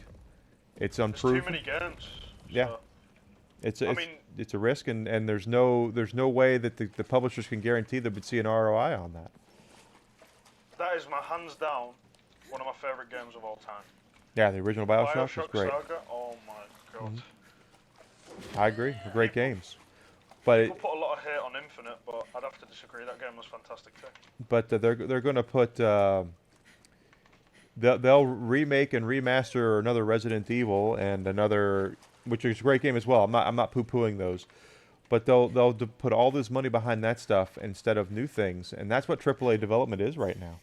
Speaker 1: It's unproven.
Speaker 14: There's too many games.
Speaker 1: Yeah,
Speaker 14: So.
Speaker 1: It's a risk, and there's no way that the publishers can guarantee they would see an ROI on that.
Speaker 14: That is my hands down one of my favorite games of all time.
Speaker 1: Yeah, the original BioShock was great.
Speaker 14: Saga, oh my god.
Speaker 1: I agree, they're great games. But
Speaker 14: people put a lot of hate on Infinite, but I'd have to disagree. That game was fantastic too.
Speaker 1: But they're going to put they'll remake and remaster another Resident Evil and another, which is a great game as well. I'm not poo-pooing those, but they'll put all this money behind that stuff instead of new things, and that's what AAA development is right now.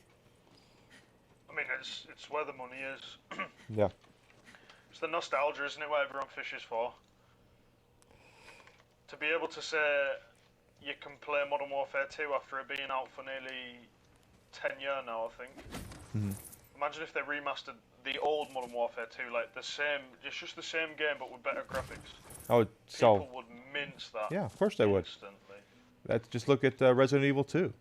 Speaker 14: I mean, it's where the money is.
Speaker 1: Yeah.
Speaker 14: It's the nostalgia, isn't it? What everyone fishes for. To be able to say you can play Modern Warfare 2 after it being out for nearly 10 years now, I think. Imagine if they remastered the old Modern Warfare 2, like the same, it's just the same game but with better graphics.
Speaker 1: Oh, so
Speaker 14: people would mince that.
Speaker 1: Yeah, of course they would.
Speaker 14: Instantly.
Speaker 1: That's just look at Resident Evil 2.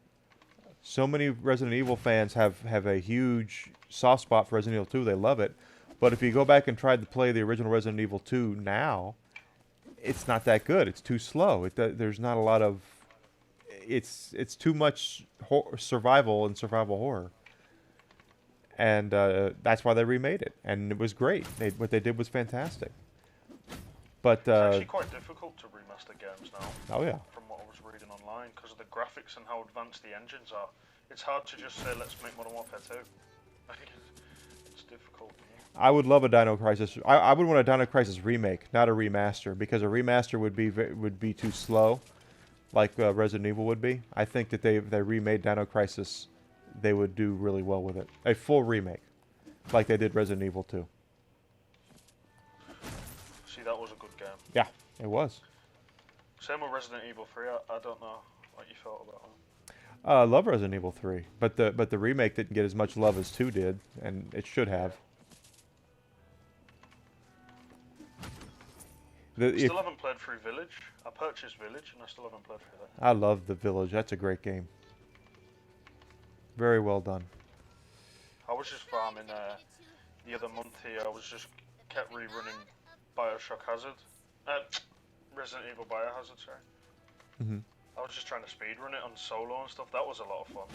Speaker 1: So many Resident Evil fans have a huge soft spot for Resident Evil 2. They love it. But if you go back and try to play the original Resident Evil 2 now, it's not that good. It's too slow. There's not a lot of... It's too much survival and survival horror. And that's why they remade it. And it was great. What they did was fantastic. But
Speaker 14: it's actually quite difficult to remaster games now.
Speaker 1: Oh, yeah.
Speaker 14: From what I was reading online, because of the graphics and how advanced the engines are. It's hard to just say, let's make Modern Warfare 2. It's difficult.
Speaker 1: I would love a Dino Crisis. I would want a Dino Crisis remake, not a remaster, because a remaster would be too slow, like Resident Evil would be. I think that if they remade Dino Crisis, they would do really well with it. A full remake, like they did Resident Evil 2.
Speaker 14: See, that was a good game.
Speaker 1: Yeah, it was.
Speaker 14: Same with Resident Evil 3. I don't know what you felt about that.
Speaker 1: I love Resident Evil 3, but the remake didn't get as much love as 2 did, and it should have.
Speaker 14: Still haven't played through Village. I purchased Village and I still haven't played through that.
Speaker 1: I love The Village. That's a great game. Very well done.
Speaker 14: I was just farming the other month here. I was just kept rerunning BioShock Hazard. Resident Evil Biohazard, sorry. I was just trying to speedrun it on solo and stuff. That was a lot of fun.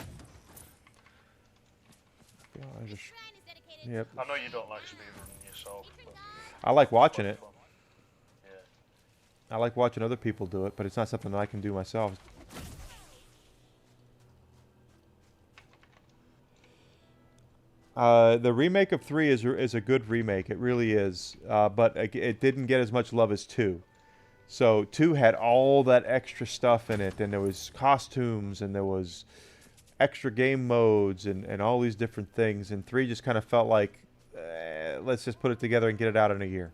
Speaker 1: Yeah, yep.
Speaker 14: I know you don't like speedrunning yourself, but
Speaker 1: I like watching it. I like watching other people do it, but it's not something that I can do myself. The remake of 3 is a good remake. It really is. But it didn't get as much love as 2. So 2 had all that extra stuff in it, and there was costumes, and there was extra game modes and all these different things, and 3 just kind of felt like, let's just put it together and get it out in a year.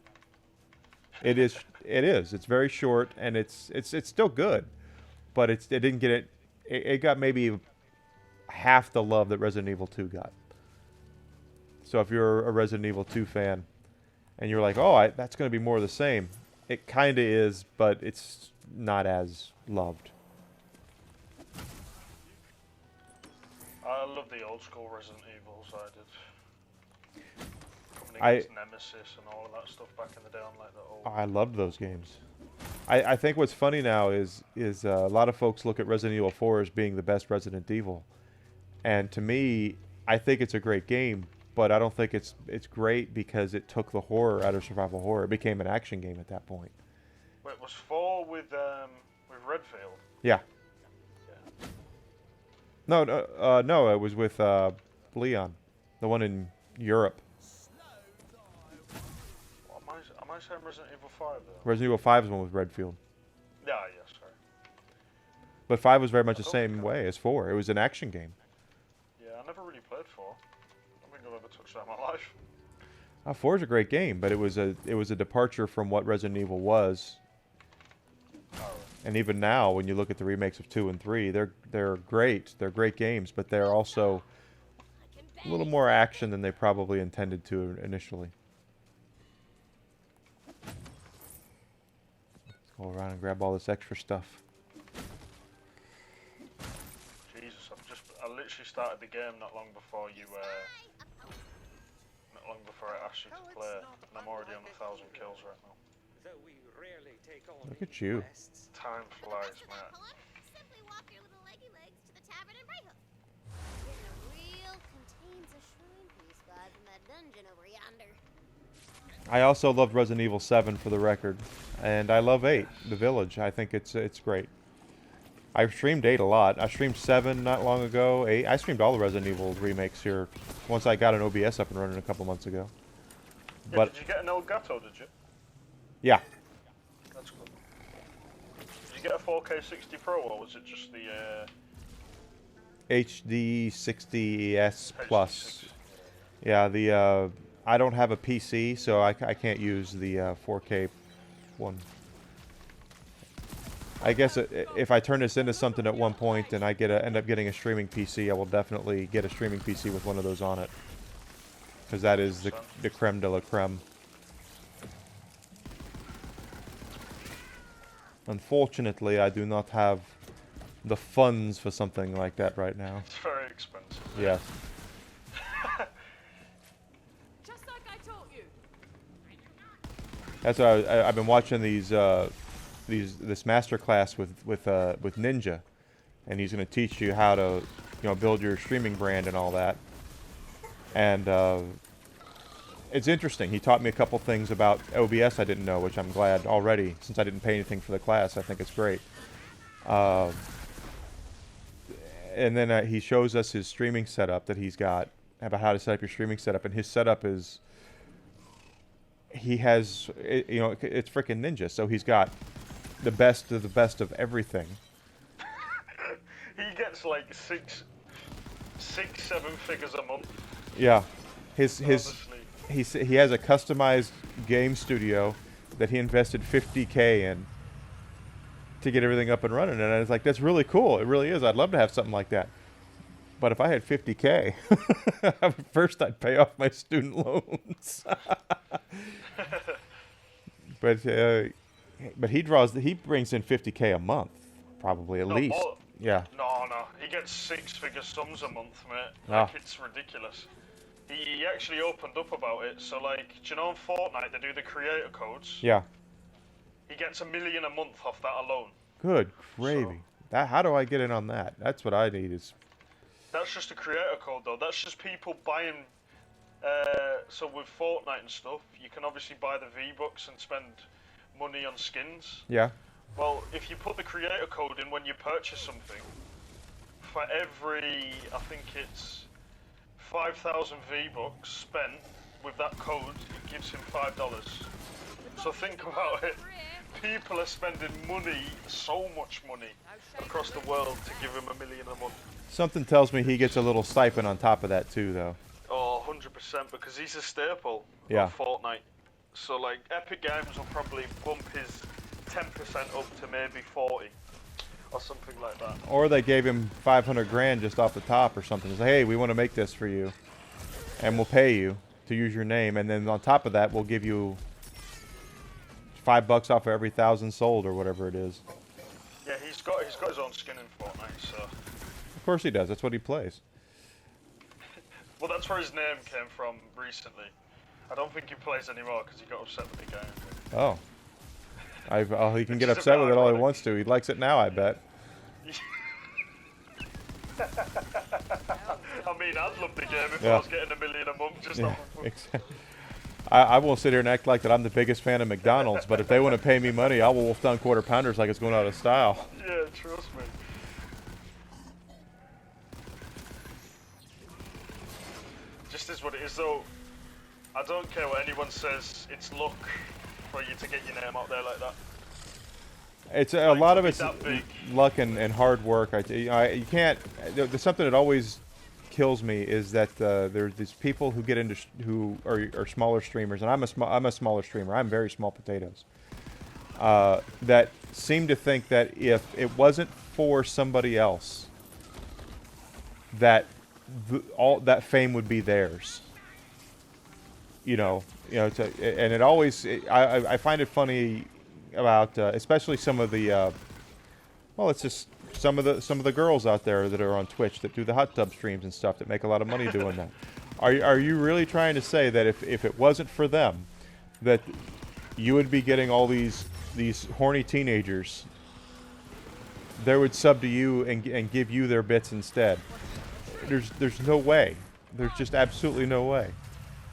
Speaker 1: It is. It's very short, and it's still good, but it didn't get it. It got maybe half the love that Resident Evil 2 got. So if you're a Resident Evil 2 fan, and you're like, oh, that's going to be more of the same, it kind of is, but it's not as loved.
Speaker 14: I love the old school Resident Evils. I did. Coming against Nemesis and all of that stuff back in the day on like the old.
Speaker 1: I loved those games. I think what's funny now is a lot of folks look at Resident Evil 4 as being the best Resident Evil, and to me, I think it's a great game, but I don't think it's great because it took the horror out of survival horror. It became an action game at that point.
Speaker 14: Wait, was 4 with Redfield?
Speaker 1: Yeah.
Speaker 14: Yeah.
Speaker 1: No, it was with Leon, the one in Europe.
Speaker 14: Am I saying Resident Evil 5 though?
Speaker 1: Resident Evil 5 is the one with Redfield.
Speaker 14: Yeah, yes, sorry.
Speaker 1: But 5 was very much the same way as 4. It was an action game.
Speaker 14: Yeah, I never really played 4. I don't think I've ever touched that in my life.
Speaker 1: 4 is a great game, but it was a departure from what Resident Evil was. And even now, when you look at the remakes of 2 and 3, they're great. They're great games, but they're also a little more action than they probably intended to initially. Let's go around and grab all this extra stuff.
Speaker 14: Jesus, I literally started the game not long before you not long before I asked you to play, and I'm already on 1,000 kills right now.
Speaker 1: Look at you.
Speaker 14: Time flies, man.
Speaker 9: Simply walk your little leggy legs to the tavern in Brighthoof. Getting a real contains a shrine piece guide from that dungeon over yonder.
Speaker 1: I also loved Resident Evil 7 for the record, and I love 8, The Village. I think it's great. I've streamed 8 a lot. I streamed 7 not long ago. 8. I streamed all the Resident Evil remakes here once I got an OBS up and running a couple months ago.
Speaker 14: Yeah,
Speaker 1: But
Speaker 14: did you get an Elgato, did you?
Speaker 1: yeah.
Speaker 14: That's good. Did you get a 4K 60 Pro, or was it just the
Speaker 1: HD 60s Plus.
Speaker 14: HD60?
Speaker 1: Yeah, the I don't have a PC, so I can't use the 4K one. I guess if I turn this into something at one point and I end up getting a streaming PC, I will definitely get a streaming PC with one of those on it, because that is the creme de la creme. Unfortunately, I do not have the funds for something like that right now.
Speaker 14: It's very expensive.
Speaker 1: Yes.
Speaker 2: Just like I taught you.
Speaker 1: That's what I've been watching this masterclass with Ninja, and he's going to teach you how to, build your streaming brand and all that. And it's interesting. He taught me a couple things about OBS I didn't know, which I'm glad already, since I didn't pay anything for the class. I think it's great. And then he shows us his streaming setup that he's got, about how to set up your streaming setup. And his setup is, he has, it's freaking Ninja. So he's got the best of everything.
Speaker 14: He gets like six, 7 figures a month.
Speaker 1: Yeah, he has a customized game studio that he invested $50K in to get everything up and running, and I was like, that's really cool. It really is. I'd love to have something like that. But if I had $50K, first I'd pay off my student loans. But he brings in $50K a month, probably at least.
Speaker 14: More.
Speaker 1: Yeah.
Speaker 14: No. He gets 6-figure sums a month, mate.
Speaker 1: Ah.
Speaker 14: It's ridiculous. He actually opened up about it. So, like, do you know in Fortnite they do the creator codes?
Speaker 1: Yeah.
Speaker 14: He gets $1 million a month off that alone.
Speaker 1: Good gravy. How do I get in on that? That's what I need is...
Speaker 14: That's just a creator code, though. That's just people buying... so with Fortnite and stuff, you can obviously buy the V-Bucks and spend money on skins.
Speaker 1: Yeah.
Speaker 14: Well, if you put the creator code in when you purchase something, for every, I think it's 5,000 V-Bucks spent with that code, it gives him $5. So think about it. People are spending money, so much money, across the world to give him $1 million a month.
Speaker 1: Something tells me he gets a little stipend on top of that too, though.
Speaker 14: Oh, 100%, because he's a staple
Speaker 1: Yeah.
Speaker 14: of Fortnite. So, like, Epic Games will probably bump his 10% up to maybe 40 or something like that.
Speaker 1: Or they gave him 500 grand just off the top or something. It's like, hey, we want to make this for you, and we'll pay you to use your name, and then on top of that, we'll give you $5 off of every 1,000 sold or whatever it is.
Speaker 14: Yeah, he's got his own skin in Fortnite, so.
Speaker 1: Of course he does. That's what he plays.
Speaker 14: Well, that's where his name came from recently. I don't think he plays anymore because he got upset with the game.
Speaker 1: Oh. Oh, he can get upset with it all he wants to. He likes it now, I bet.
Speaker 14: I mean, I'd love the game if I was getting $1 million a month just off of it.
Speaker 1: Exactly. I won't sit here and act like that I'm the biggest fan of McDonald's, but if they want to pay me money, I will wolf down quarter pounders like it's going out of style.
Speaker 14: Yeah, trust me. Just is what it is, though. I don't care what anyone says. It's luck for you to get your name out there like that.
Speaker 1: It's a lot of it's luck and hard work. You can't. There's something that always kills me is that there's these people who get into who are smaller streamers, and I'm a smaller streamer. I'm very small potatoes. That seem to think that if it wasn't for somebody else, that all that fame would be theirs. And it always. I find it funny about especially some of the it's just some of the girls out there that are on Twitch that do the hot tub streams and stuff that make a lot of money doing that. Are you really trying to say that if it wasn't for them, that you would be getting all these horny teenagers they would sub to you and give you their bits instead? There's no way. There's just absolutely no way.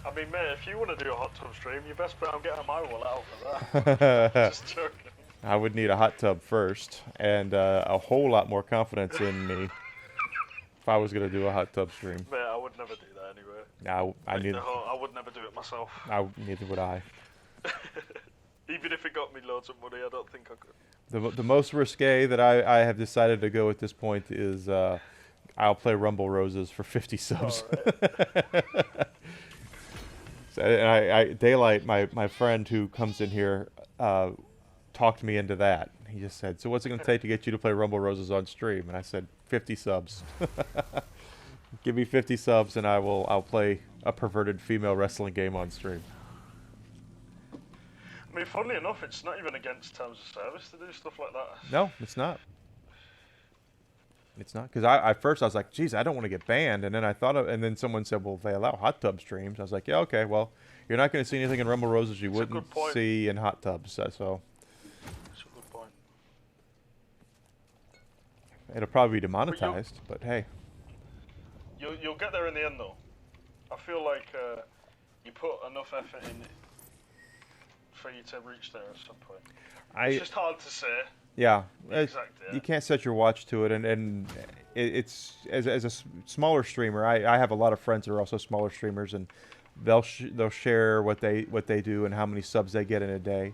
Speaker 14: I mean, mate, if you want to do a hot tub stream, you best bet I'm getting my wallet out for that. Just joking.
Speaker 1: I would need a hot tub first, and a whole lot more confidence in me if I was going to do a hot tub stream.
Speaker 14: Mate, I would never do that anyway.
Speaker 1: I
Speaker 14: would never do it myself.
Speaker 1: Neither would I.
Speaker 14: Even if it got me loads of money, I don't think I could.
Speaker 1: The most risque that I have decided to go at this point is I'll play Rumble Roses for 50 subs.
Speaker 14: Right.
Speaker 1: And Daylight, my friend who comes in here, talked me into that. He just said, "So what's it going to take to get you to play Rumble Roses on stream?" And I said, 50 subs. Give me 50 subs, and I'll play a perverted female wrestling game on stream.
Speaker 14: I mean, funnily enough, it's not even against terms of service to do stuff like that.
Speaker 1: No, it's not. It's not, because at first I was like, geez, I don't want to get banned, and then and then someone said, well, they allow hot tub streams. I was like, yeah, okay, well, you're not going to see anything in Rumble Roses you wouldn't see in hot tubs, so.
Speaker 14: That's a good point.
Speaker 1: It'll probably be demonetized, but hey.
Speaker 14: You'll get there in the end, though. I feel like you put enough effort in for you to reach there at some point. It's just hard to say.
Speaker 1: Yeah,
Speaker 14: Exactly.
Speaker 1: You can't set your watch to it, and it's as a smaller streamer. I have a lot of friends that are also smaller streamers, and they'll share what they do and how many subs they get in a day,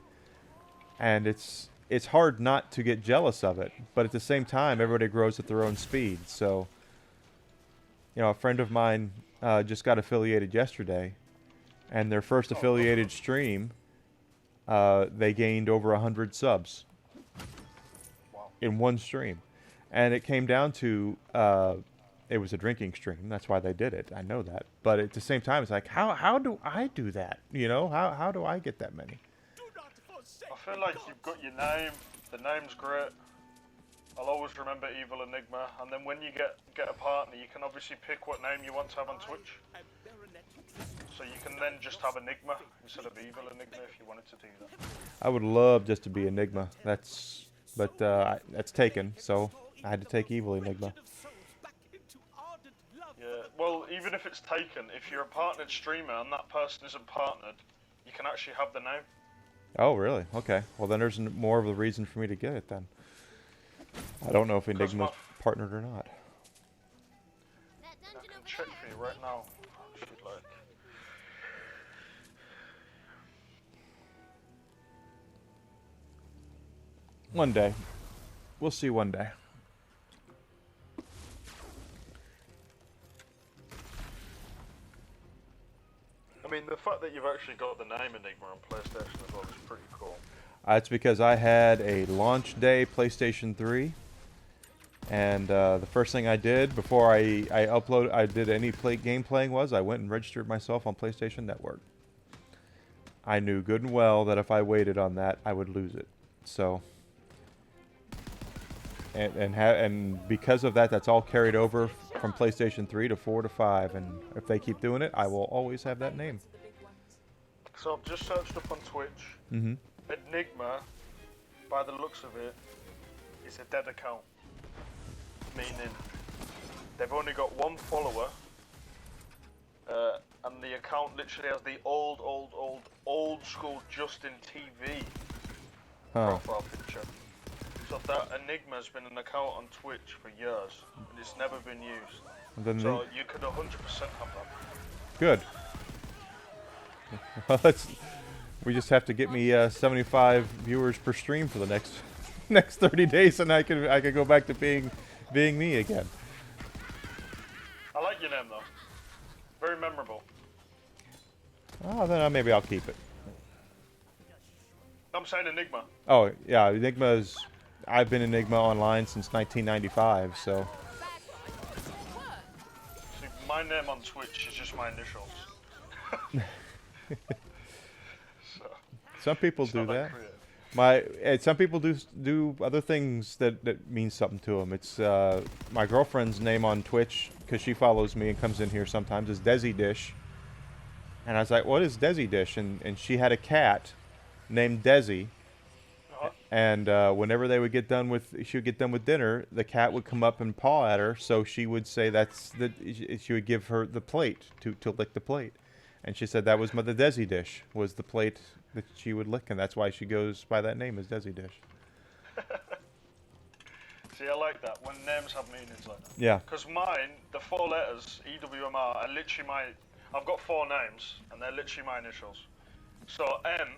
Speaker 1: and it's hard not to get jealous of it. But at the same time, everybody grows at their own speed. So, a friend of mine just got affiliated yesterday, and their first affiliated stream, they gained over 100 subs. In one stream, and it came down to it was a drinking stream. That's why they did it. I know that, but at the same time, it's like how do I do that? How do I get that many?
Speaker 14: I feel like you've got your name. The name's great. I'll always remember Evil Enigma, and then when you get a partner, you can obviously pick what name you want to have on Twitch. So you can then just have Enigma instead of Evil Enigma if you wanted to do that.
Speaker 1: I would love just to be Enigma. But that's taken, so I had to take Evil Enigma.
Speaker 14: Yeah, well, even if it's taken, if you're a partnered streamer and that person isn't partnered, you can actually have the name.
Speaker 1: Oh, really? Okay. Well, then there's more of a reason for me to get it then. I don't know if Enigma's partnered or not.
Speaker 14: I can check for you right now, if you'd like.
Speaker 1: One day. We'll see one day.
Speaker 14: mean, the fact that you've actually got the name Enigma on PlayStation as well is pretty cool.
Speaker 1: It's because I had a launch day PlayStation 3, and the first thing I did before I did any game playing was I went and registered myself on PlayStation Network. I knew good and well that if I waited on that, I would lose it. So, and because of that, that's all carried over from PlayStation 3 to 4 to 5, and if they keep doing it, I will always have that name.
Speaker 14: So I've just searched up on Twitch.
Speaker 1: Mm-hmm.
Speaker 14: Enigma, by the looks of it, is a dead account. Meaning, they've only got one follower, and the account literally has the old school Justin TV profile picture. So that Enigma's been an account on Twitch for years, and it's never been used. So you could 100% have that.
Speaker 1: Good. Well, we just have to get me 75 viewers per stream for the next 30 days, and I could go back to being me again.
Speaker 14: I like your name though. Very memorable.
Speaker 1: Oh, then maybe I'll keep it.
Speaker 14: I'm saying Enigma.
Speaker 1: Oh yeah, Enigma's. I've been Enigma online since 1995, so.
Speaker 14: See, my name on Twitch is just my initials. So,
Speaker 1: some people do that. Some people do other things that mean something to them. It's my girlfriend's name on Twitch, because she follows me and comes in here sometimes, is Desi Dish. And I was like, what is Desi Dish? And she had a cat named Desi. And whenever she would get done with dinner, the cat would come up and paw at her. So she would say she would give her the plate to lick the plate. And she said that was the Desi Dish, was the plate that she would lick, and that's why she goes by that name, as Desi Dish.
Speaker 14: See, I like that, when names have meanings like that.
Speaker 1: Yeah.
Speaker 14: Because mine, the 4 letters, EWMR, are literally I've got 4 names, and they're literally my initials. So M,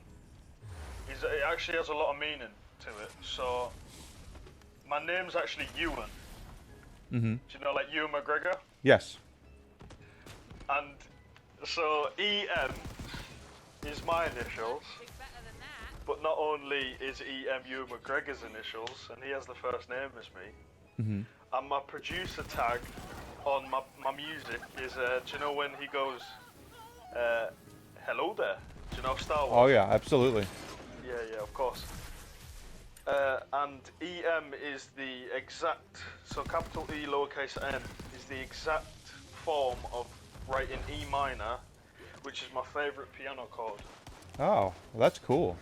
Speaker 14: it actually has a lot of meaning to it. So, my name's actually Ewan.
Speaker 1: Mm-hmm.
Speaker 14: Do you know, like Ewan McGregor?
Speaker 1: Yes.
Speaker 14: And so EM is my initials, but not only is EM Ewan McGregor's initials, and he has the first name as me,
Speaker 1: Mm-hmm.
Speaker 14: and my producer tag on my music is, do you know when he goes, hello there? Do you know Star Wars?
Speaker 1: Oh yeah, absolutely.
Speaker 14: Yeah, of course. And EM is the exact, so capital E lowercase m is the exact form of writing E minor, which is my favourite piano chord.
Speaker 1: Oh, well, that's cool.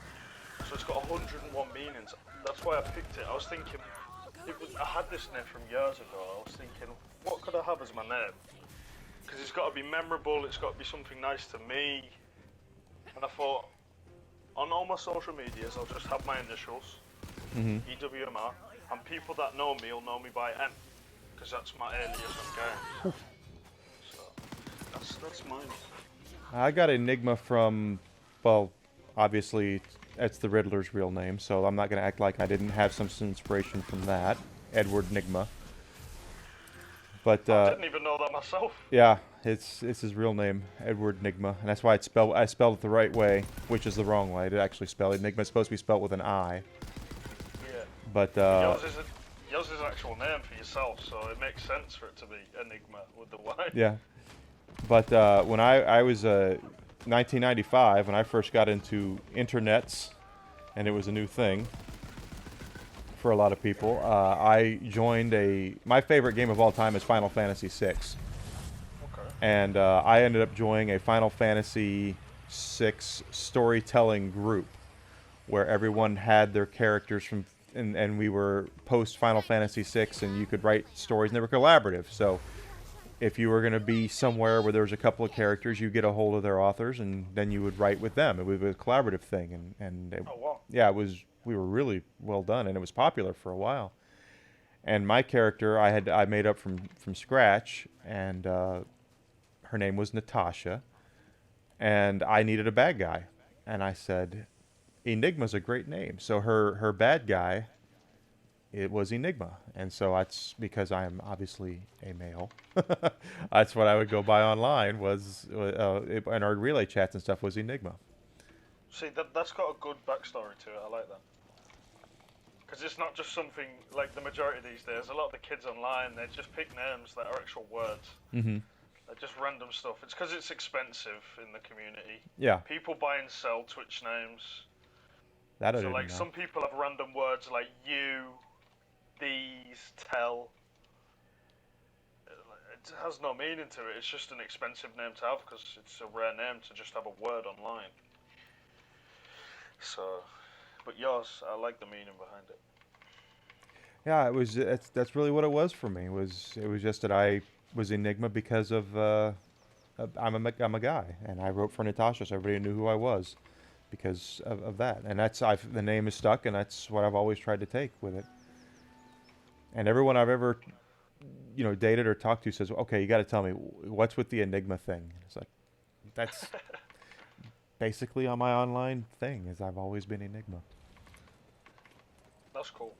Speaker 14: So it's got 101 meanings. That's why I picked it. I was thinking, I had this name from years ago. I was thinking, what could I have as my name? Because it's got to be memorable, it's got to be something nice to me. And I thought, on all my social medias, I'll just have my initials, EWMR, and people that know me will know me by M, because that's my alias on games. So, that's mine.
Speaker 1: I got Enigma from, well, obviously, that's the Riddler's real name, so I'm not going to act like I didn't have some inspiration from that. Edward Nigma. But
Speaker 14: I didn't even know that myself.
Speaker 1: Yeah, it's his real name, Edward Nigma, and that's why I spelled it the right way, which is the wrong way to actually spell it. Enigma is supposed to be spelled with an I.
Speaker 14: Yeah.
Speaker 1: But
Speaker 14: yours is an actual name for yourself, so it makes sense for it to be Enigma with the Y.
Speaker 1: Yeah. But when I was 1995, when I first got into internets, and it was a new thing for a lot of people, I joined my favorite game of all time is Final Fantasy VI.
Speaker 14: Okay.
Speaker 1: And I ended up joining a Final Fantasy VI storytelling group where everyone had their characters from, and we were post Final Fantasy VI, and you could write stories, and they were collaborative. So if you were going to be somewhere where there was a couple of characters, you get a hold of their authors, and then you would write with them. It was a collaborative thing,
Speaker 14: Oh wow.
Speaker 1: yeah, we were really well done, and it was popular for a while. And my character I made up from scratch, and her name was Natasha, and I needed a bad guy, and I said, Enigma's a great name. So her bad guy it was Enigma, and so that's because I am obviously a male. That's what I would go by online and our relay chats and stuff was Enigma.
Speaker 14: See, that's got a good backstory to it. I like that. Because it's not just something like the majority these days. A lot of the kids online, they just pick names that are actual words.
Speaker 1: Mm-hmm.
Speaker 14: They're just random stuff. It's because it's expensive in the community.
Speaker 1: Yeah.
Speaker 14: People buy and sell Twitch names.
Speaker 1: That I
Speaker 14: So
Speaker 1: didn't
Speaker 14: like
Speaker 1: know.
Speaker 14: some people have random words like you, these, tell. It has no meaning to it. It's just an expensive name to have because it's a rare name to just have a word online. So, but yours, I like the meaning behind it.
Speaker 1: Yeah, it was. That's really what it was for me. It was just that I was Enigma because of I'm a guy, and I wrote for Natasha, so everybody knew who I was because of that. And the name is stuck, and that's what I've always tried to take with it. And everyone I've ever, dated or talked to says, "Okay, you got to tell me what's with the Enigma thing." It's like that's basically on my online thing, is I've always been Enigma.
Speaker 14: That's cool.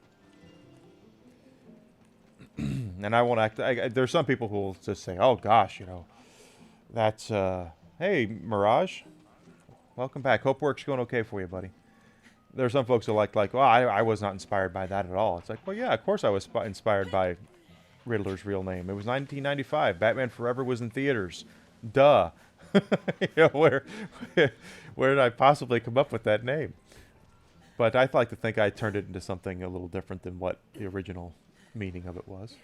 Speaker 1: And I won't act. There's some people who will just say, "Oh gosh, that's hey Mirage, welcome back. Hope work's going okay for you, buddy." There are some folks who like, "Well, I was not inspired by that at all." It's like, well, yeah, of course I was inspired by Riddler's real name. It was 1995. Batman Forever was in theaters. Duh. Where did I possibly come up with that name? But I like to think I turned it into something a little different than what the original meaning of it was.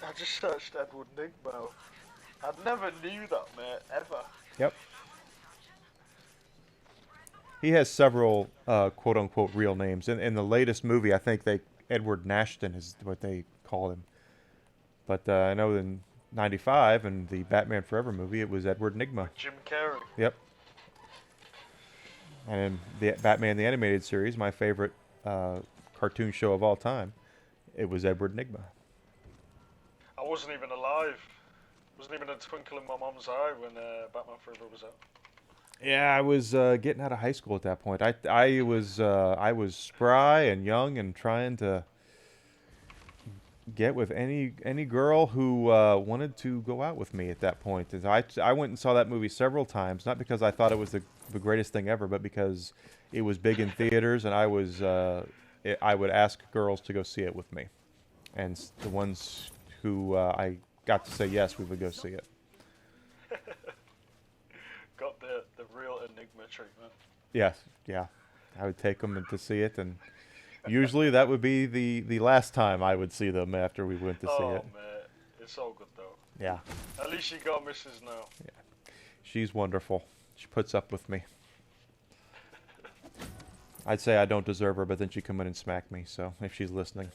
Speaker 14: I just searched Edward Nigma. I never knew that, mate, ever.
Speaker 1: Yep. He has several quote unquote real names. In the latest movie, I think Edward Nashton is what they call him. But I know in '95 and the Batman Forever movie, it was Edward Nigma.
Speaker 14: Jim Carrey.
Speaker 1: Yep. And in the Batman the Animated Series, my favorite cartoon show of all time, it was Edward Nigma.
Speaker 14: I wasn't even alive. Wasn't even a twinkle in my mom's eye when Batman Forever was out.
Speaker 1: Yeah, I was getting out of high school at that point. I was spry and young and trying to get with any girl who wanted to go out with me at that point. And I went and saw that movie several times, not because I thought it was the greatest thing ever, but because it was big in theaters, and I would ask girls to go see it with me, and the ones who I got to say yes, we would go see it.
Speaker 14: Got the real Enigma treatment.
Speaker 1: Yes, yeah. I would take them to see it, and usually that would be the last time I would see them after we went to see it.
Speaker 14: Oh, man. It's all good, though.
Speaker 1: Yeah.
Speaker 14: At least you got Mrs. now.
Speaker 1: Yeah. She's wonderful. She puts up with me. I'd say I don't deserve her, but then she'd come in and smack me, so if she's listening.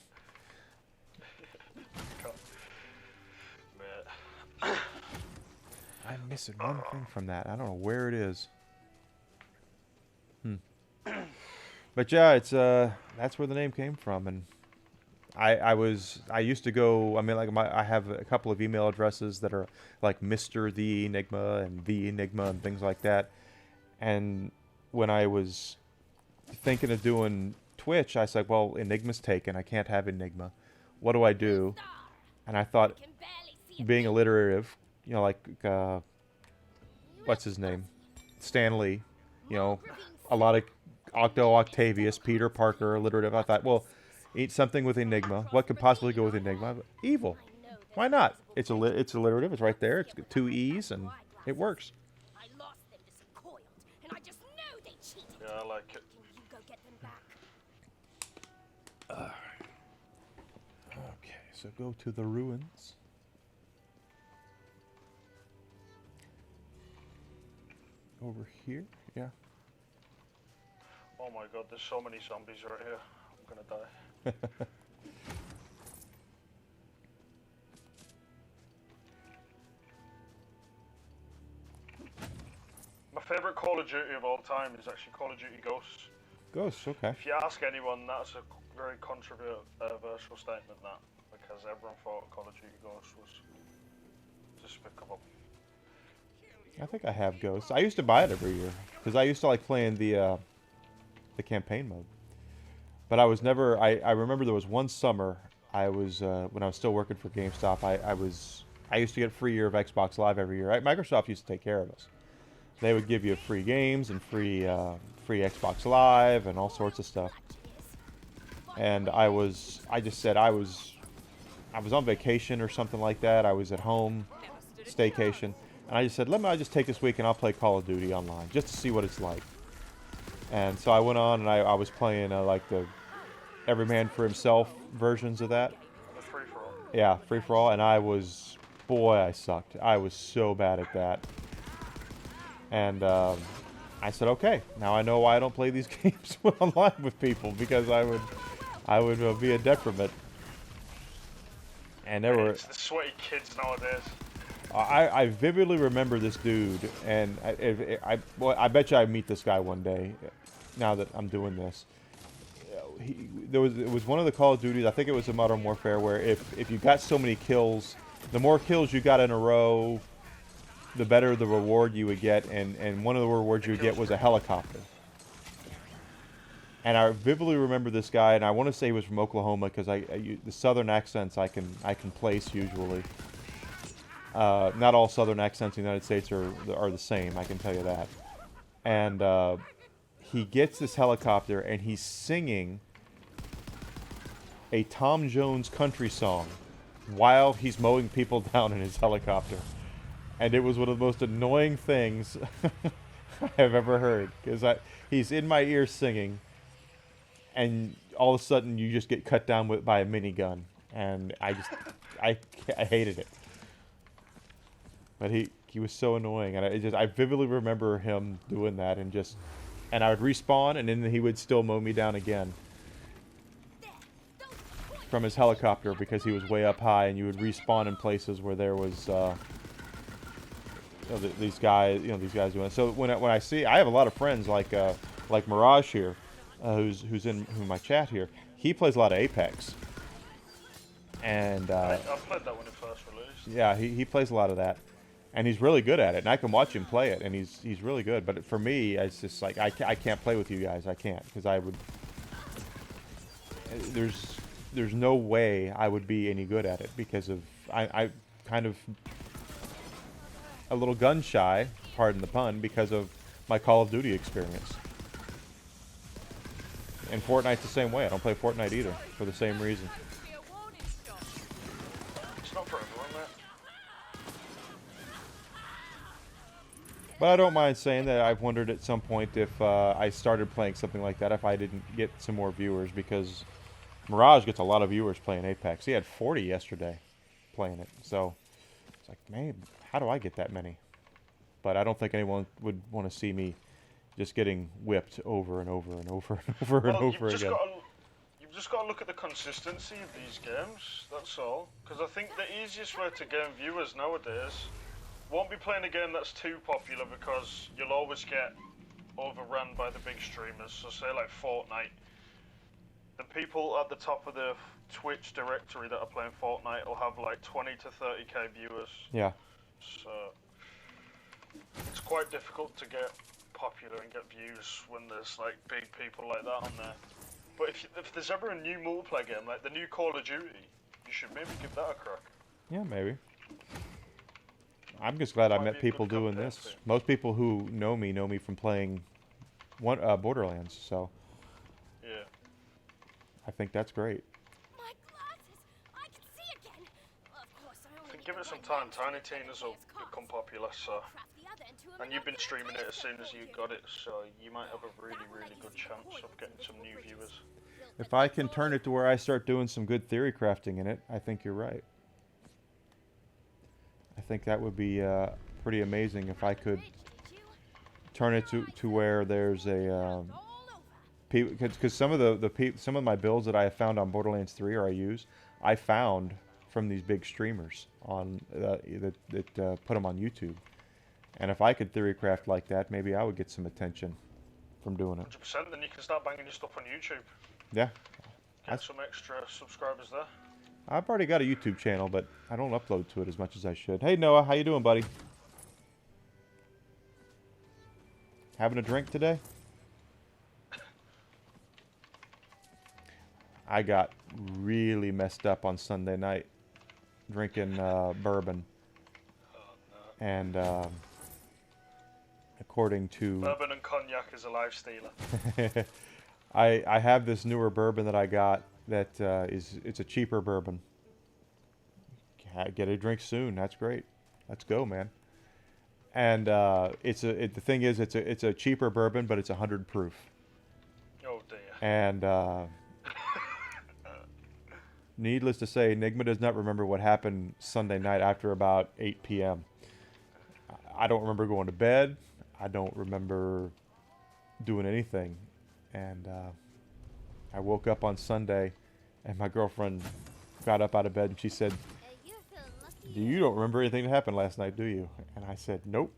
Speaker 1: I'm missing one thing from that. I don't know where it is. But yeah, it's that's where the name came from, and I used to go. I mean, like I have a couple of email addresses that are like Mr. The Enigma and The Enigma and things like that. And when I was thinking of doing Twitch, I said, well, Enigma's taken. I can't have Enigma. What do I do? And I thought, being alliterative, like what's his name, Stan Lee, a lot of Octo Octavius, Peter Parker, alliterative. I thought, well, eat something with Enigma. What could possibly go with Enigma? Evil. Why not? It's alliterative. It's right there. It's got 2 E's, and it works.
Speaker 11: I lost them to some coiled, and I just know they cheated.
Speaker 14: Yeah, I like it.
Speaker 11: You go get them back.
Speaker 1: Okay, so go to the ruins. Over here, yeah.
Speaker 14: Oh my god, there's so many zombies right here. I'm gonna die. My favourite Call of Duty of all time is actually Call of Duty Ghosts.
Speaker 1: Ghosts, okay.
Speaker 14: If you ask anyone, that's a very controversial statement, that, because everyone thought Call of Duty Ghosts was despicable.
Speaker 1: I think I have Ghosts. I used to buy it every year because I used to like playing the campaign mode. But I was never. I remember there was one summer I was when I was still working for GameStop. I used to get a free year of Xbox Live every year. Microsoft used to take care of us. They would give you free games and free Xbox Live and all sorts of stuff. And I just said I was on vacation or something like that. I was at home, staycation, and I just said, I just take this week and I'll play Call of Duty online just to see what it's like. And so I went on and I was playing like the every man for himself versions of that.
Speaker 14: The free-for-all.
Speaker 1: Yeah, free-for-all, and I sucked. I was so bad at that. And I said, okay, now I know why I don't play these games online with people, because I would be a detriment. And there were...
Speaker 14: It's the sweaty kids nowadays.
Speaker 1: I vividly remember this dude, and I bet you I meet this guy one day, now that I'm doing this. It was one of the Call of Duties, I think it was a Modern Warfare, where if you got so many kills, the more kills you got in a row, the better the reward you would get, and one of the rewards you would get was a helicopter. And I vividly remember this guy, and I want to say he was from Oklahoma, because the southern accents I can place usually. Not all southern accents in the United States are the same, I can tell you that. And he gets this helicopter, and he's singing a Tom Jones country song while he's mowing people down in his helicopter. And it was one of the most annoying things I have ever heard, because he's in my ear singing, and all of a sudden you just get cut down by a minigun, and I hated it. But he was so annoying, and I vividly remember him doing that, and I would respawn, and then he would still mow me down again from his helicopter, because he was way up high, and you would respawn in places where there was these guys doing it. So when I see, I have a lot of friends like Mirage here, who's in my chat here. He plays a lot of Apex, and
Speaker 14: I played that when it first released.
Speaker 1: Yeah, he plays a lot of that, and he's really good at it. And I can watch him play it, and he's really good. But for me, it's just like I can't play with you guys. I can't, because I would. There's no way I would be any good at it, because of I kind of a little gun shy, pardon the pun, because of my Call of Duty experience. And Fortnite's the same way. I don't play Fortnite either, for the same reason.
Speaker 14: It's not for everyone, that.
Speaker 1: But I don't mind saying that I've wondered at some point if I started playing something like that, if I didn't get some more viewers, because Mirage gets a lot of viewers playing Apex. He had 40 yesterday playing it. So it's like, man, how do I get that many? But I don't think anyone would want to see me just getting whipped over and over and over and over and over again.
Speaker 14: You've just got to look at the consistency of these games, that's all. Because I think the easiest way to gain viewers nowadays won't be playing a game that's too popular, because you'll always get overrun by the big streamers. So say like Fortnite. The people at the top of the Twitch directory that are playing Fortnite will have like 20 to 30k viewers.
Speaker 1: Yeah.
Speaker 14: So it's quite difficult to get popular and get views when there's like big people like that on there. But if there's ever a new multiplayer game, like the new Call of Duty, you should maybe give that a crack.
Speaker 1: Yeah, maybe. I'm just glad I met people doing this. Most people who know me from playing Borderlands, so
Speaker 14: yeah.
Speaker 1: I think that's great.
Speaker 11: My glasses! I can see again! Of course, I only
Speaker 14: Give it some time. Tiny Tina's will become popular, so. And you've been streaming it as soon as you got it, so you might have a really, really good chance of getting some new viewers.
Speaker 1: If I can turn it to where I start doing some good theory crafting in it, I think you're right. I think that would be pretty amazing if I could turn it to where there's a because some of my builds that I have found on Borderlands 3 or I found from these big streamers on that put them on YouTube. And if I could theory craft like that, maybe I would get some attention from doing it.
Speaker 14: 100%, then you can start banging your stuff on YouTube.
Speaker 1: Yeah.
Speaker 14: Get some extra subscribers there.
Speaker 1: I've already got a YouTube channel, but I don't upload to it as much as I should. Hey Noah, how you doing, buddy? Having a drink today? I got really messed up on Sunday night drinking bourbon. And according to...
Speaker 14: Bourbon and cognac is a life stealer.
Speaker 1: I have this newer bourbon that I got that it's a cheaper bourbon. Get a drink soon. That's great. Let's go, man. And the thing is, it's a cheaper bourbon, but it's 100 proof.
Speaker 14: Oh dear.
Speaker 1: And needless to say, Enigma does not remember what happened Sunday night after about 8 p.m. I don't remember going to bed. I don't remember doing anything. And I woke up on Sunday, and my girlfriend got up out of bed, and she said, "You don't remember anything that happened last night, do you?" And I said, "Nope.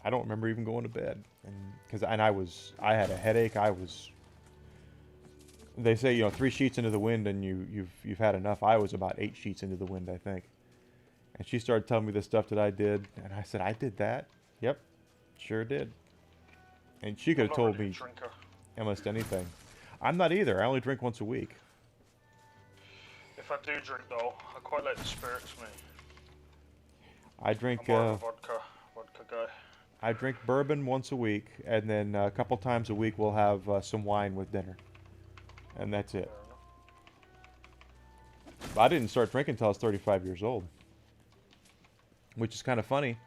Speaker 1: I don't remember even going to bed." And I had a headache. They say 3 sheets into the wind and you've had enough. I was about 8 sheets into the wind, I think. And she started telling me the stuff that I did, and I said, "I did that." Yep, sure did. And she could have told me almost anything. I'm not either. I only drink once a week.
Speaker 14: If I do drink though, I quite like the spirits, mate.
Speaker 1: I drink
Speaker 14: I'm more of a vodka guy.
Speaker 1: I drink bourbon once a week, and then a couple times a week we'll have some wine with dinner. And that's it. I didn't start drinking until I was 35 years old. Which is kind of funny,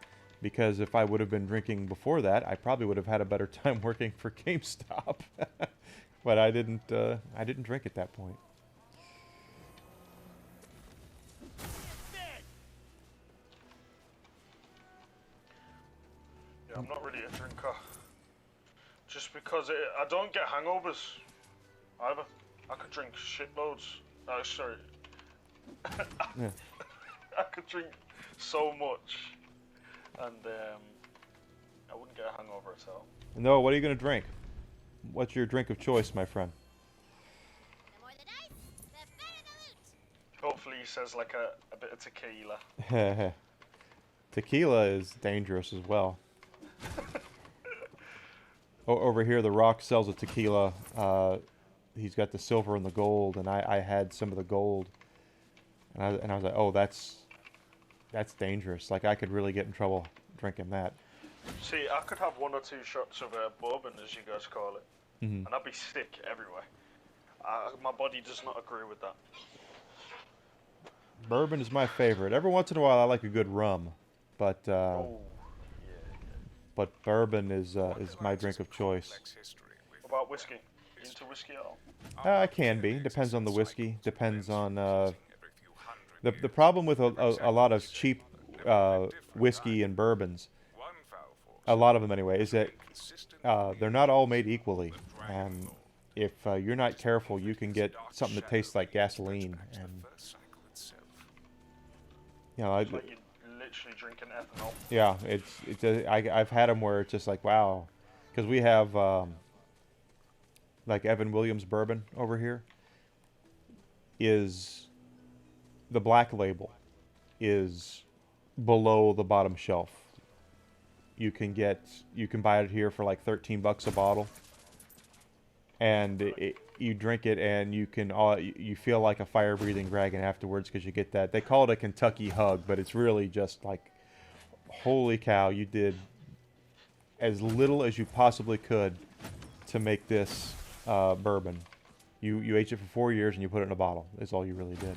Speaker 1: because if I would have been drinking before that, I probably would have had a better time working for GameStop. But I didn't drink at that point.
Speaker 14: Yeah, I'm not really a drinker. Just because I don't get hangovers either. I could drink shitloads. Sorry.
Speaker 1: Yeah.
Speaker 14: I could drink so much, and I wouldn't get a hangover at all.
Speaker 1: Noah, what are you going to drink? What's your drink of choice, my friend?
Speaker 9: The more the dice, the better the loot.
Speaker 14: Hopefully he says like a bit of tequila.
Speaker 1: Tequila is dangerous as well. Over here, The Rock sells a tequila. He's got the silver and the gold, and I had some of the gold. And I was like, oh, that's dangerous. Like, I could really get in trouble drinking that.
Speaker 14: See, I could have 1 or 2 shots of bourbon, as you guys call it, and I'd be sick everywhere. My body does not agree with that.
Speaker 1: Bourbon is my favorite. Every once in a while, I like a good rum, but but bourbon is my drink of choice.
Speaker 14: What about whiskey? You into whiskey at all?
Speaker 1: I can be. Depends on the whiskey. Depends on the problem with a lot of cheap whiskey and bourbons. A lot of them anyway, is that they're not all made equally, and if you're not careful, you can get something that tastes like gasoline, and
Speaker 14: It's like you're literally drinking ethanol.
Speaker 1: yeah, I've had them where it's just like, wow, because we have like Evan Williams bourbon over here. Is the black label is below the bottom shelf. You can buy it here for like $13 a bottle, and you drink it and you feel like a fire-breathing dragon afterwards, because you get that. They call it a Kentucky hug, but it's really just like, holy cow, you did as little as you possibly could to make this bourbon. You aged it for 4 years and you put it in a bottle. Is all you really did.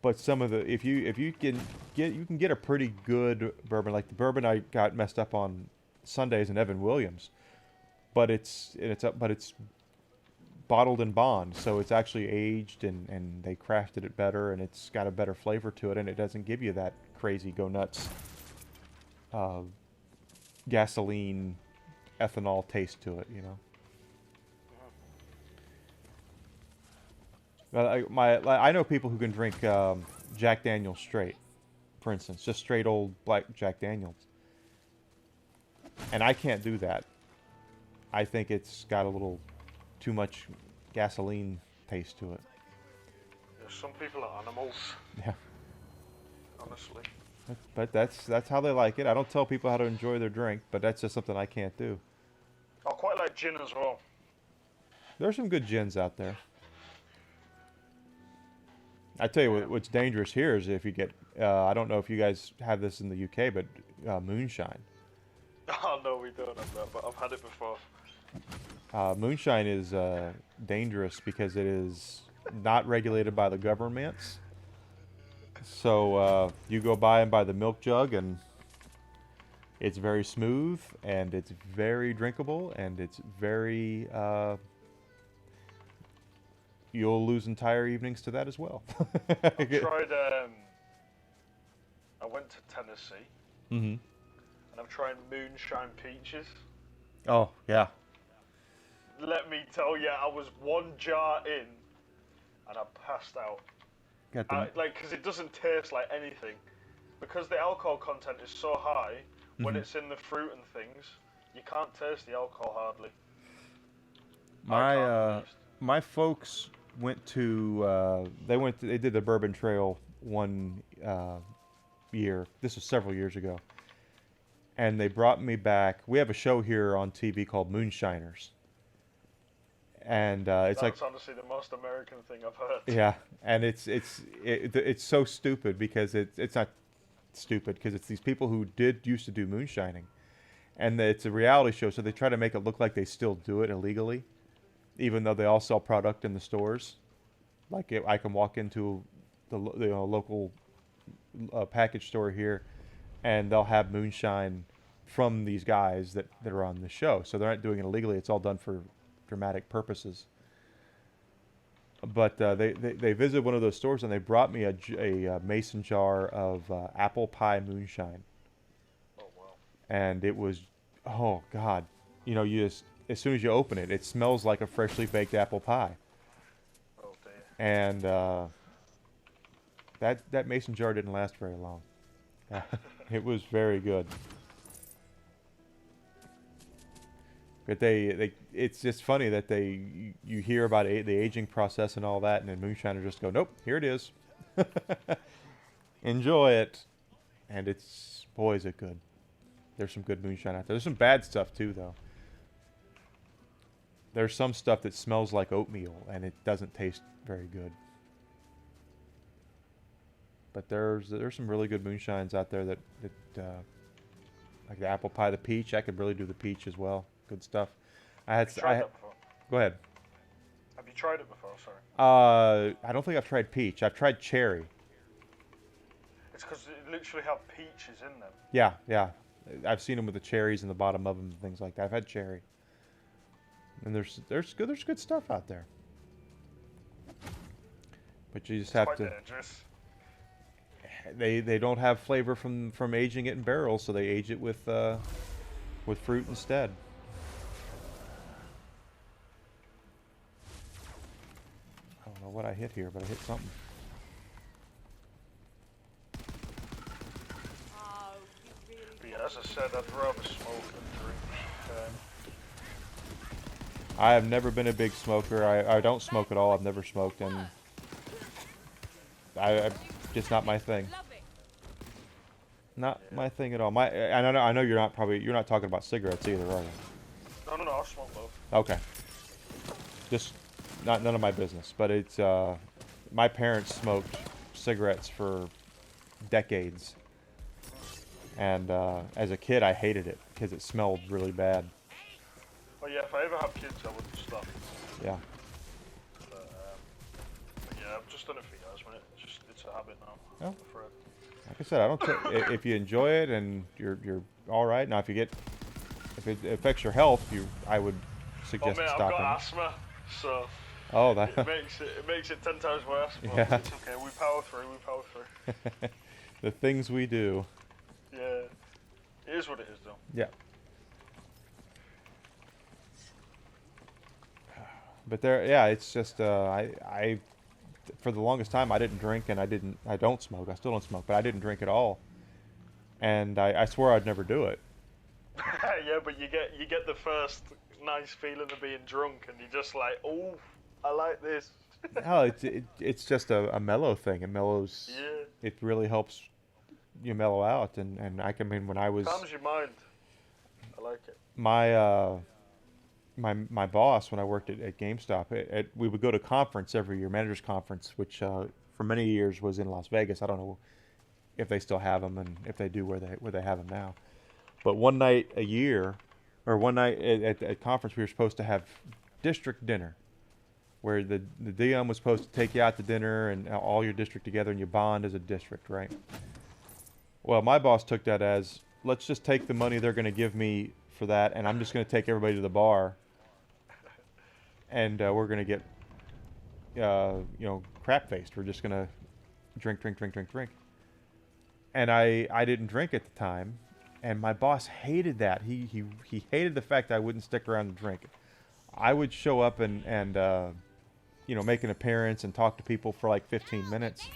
Speaker 1: But some of the if you can get a pretty good bourbon, like the bourbon I got messed up on Sundays in Evan Williams, but it's bottled in bond, so it's actually aged and they crafted it better, and it's got a better flavor to it, and it doesn't give you that crazy go nuts gasoline ethanol taste to it, you know. I know people who can drink Jack Daniel's straight, for instance, just straight old black Jack Daniel's. And I can't do that. I think it's got a little too much gasoline taste to it.
Speaker 14: Yeah, some people are animals.
Speaker 1: Yeah.
Speaker 14: Honestly.
Speaker 1: But that's how they like it. I don't tell people how to enjoy their drink, but that's just something I can't do.
Speaker 14: I quite like gin as well.
Speaker 1: There's some good gins out there. I tell you what's dangerous here is if you get, I don't know if you guys have this in the UK, but moonshine.
Speaker 14: Oh no, we don't have that, but I've had it before.
Speaker 1: Moonshine is dangerous because it is not regulated by the governments. So you go by and buy the milk jug, and it's very smooth, and it's very drinkable, and it's very. You'll lose entire evenings to that as well.
Speaker 14: I've tried. I went to Tennessee,
Speaker 1: Mm-hmm.
Speaker 14: and I'm trying moonshine peaches.
Speaker 1: Oh yeah.
Speaker 14: Let me tell you, I was one jar in, and I passed out.
Speaker 1: Got the,
Speaker 14: Because it doesn't taste like anything. Because the alcohol content is so high, when it's in the fruit and things, you can't taste the alcohol hardly.
Speaker 1: my folks went to they did the Bourbon Trail one year. This was several years ago, and they brought me back. We have a show here on TV called Moonshiners, and it's
Speaker 14: That's honestly the most American thing I've heard.
Speaker 1: yeah, and it's so stupid because it's not stupid because it's these people who used to do moonshining, and it's a reality show, so they try to make it look like they still do it illegally, even though they all sell product in the stores. Like I can walk into the local package store here, and they'll have moonshine from these guys that are on the show. So they're not doing it illegally. It's all done for dramatic purposes. But they visited one of those stores, and they brought me a mason jar of apple pie moonshine.
Speaker 14: Oh wow!
Speaker 1: And it was, oh God, you just as soon as you open it, it smells like a freshly baked apple pie.
Speaker 14: Oh dear.
Speaker 1: And that mason jar didn't last very long. It was very good. But it's just funny that you hear about the aging process and all that, and then moonshiners just go, nope, here it is. Enjoy it. And boy, is it good. There's some good moonshine out there. There's some bad stuff too, though. There's some stuff that smells like oatmeal, and it doesn't taste very good. But there's some really good moonshines out there that like the apple pie, the peach. I could really do the peach as well. Good stuff.
Speaker 14: Have you tried that before?
Speaker 1: Go ahead.
Speaker 14: Have you tried it before? Sorry.
Speaker 1: I don't think I've tried peach. I've tried cherry.
Speaker 14: It's because it literally have peaches in them.
Speaker 1: Yeah, yeah. I've seen them with the cherries in the bottom of them and things like that. I've had cherry. And there's good stuff out there. But you just have
Speaker 14: Quite
Speaker 1: to.
Speaker 14: Dangerous.
Speaker 1: They don't have flavor from aging it in barrels, so they age it with fruit instead. I don't know what I hit here, but I hit something.
Speaker 14: But yeah, as I said, I'd rather smoke than drink.
Speaker 1: I have never been a big smoker. I don't smoke at all. I've never smoked, and I just not my thing. Not my thing at all. I know you're not talking about cigarettes either, are you?
Speaker 14: No, I smoke both.
Speaker 1: Okay. Just none of my business. But it's my parents smoked cigarettes for decades, and as a kid I hated it because it smelled really bad.
Speaker 14: Oh yeah, if I ever have kids, I would stop.
Speaker 1: Yeah.
Speaker 14: But yeah, I've just done it for years, man. It's a habit now.
Speaker 1: Oh.
Speaker 14: I'm afraid.
Speaker 1: Like I said, I don't. If you enjoy it and you're all right. Now, if it affects your health, I would suggest
Speaker 14: I've
Speaker 1: stopping.
Speaker 14: got asthma, so it makes it 10 times worse. But
Speaker 1: Yeah.
Speaker 14: it's okay. We power through.
Speaker 1: The things we do.
Speaker 14: Yeah, it is what it is, though.
Speaker 1: Yeah. But it's just I for the longest time I didn't drink and I don't smoke. I still don't smoke, but I didn't drink at all. And I swore I'd never do it.
Speaker 14: Yeah, but you get the first nice feeling of being drunk, and you're just like, oh, I like this.
Speaker 1: No, it's just a mellow thing. It mellows.
Speaker 14: Yeah.
Speaker 1: It really helps you mellow out, and I can mean when I was
Speaker 14: Calms your mind. I like it.
Speaker 1: my my boss when I worked at GameStop, we would go to conference every year, managers conference, which for many years was in Las Vegas. I don't know if they still have them, and if they do, where they have them now. But one night a year, or one night at conference, we were supposed to have district dinner, where the DM was supposed to take you out to dinner and all your district together, and you bond as a district, right? Well, my boss took that as, let's just take the money they're going to give me for that, and I'm just going to take everybody to the bar, and we're going to get, crap faced. We're just going to drink, drink, drink, drink, drink. And I didn't drink at the time, and my boss hated that. He hated the fact that I wouldn't stick around and drink. I would show up and make an appearance and talk to people for like 15 minutes.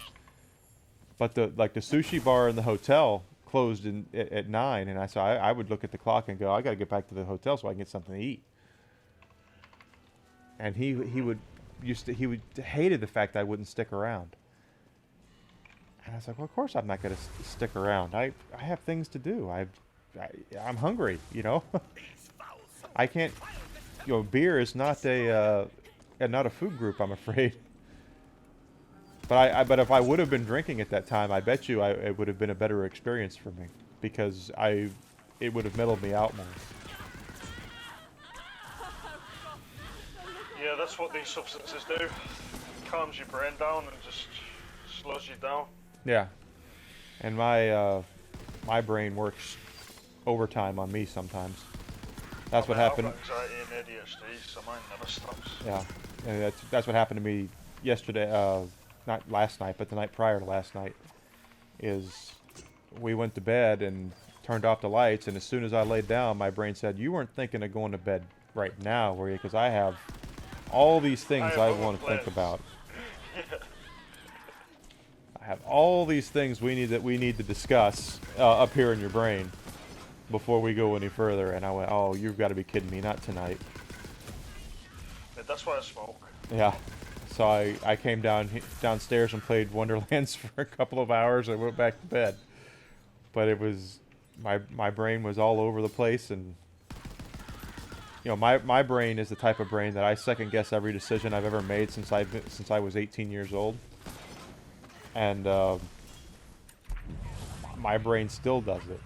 Speaker 1: But the sushi bar in the hotel closed at 9, and I would look at the clock and go, I got to get back to the hotel so I can get something to eat. And he hated the fact that I wouldn't stick around. And I was like, well, of course I'm not going to stick around. I have things to do. I'm hungry, I can't. Beer is not not a food group, I'm afraid. But if I would have been drinking at that time, I bet you it would have been a better experience for me, because it would have mellowed me out more.
Speaker 14: Yeah, that's what these substances do. Calms your brain down and just slows you down.
Speaker 1: Yeah, and my brain works overtime on me sometimes. That's what happened.
Speaker 14: I've got anxiety and ADHD, so mine never stops.
Speaker 1: Yeah, and that's what happened to me yesterday. Not last night, but the night prior to last night. Is we went to bed and turned off the lights, and as soon as I laid down, my brain said, "You weren't thinking of going to bed right now, were you? Because I have all these things I want to think about."
Speaker 14: Yeah.
Speaker 1: I have all these things we need to discuss up here in your brain before we go any further. And I went, "Oh, you've got to be kidding me! Not tonight."
Speaker 14: Yeah, that's why I smoke.
Speaker 1: Yeah. So I came downstairs and played Wonderlands for a couple of hours. I went back to bed. But it was my brain was all over the place, and my brain is the type of brain that I second guess every decision I've ever made since I was 18 years old. And my brain still does it,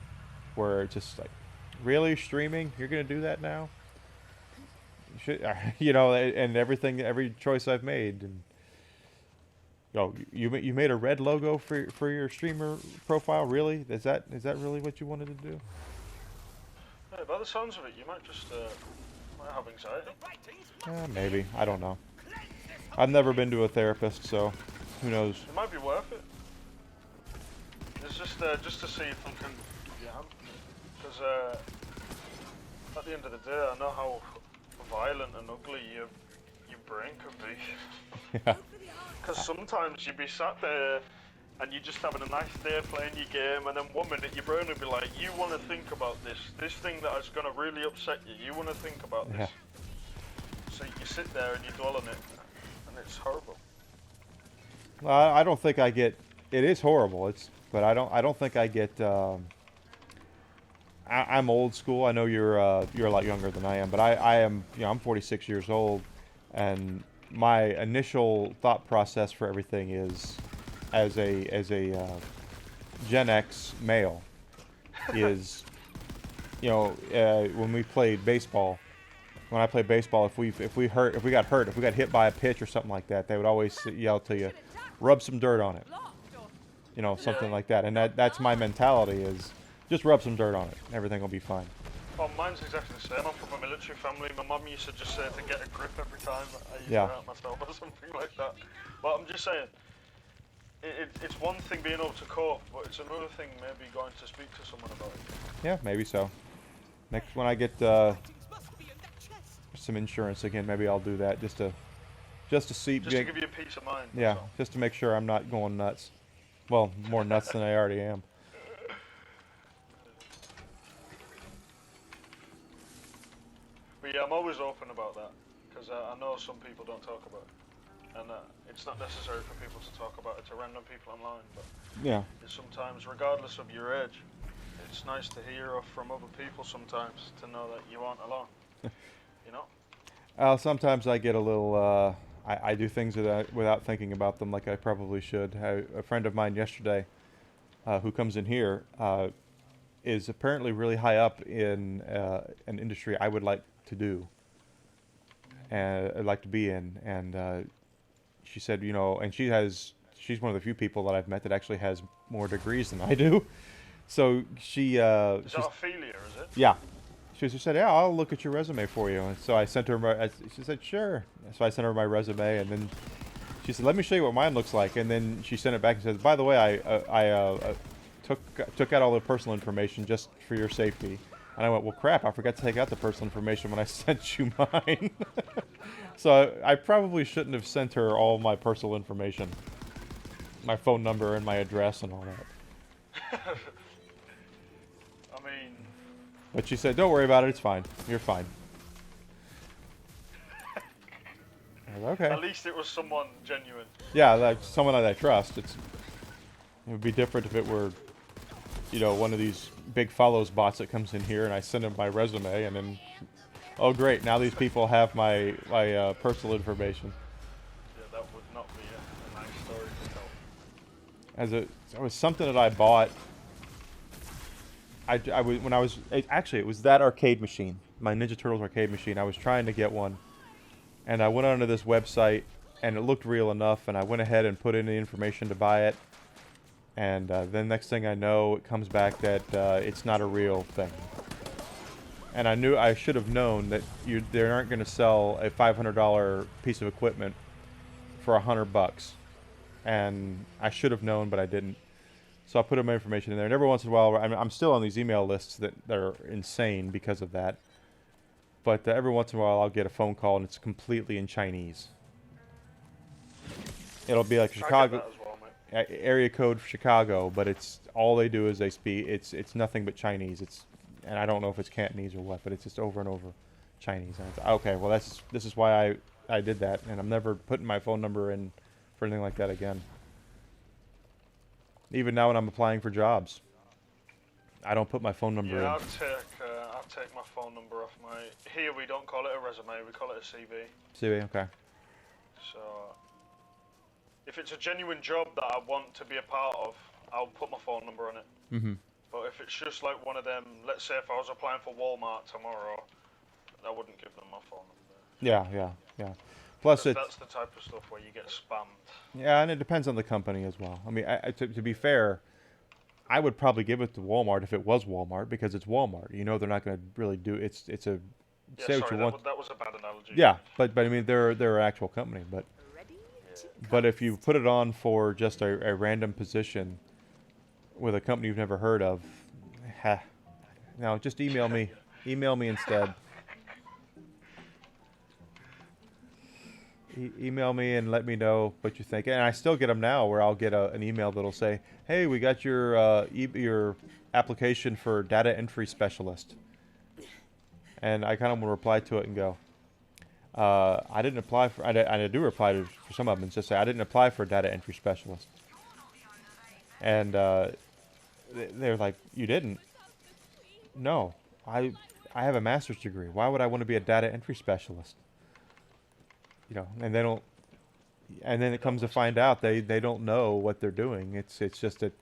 Speaker 1: where it's just like, really, streaming? You're gonna do that now? And every choice I've made, and you made a red logo for your streamer profile. Really? Is that really what you wanted to do?
Speaker 14: Yeah, by the sounds of it, you might just might have anxiety.
Speaker 1: Maybe. I don't know. I've never been to a therapist, so who knows?
Speaker 14: It might be worth it. It's just to see if I can give you a hand, because at the end of the day, I know how violent and ugly your brain can be.
Speaker 1: Yeah.
Speaker 14: Because sometimes you'd be sat there and you're just having a nice day playing your game, and then 1 minute your brain will be like, you want to think about this thing that is going to really upset you. You want to think about this. Yeah. So you sit there and you dwell on it, and it's horrible.
Speaker 1: Well, I don't think I get. It is horrible. But I don't think I get. I'm old school. I know you're a lot younger than I am, but I am. I'm 46 years old, and my initial thought process for everything is, as a Gen X male, is, when we played baseball. When I played baseball, if we got hurt, if we got hit by a pitch or something like that, they would always yell to you, "Rub some dirt on it," something like that. And that's my mentality is, just rub some dirt on it, everything will be fine.
Speaker 14: Oh, mine's exactly the same. I'm from a military family. My mum used to just say to get a grip every time I used to hurt myself or something like that. But I'm just saying, it's one thing being able to cope, but it's another thing maybe going to speak to someone about it.
Speaker 1: Yeah, maybe so. Next, when I get some insurance again, maybe I'll do that just to see.
Speaker 14: Just to give you a peace of mind.
Speaker 1: Yeah, just to make sure I'm not going nuts. Well, more nuts than I already am.
Speaker 14: But yeah, I'm always open about that, because I know some people don't talk about it. and it's not necessary for people to talk about it to random people online, but
Speaker 1: Yeah.
Speaker 14: it's sometimes, regardless of your age, it's nice to hear from other people sometimes to know that you aren't alone. You know?
Speaker 1: Sometimes I get a little. I do things without thinking about them, like I probably should. A friend of mine yesterday, who comes in here, is apparently really high up in an industry I would like to do, and I'd like to be in. And she said, you know, and she's one of the few people that I've met that actually has more degrees than I do. So she.
Speaker 14: Is that Ophelia, is it?
Speaker 1: Yeah. She said, yeah, I'll look at your resume for you. And so I sent her she said, sure. So I sent her my resume, and then she said, let me show you what mine looks like. And then she sent it back and said, by the way, I took out all the personal information just for your safety. And I went, well, crap, I forgot to take out the personal information when I sent you mine. So I probably shouldn't have sent her all my personal information. My phone number and my address and all that.
Speaker 14: I mean...
Speaker 1: But she said, don't worry about it, it's fine. You're fine. I was, okay.
Speaker 14: At least it was someone genuine.
Speaker 1: Yeah, like someone that I trust. It would be different if it were, you know, one of these big follows bots that comes in here and I send them my resume and then, oh great, now these people have my personal information.
Speaker 14: Yeah, that would not be a nice story to tell.
Speaker 1: It was something that I bought. It was that arcade machine, my Ninja Turtles arcade machine. I was trying to get one, and I went onto this website, and it looked real enough, and I went ahead and put in the information to buy it, and then next thing I know, it comes back that it's not a real thing. And I should have known that they aren't going to sell a $500 piece of equipment for $100, and I should have known, but I didn't. So I put my information in there, and every once in a while, I'm still on these email lists that are insane because of that. But every once in a while, I'll get a phone call, and it's completely in Chinese. It'll be like Chicago,
Speaker 14: as well, mate.
Speaker 1: area code for Chicago, but it's all they do is they speak. It's nothing but Chinese. And I don't know if it's Cantonese or what, but it's just over and over Chinese. And it's, okay, well this is why I did that, and I'm never putting my phone number in for anything like that again. Even now when I'm applying for jobs, I don't put my phone number in.
Speaker 14: I'll take my phone number off my... Here we don't call it a resume, we call it a CV.
Speaker 1: CV, okay.
Speaker 14: So, if it's a genuine job that I want to be a part of, I'll put my phone number on it.
Speaker 1: Mm-hmm.
Speaker 14: But if it's just like one of them, let's say if I was applying for Walmart tomorrow, I wouldn't give them my phone number.
Speaker 1: Yeah. Plus,
Speaker 14: that's the type of stuff where you get spammed.
Speaker 1: Yeah, and it depends on the company as well. I mean, to be fair, I would probably give it to Walmart if it was Walmart, because it's Walmart. You know, they're not going to really do it's a
Speaker 14: Yeah,
Speaker 1: say
Speaker 14: sorry,
Speaker 1: what you want.
Speaker 14: that was a bad analogy.
Speaker 1: Yeah, but I mean, they're an actual company. But if you put it on for just a random position with a company you've never heard of, no, just email me. Email me instead. Email me and let me know what you think. And I still get them now, where I'll get an email that'll say, "Hey, we got your application for data entry specialist," and I kind of will reply to it and go, "I didn't apply for." I do reply for some of them and just say, "I didn't apply for a data entry specialist," and they're like, "You didn't?" No, I have a master's degree. Why would I want to be a data entry specialist? You know, and they don't, and then it comes to find out they don't know what they're doing. It's just that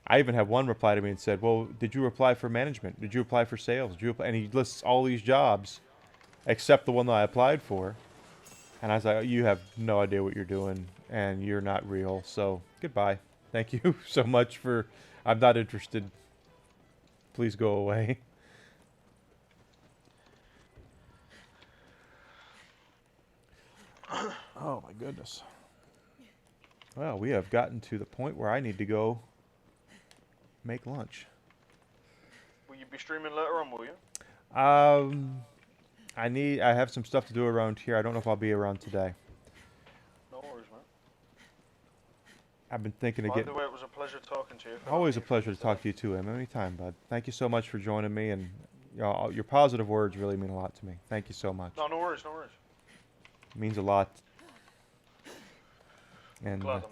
Speaker 1: I even had one reply to me and said, "Well, did you apply for management? Did you apply for sales? Did you apply?" And he lists all these jobs, except the one that I applied for. And I was like, "You have no idea what you're doing, and you're not real. So goodbye. Thank you so much for. I'm not interested. Please go away." Oh my goodness. Well, we have gotten to the point where I need to go make lunch.
Speaker 14: Will you be streaming later on, will you?
Speaker 1: I have some stuff to do around here. I don't know if I'll be around today.
Speaker 14: No worries, man.
Speaker 1: I've been thinking of
Speaker 14: By
Speaker 1: getting...
Speaker 14: the way, it was a pleasure talking to you.
Speaker 1: Always a pleasure to talk to you too, Em. Anytime, bud. Thank you so much for joining me, and you know, your positive words really mean a lot to me. Thank you so much.
Speaker 14: No worries, no worries.
Speaker 1: It means a lot. And
Speaker 14: I'm glad.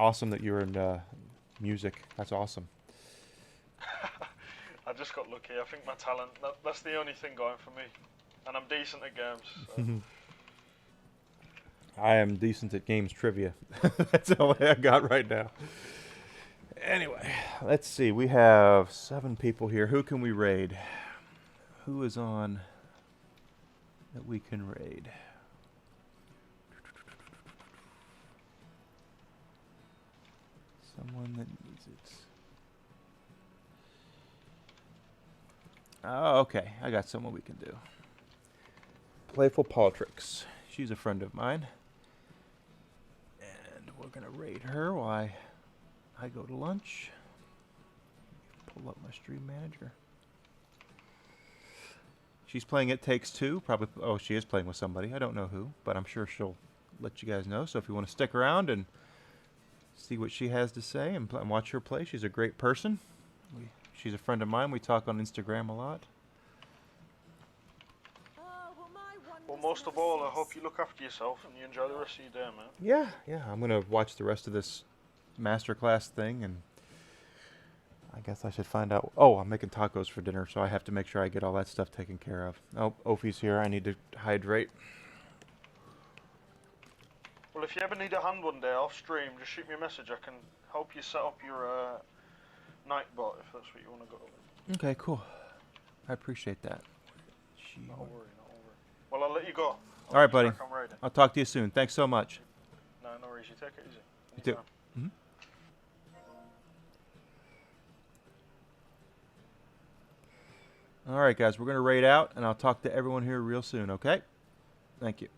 Speaker 1: awesome that you're in music. That's awesome.
Speaker 14: I just got lucky. I think my talent, that's the only thing going for me. And I'm decent at games. So.
Speaker 1: I am decent at games trivia. That's all I got right now. Anyway, let's see. We have 7 people here. Who can we raid? Who is on that we can raid? Someone that needs it. Oh, okay. I got someone we can do. Playful Politrix. She's a friend of mine. And we're going to raid her while I go to lunch. Pull up my stream manager. She's playing It Takes Two. Probably. Oh, she is playing with somebody. I don't know who, but I'm sure she'll let you guys know. So if you want to stick around and see what she has to say and watch her play, she's a great person. She's a friend of mine. We talk on Instagram a lot.
Speaker 14: Well, most of all, I hope you look after yourself and you enjoy the rest of your day, man.
Speaker 1: Yeah. I'm going to watch the rest of this masterclass thing, and I guess I should find out. Oh, I'm making tacos for dinner, so I have to make sure I get all that stuff taken care of. Oh, Ophi's here. I need to hydrate.
Speaker 14: Well, if you ever need a hand one day off stream, just shoot me a message. I can help you set up your Nightbot if that's what you want to go with.
Speaker 1: Okay, cool. I appreciate that.
Speaker 14: Not a worry. Well, I'll let you go.
Speaker 1: All right, buddy. I'll talk to you soon. Thanks so much.
Speaker 14: No worries. You take it easy.
Speaker 1: You too. Mm-hmm. All right, guys. We're going to raid out, and I'll talk to everyone here real soon, okay? Thank you.